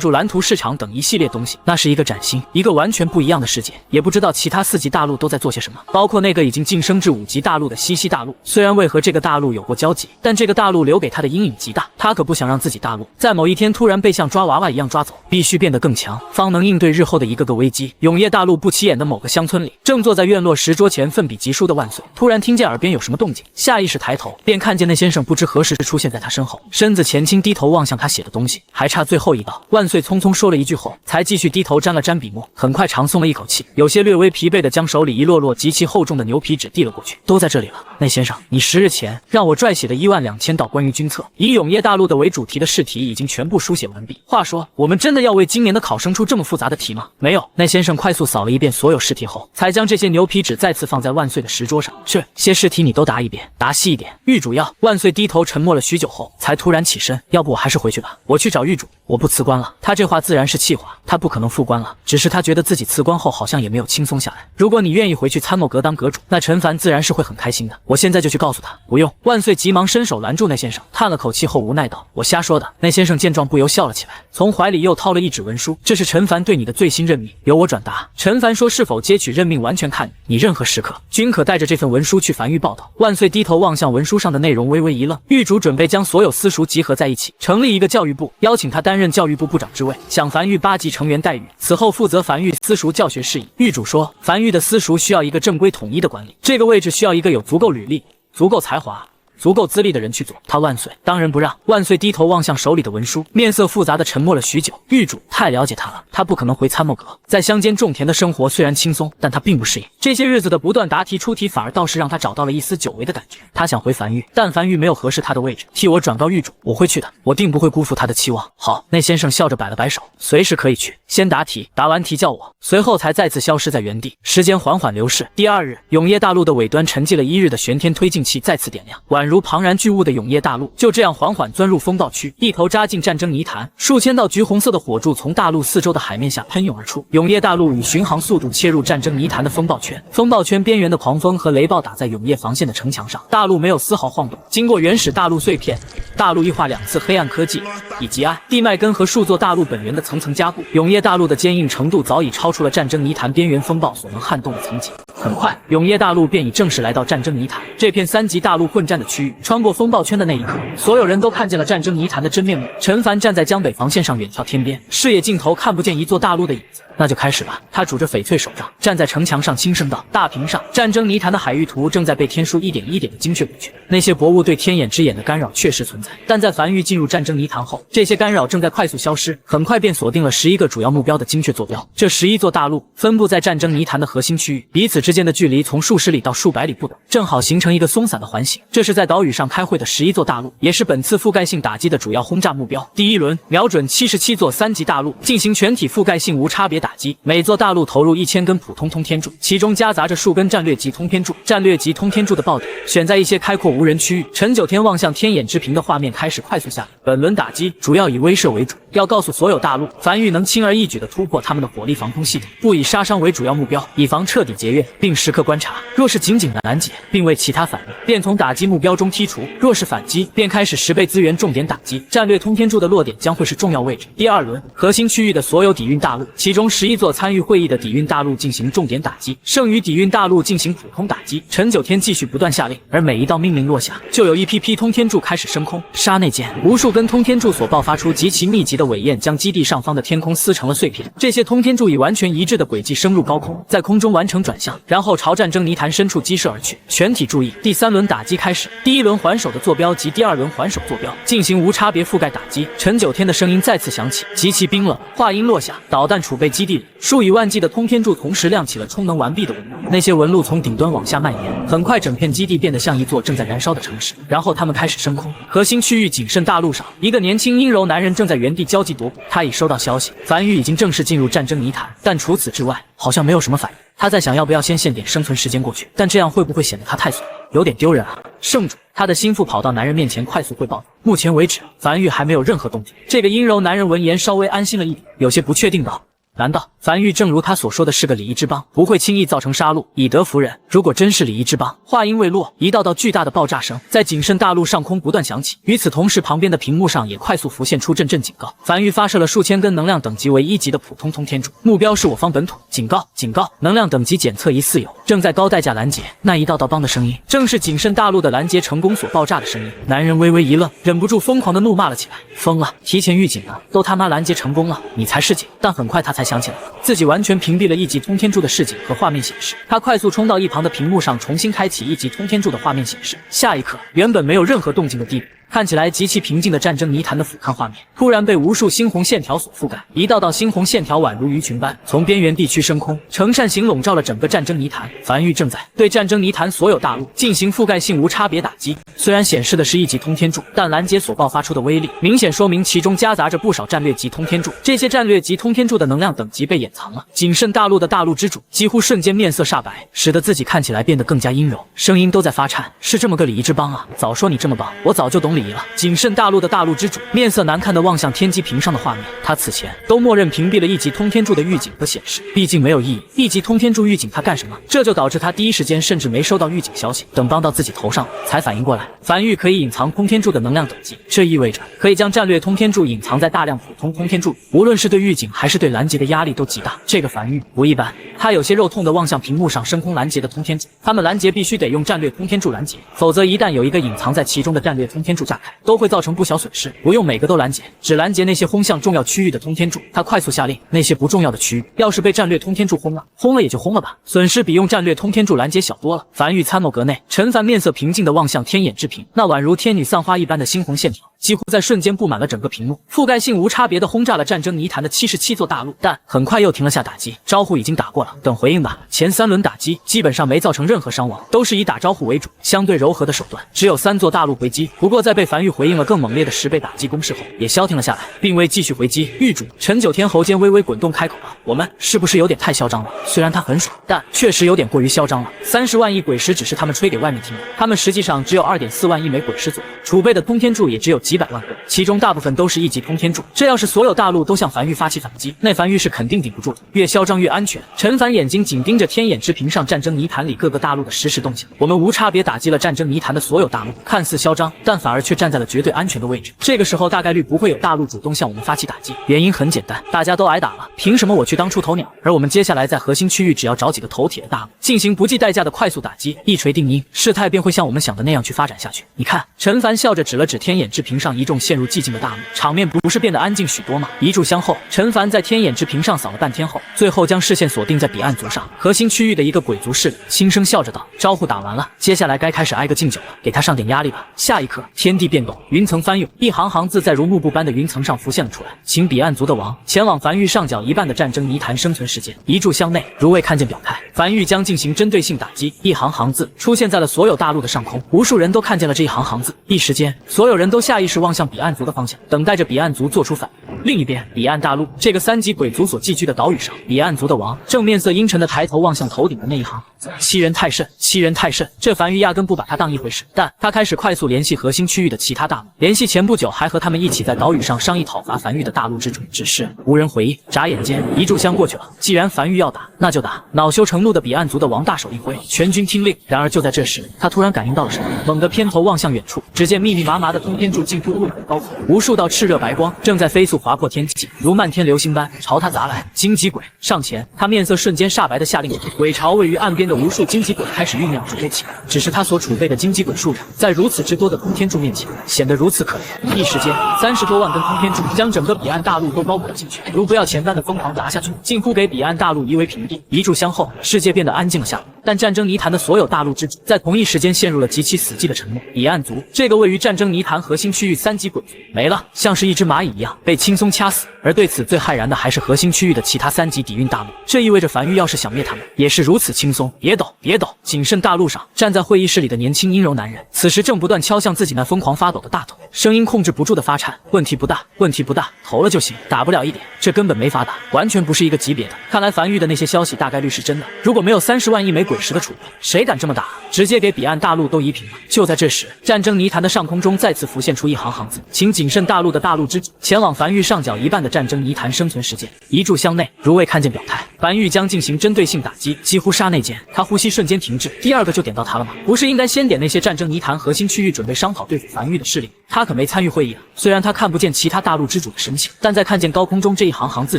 筑蓝图市场等一系列东西，那是一个崭新，一个完全不一样的世界。也不知道其他4级大陆都在做些什么，包括那个已经晋升至5级大陆的西西大陆。虽然未和这个大陆有过交集，但这个大陆留给他的阴影极大。他可不想让自己大陆在某一天突然被像抓娃娃一样抓走，必须变得更强，方能应对日后的一个个危机。永业大陆不起眼的某个乡村里，正坐在院落石桌前奋笔疾书的万岁，突然听见耳边有什么动静，下意识抬头，便看见那先生不知何时出现在他身后，身子前倾，低头望向他写的东西，还差最后一道。万岁匆匆说了一句后，才继续低头沾了沾笔墨，很快长松了一口气，有些略微疲惫的将手里一摞摞极其厚重的牛皮纸递了过去。都在这里了，内先生，你10日前让我撰写的12000道关于军策，以永业大陆的为主题的试题已经全部书写完毕。话说，我们真的要为今年的考生出这么复杂的题吗？没有。内先生快速扫了一遍所有试题后，才将这些牛皮纸再次放在万岁的石桌上。是，些试题你都答一遍，答细一点。狱主要。万岁低头沉默了许久后，才突然起身，要不我还是回去吧，我去找狱主，我不辞官了。他这话自然是气话，他不可能复官了，只是他觉得自己辞官后好像也没有轻松下来。如果你愿意回去参谋阁当阁主，那陈凡自然是会很开心的。我现在就去告诉他。不用。万岁急忙伸手拦住内先生，叹了口气后无奈道：“我瞎说的。”内先生见状不由笑了起来，从怀里又掏了一纸文书，这是陈凡对你的最新任命，由我转达。陈凡说是否接取任命完全看你，你任何时刻均可带着这份文书去樊狱报道。万岁低头望向文书上的内容，微微一愣。狱主准备将所有私塾集合在一起，成立一个教育部，邀请他担任教育部部长之位，享樊狱8级成员待遇，此后负责樊狱私塾教学事宜。狱主说，樊狱的私塾需要一个正规统一的管理，这个位置需要一个有足够履历、足够才华、足够资历的人去做，他万岁当仁不让。万岁低头望向手里的文书，面色复杂的沉默了许久。狱主太了解他了，他不可能回参谋阁，在乡间种田的生活虽然轻松，但他并不适应。这些日子的不断答题出题，反而倒是让他找到了一丝久违的感觉。他想回樊狱，但樊狱没有合适他的位置。替我转告狱主，我会去的，我定不会辜负他的期望。好，内先生笑着摆了摆手，随时可以去，先答题，答完题叫我。随后才再次消失在原地。时间缓缓流逝。第2日，永业大陆的尾端沉寂了1日的玄天推进器再次点亮，宛如庞然巨物的永业大陆就这样缓缓钻入风暴区，一头扎进战争泥潭。数千道橘红色的火柱从大陆四周的海面下喷涌而出，永业大陆以巡航速度切入战争泥潭的风暴圈。风暴圈边缘的狂风和雷暴打在永业防线的城墙上，大陆没有丝毫晃动。经过原始大陆碎片、大陆异化2次黑暗科技以及暗地脉根和数座大陆本源的层层加固，永业大陆的坚硬程度早已超出了战争泥潭边缘风暴所能撼动的层级。很快，永业大陆便已正式来到战争泥潭这片3级大陆混战的区域。穿过风暴圈的那一刻，所有人都看见了战争泥潭的真面目。陈凡站在江北防线上远眺天边，视野尽头看不见一座大陆的影子。那就开始吧。他拄着翡翠手杖，站在城墙上轻声道：“大屏上，战争泥潭的海域图正在被天书一点一点的精确补全。那些薄雾对天眼之眼的干扰确实存在，但在樊玉进入战争泥潭后，这些干扰正在快速消失。很快便锁定了11个主要目标的精确坐标。这11座大陆分布在战争泥潭的核心区域，彼此之间的距离从数十里到数百里不等，正好形成一个松散的环形。这是在岛屿上开会的11座大陆，也是本次覆盖性打击的主要轰炸目标。第一轮瞄准77座3级大陆，进行全体覆盖性无差别打击，每座大陆投入1000根普通通天柱，其中夹杂着数根战略级通天柱。战略级通天柱的爆点选在一些开阔无人区域。陈九天望向天眼之屏的画面开始快速下来。本轮打击主要以威慑为主，要告诉所有大陆，樊玉能轻而易举地突破他们的火力防空系统，不以杀伤为主要目标，以防彻底劫越，并时刻观察。若是紧紧的拦截，并未其他反应，便从打击目标中剔除；若是反击，便开始10倍资源重点打击。战略通天柱的落点将会是重要位置。第二轮核心区域的所有底蕴大陆，其中11座参与会议的底蕴大陆进行重点打击，剩余底蕴大陆进行普通打击。陈九天继续不断下令，而每一道命令落下，就有一批批通天柱开始升空。刹那间，无数根通天柱所爆发出极其密集的尾焰，将基地上方的天空撕成了碎片。这些通天柱以完全一致的轨迹升入高空，在空中完成转向，然后朝战争泥潭深处激射而去。全体注意，第3轮打击开始，第1轮还手的坐标及第2轮还手坐标进行无差别覆盖打击。陈九天的声音再次响起，极其冰冷。话音落下，导弹储备基地里数以万计的通天柱同时亮起了充能完毕的纹路，那些纹路从顶端往下蔓延，很快整片基地变得像一座正在燃烧的城市。然后他们开始升空。核心区域仅剩大陆上，一个年轻阴柔男人正在原地焦急踱步。他已收到消息，樊玉已经正式进入战争泥潭，但除此之外好像没有什么反应。他在想要不要先限点生存时间过去，但这样会不会显得他太怂，有点丢人啊。圣主，他的心腹跑到男人面前快速汇报，目前为止樊玉还没有任何动静。这个阴柔男人闻言稍微安心了一点，有些不确定道：难道樊玉正如他所说的是个礼仪之邦，不会轻易造成杀戮，以德服人？如果真是礼仪之邦，话音未落，一道道巨大的爆炸声在谨慎大陆上空不断响起。与此同时，旁边的屏幕上也快速浮现出阵阵警告。樊玉发射了数千根能量等级为1级的普通通天柱，目标是我方本土。警告！警告！能量等级检测疑似有，正在高代价拦截。那一道道邦的声音，正是谨慎大陆的拦截成功所爆炸的声音。男人微微一愣，忍不住疯狂的怒骂了起来：疯了！提前预警了，都他妈拦截成功了，你才是警！但很快他才想起来，自己完全屏蔽了1级通天柱的示警和画面显示。他快速冲到一旁的屏幕上，重新开启1级通天柱的画面显示。下一刻，原本没有任何动静的地看起来极其平静的战争泥潭的俯瞰画面，突然被无数猩红线条所覆盖，一道道猩红线条宛如鱼群般从边缘地区升空，呈扇形笼罩了整个战争泥潭。樊玉正在对战争泥潭所有大陆进行覆盖性无差别打击。虽然显示的是1级通天柱，但拦截所爆发出的威力，明显说明其中夹杂着不少战略级通天柱。这些战略级通天柱的能量等级被掩藏了。谨慎大陆的大陆之主几乎瞬间面色煞白，使得自己看起来变得更加阴柔，声音都在发颤。是这么个礼仪之邦啊！早说你这么棒，我早就懂礼仪了。谨慎大陆的大陆之主面色难看地望向天机屏上的画面，他此前都默认屏蔽了1级通天柱的预警和显示，毕竟没有意义。1级通天柱预警他干什么？这就导致他第一时间甚至没收到预警消息，等帮到自己头上才反应过来。樊玉可以隐藏通天柱的能量等级，这意味着可以将战略通天柱隐藏在大量普通通天柱里，无论是对预警还是对拦截的压力都极大。这个樊玉不一般，他有些肉痛地望向屏幕上升空拦截的通天柱，他们拦截必须得用战略通天柱拦截，否则一旦有一个隐藏在其中的战略通天柱炸开，都会造成不小损失。不用每个都拦截，只拦截那些轰向重要区域的通天柱。他快速下令，那些不重要的区域要是被战略通天柱轰了也就轰了吧，损失比用战略通天柱拦截小多了。樊玉参谋阁内，陈凡面色平静地望向天眼之屏，那宛如天女散花一般的猩红线条几乎在瞬间布满了整个屏幕，覆盖性无差别地轰炸了战争泥潭的77座大陆，但很快又停了下打击。招呼已经打过了，等回应吧。前3轮打击基本上没造成任何伤亡，都是以打招呼为主，相对柔和的手段。只有3座大陆回击，不过在被樊玉回应了更猛烈的10倍打击攻势后，也消停了下来，并未继续回击。狱主陈九天喉间微微滚动，开口了：“我们是不是有点太嚣张了？虽然他很爽，但确实有点过于嚣张了。30万亿鬼石只是他们吹给外面听的，他们实际上只有2.4万亿枚鬼石左右，储备的通天柱也只有几百万个，其中大部分都是1级通天柱。这要是所有大陆都向樊玉发起反击，那樊玉是肯定顶不住的。越嚣张越安全。”陈凡眼睛紧盯着天眼之屏上战争泥潭里各个大陆的实时动向。我们无差别打击了战争泥潭的所有大陆，看似嚣张，但反而却站在了绝对安全的位置。这个时候大概率不会有大陆主动向我们发起打击，原因很简单，大家都挨打了，凭什么我去当出头鸟？而我们接下来在核心区域只要找几个头铁的大陆，进行不计代价的快速打击，一锤定音，事态便会像我们想的那样去发展下去。你看，陈凡笑着指了指天眼之屏上一众陷入寂静的大陆，场面不是变得安静许多吗？一炷香后，陈凡在天眼之屏上扫了半天后，最后将视线锁定在彼岸族上，核心区域的一个鬼族势力，轻声笑着道：“招呼打完了，接下来该开始挨个敬酒了，给他上点压力吧。”下一刻，天地变动，云层翻涌，一行行字在如幕布般的云层上浮现了出来，请彼岸族的王前往樊玉上角一半的战争泥潭生存时间。一炷香内，如未看见表态，樊玉将进行针对性打击。一行行字出现在了所有大陆的上空，无数人都看见了这一行行字，一时间，所有人都下意识望向彼岸族的方向，等待着彼岸族做出反应。另一边，彼岸大陆这个3级鬼族所寄居的岛屿上，彼岸族的王正面色阴沉地抬头望向头顶的那一行，欺人太甚，欺人太甚。这樊玉压根不把他当一回事，但他开始快速联系核心区域的其他大陆，联系前不久还和他们一起在岛屿上商议讨伐樊玉的大陆之主，只是无人回应。眨眼间，一炷香过去了，既然樊玉要打，那就打。恼羞成怒的彼岸族的王大手一挥，全军听令。然而就在这时，他突然感应到了什么，猛地偏头望向远处，只见密密麻麻的通天柱近乎入海高空，无数道炽热白光正在飞速划破天际，如漫天流星般朝他砸来。荆棘鬼上前，他面色瞬间煞白的下令，鬼巢位于岸边的无数荆棘鬼开始酝酿准备起来。只是他所储备的荆棘鬼数量，在如此之多的通天柱面前，显得如此可怜。一时间，30多万根通天柱将整个彼岸大陆都包裹了进去，如不要钱般的疯狂砸下去，近乎给彼岸大陆夷为平地。一炷香后，世界变得安静了下来。但战争泥潭的所有大陆之主在同一时间陷入了极其死寂的沉默。彼岸族这个位于战争泥潭核心区域3级鬼族没了，像是一只蚂蚁一样被轻松掐死。而对此最骇然的还是核心区域的其他3级底蕴大陆，这意味着樊玉要是想灭他们，也是如此轻松。别抖，别抖！谨慎大陆上站在会议室里的年轻阴柔男人，此时正不断敲向自己那疯狂发抖的大腿，声音控制不住的发颤。问题不大，问题不大，投了就行，打不了一点，这根本没法打，完全不是一个级别的。看来樊玉的那些消息大概率是真的，如果没有30万亿枚鬼石的储备，谁敢这么打？直接给彼岸大陆都夷平了。就在这时，战争泥潭的上空中再次浮现出一行行字，请谨慎大陆的大陆之主前往樊玉上角一半的战争泥潭生存时间。一炷香内，如未看见表态，樊玉将进行针对性打击。几乎刹那间，他呼吸瞬间停滞。第二个就点到他了吗？不是应该先点那些战争泥潭核心区域准备商讨对付樊玉的势力？他可没参与会议啊。虽然他看不见其他大陆之主的神情，但在看见高空中这一行行字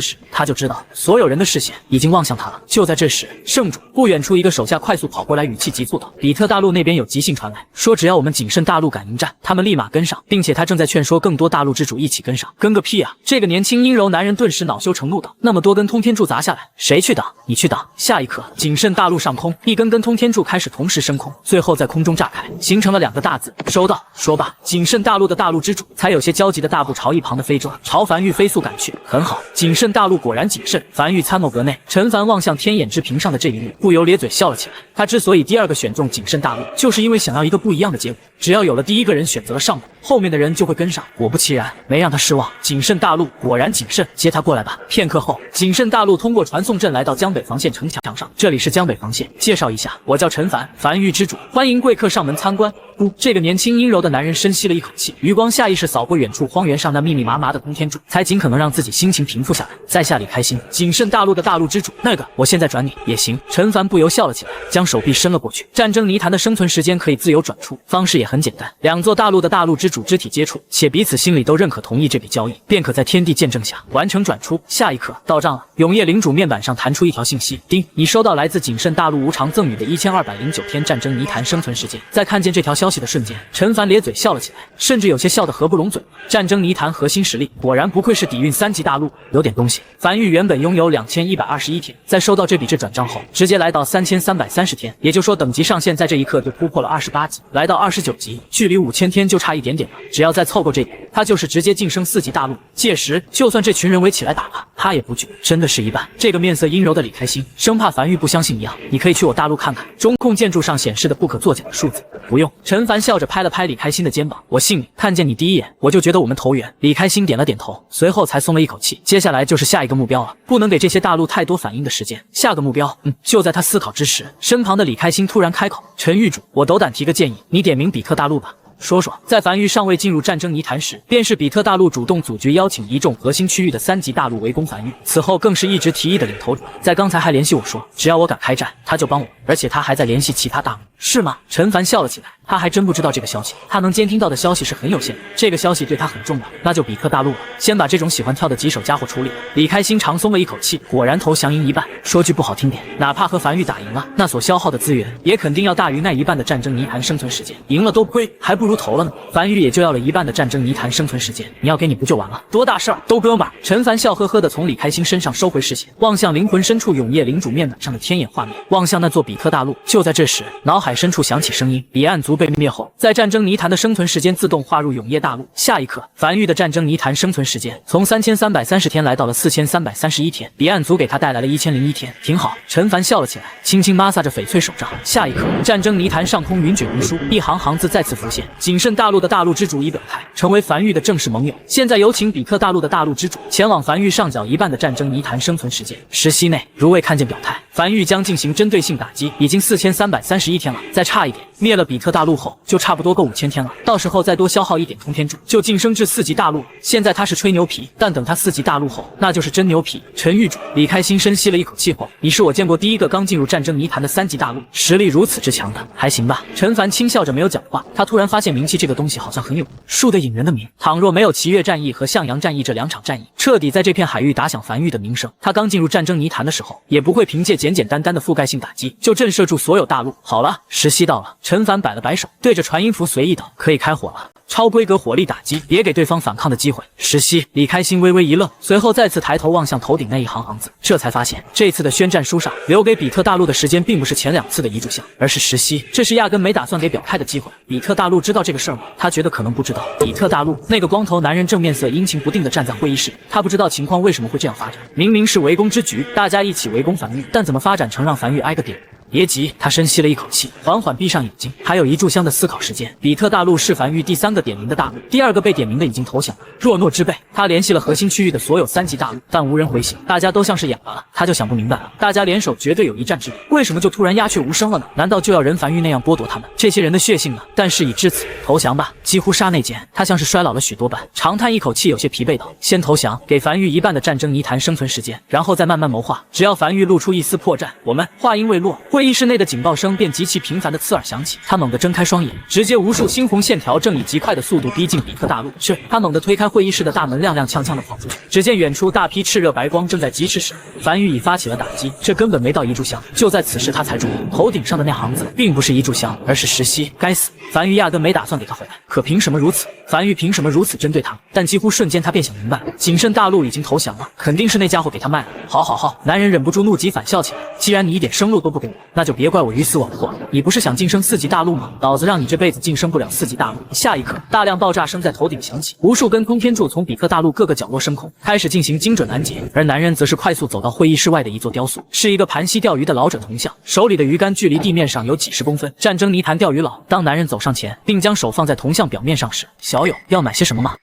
时，他就知道所有人的视线已经望向他了。就在这时，圣主不远处一个手下快速跑过来，语气急促道：“比特大陆那边有急信传来，说只要我们谨慎大陆敢迎战，他们立马跟上，并且他正在劝说更多大陆之主一起跟上。”跟个屁啊！这个年轻阴柔男人顿时恼羞成怒道：“那么多根通天柱砸下来，谁去挡？你去挡！”下一刻，谨慎大陆上空，一根根通天柱开始同时升空，最后在空中炸开，形成了2个大字：收到。说罢，谨慎大陆的大陆之主才有些焦急的大步朝一旁的非洲，朝樊玉飞速赶去。很好，谨慎大陆果然谨慎。樊玉参谋阁内，陈凡望向天眼之屏上的这一幕，不由咧嘴笑了起来。他之所以第2个选中谨慎大陆，就是因为想要一个不一样的结果。只要有了第1个人选择了上路，后面的人就会跟上。果不其然，没让他失望，谨慎大陆果然谨慎。接他过来吧。片刻后，谨慎大陆通过传送阵来到江北防线城墙上。这里是江北防线，介绍一下，我叫陈凡，樊玉之主，欢迎贵客上门参观。这个年轻阴柔的男人深吸了一口气，余光下意识扫过远处荒原上那密密麻麻的通天柱，才尽可能让自己心情平复下来。在下李开心，谨慎大陆的大陆之主。那个，我现在转你也行。陈凡不由笑了起来，将手臂伸了过去。战争泥潭的生存时间可以自由转出，方式也很简单，2座大陆的大陆之主肢体接触，且彼此心里都认可同意这笔交易，便可在天地见证下完成转出。下一刻到账了，永夜领主面板上弹出一条信息：丁，你收到来自谨慎大陆无偿赠予的1209天战争泥潭生存时间。在看见这条消息的瞬间，陈凡咧嘴笑了起来，甚至有些笑得合不拢嘴。战争泥潭核心实力果然不愧是底蕴3级大陆，有点东西。樊玉原本拥有2121天，在收到这笔转账后，直接来到3330天，也就是说等级上限在这一刻就突破了28级，来到29级，距离5000天就差一点点了。只要再凑够这点，他就是直接晋升4级大陆。届时就算这群人围起来打他也不惧，真的是一半。这个面色阴柔的李开心，生怕樊玉不相信一样，你可以去我大陆看看。中控建筑上显示的不可作假的数字，不用。陈凡笑着拍了拍李开心的肩膀，我信你，看见你第一眼我就觉得我们投缘。李开心点了点头，随后才松了一口气。接下来就是下一个目标了，不能给这些大陆太多反应的时间。下个目标，就在他思考之时，身旁的李开心突然开口：陈狱主，我斗胆提个建议，你点名比特大陆吧。说说，在樊玉尚未进入战争泥潭时，便是比特大陆主动组局邀请一众核心区域的3级大陆围攻樊玉，此后更是一直提议的领头者，在刚才还联系我说，只要我敢开战，他就帮我，而且他还在联系其他大陆。是吗？陈凡笑了起来，他还真不知道这个消息，他能监听到的消息是很有限的，这个消息对他很重要，那就比特大陆了，先把这种喜欢跳的棘手家伙处理了。李开心长松了一口气，果然投降赢一半，说句不好听点，哪怕和樊玉打赢了，那所消耗的资源也肯定要大于那一半的战争泥潭生存时间，赢了都亏，还不如投了呢。樊玉也就要了一半的战争泥潭生存时间，你要给你不就完了？多大事儿，都哥们儿。陈凡笑呵呵地从李开心身上收回视线，望向灵魂深处永夜领主面板上的天眼画面，望向那座比特大陆。就在这时，脑海深处响起声音：彼岸族被灭后，在战争泥潭的生存时间自动划入永夜大陆。下一刻，樊玉的战争泥潭生存时间从3330天来到了4331天，彼岸族给他带来了1001天。挺好，陈凡笑了起来，轻轻摩挲着翡翠手杖。下一刻，战争泥潭上空云卷云舒，一行行字再次浮现：谨慎大陆的大陆之主已表态，成为樊玉的正式盟友。现在有请比特大陆的大陆之主前往樊玉上缴一半的战争泥潭生存时间。时息内，如未看见表态，樊玉将进行针对性打击。已经4331天了，再差一点，灭了比特大陆后，就差不多够5000天了。到时候再多消耗一点通天柱，就晋升至4级大陆了。现在他是吹牛皮，但等他4级大陆后，那就是真牛皮。陈狱主，李开心深吸了一口气后，你是我见过第一个刚进入战争泥潭的3级大陆，实力如此之强的，还行吧？陈凡轻笑着没有讲话，他突然发现名气这个东西好像很有数的引人的名。倘若没有齐越战役和向阳战役这2场战役，彻底在这片海域打响樊玉的名声，他刚进入战争泥潭的时候，也不会凭借简简单单的覆盖性打击就震慑住所有大陆。好了，时息到了。陈凡摆了摆手，对着传音符随意道：可以开火了。超规格火力打击，别给对方反抗的机会。时息，李开心微微一愣，随后再次抬头望向头顶那一行行字，这才发现这次的宣战书上留给比特大陆的时间并不是前2次的遗嘱项，而是时息，这是压根没打算给表态的机会。比特大陆知道这个事儿吗？他觉得可能不知道。比特大陆那个光头男人正面色阴晴不定地站在会议室，他不知道情况为什么会这样发展。明明是围攻之局，大家一起围攻樊玉，但怎么发展成让樊玉挨个点？别急，他深吸了一口气，缓缓闭上眼睛，还有一炷香的思考时间。比特大陆是樊玉第3个点名的大陆，第2个被点名的已经投降了。若诺之辈，他联系了核心区域的所有3级大陆，但无人回信，大家都像是眼巴了。他就想不明白了，大家联手绝对有一战之力，为什么就突然鸦雀无声了呢？难道就要人樊玉那样剥夺他们这些人的血性呢？但事已至此，投降吧！几乎刹那间，他像是衰老了许多般，长叹一口气，有些疲惫道：先投降，给樊玉一半的战争泥潭生存时间，然后再慢慢谋划。只要樊玉露出一丝破绽，我们……话音未落，会议室内的警报声便极其频繁的刺耳响起。他猛地睁开双眼，直接无数猩红线条正以极快的速度逼近比特大陆。他猛地推开会议室的大门，踉踉跄跄的跑出去。只见远处大批炽热白光正在疾驰时，樊玉已发起了打击。这根本没到一炷香。就在此时，他才注意头顶上的那行字并不是一炷香，而是时息。该死，樊玉压根没打算给他回来。可凭什么如此？樊玉凭什么如此针对他？但几乎瞬间他便想明白了，景盛大陆已经投降了，肯定是那家伙给他卖了。好，男人忍不住怒极反笑起来。既然你一点生路都不给我，那就别怪我鱼死网破。你不是想晋升4级大陆吗？老子让你这辈子晋升不了4级大陆。下一刻，大量爆炸声在头顶响起，无数根通天柱从比克大陆各个角落升空，开始进行精准拦截。而男人则是快速走到会议室外的一座雕塑，是一个盘膝钓鱼的老者铜像，手里的鱼竿距离地面上有几十公分。战争泥潭钓鱼佬。当男人走上前，并将手放在铜像表面上时，小友要买些什么吗？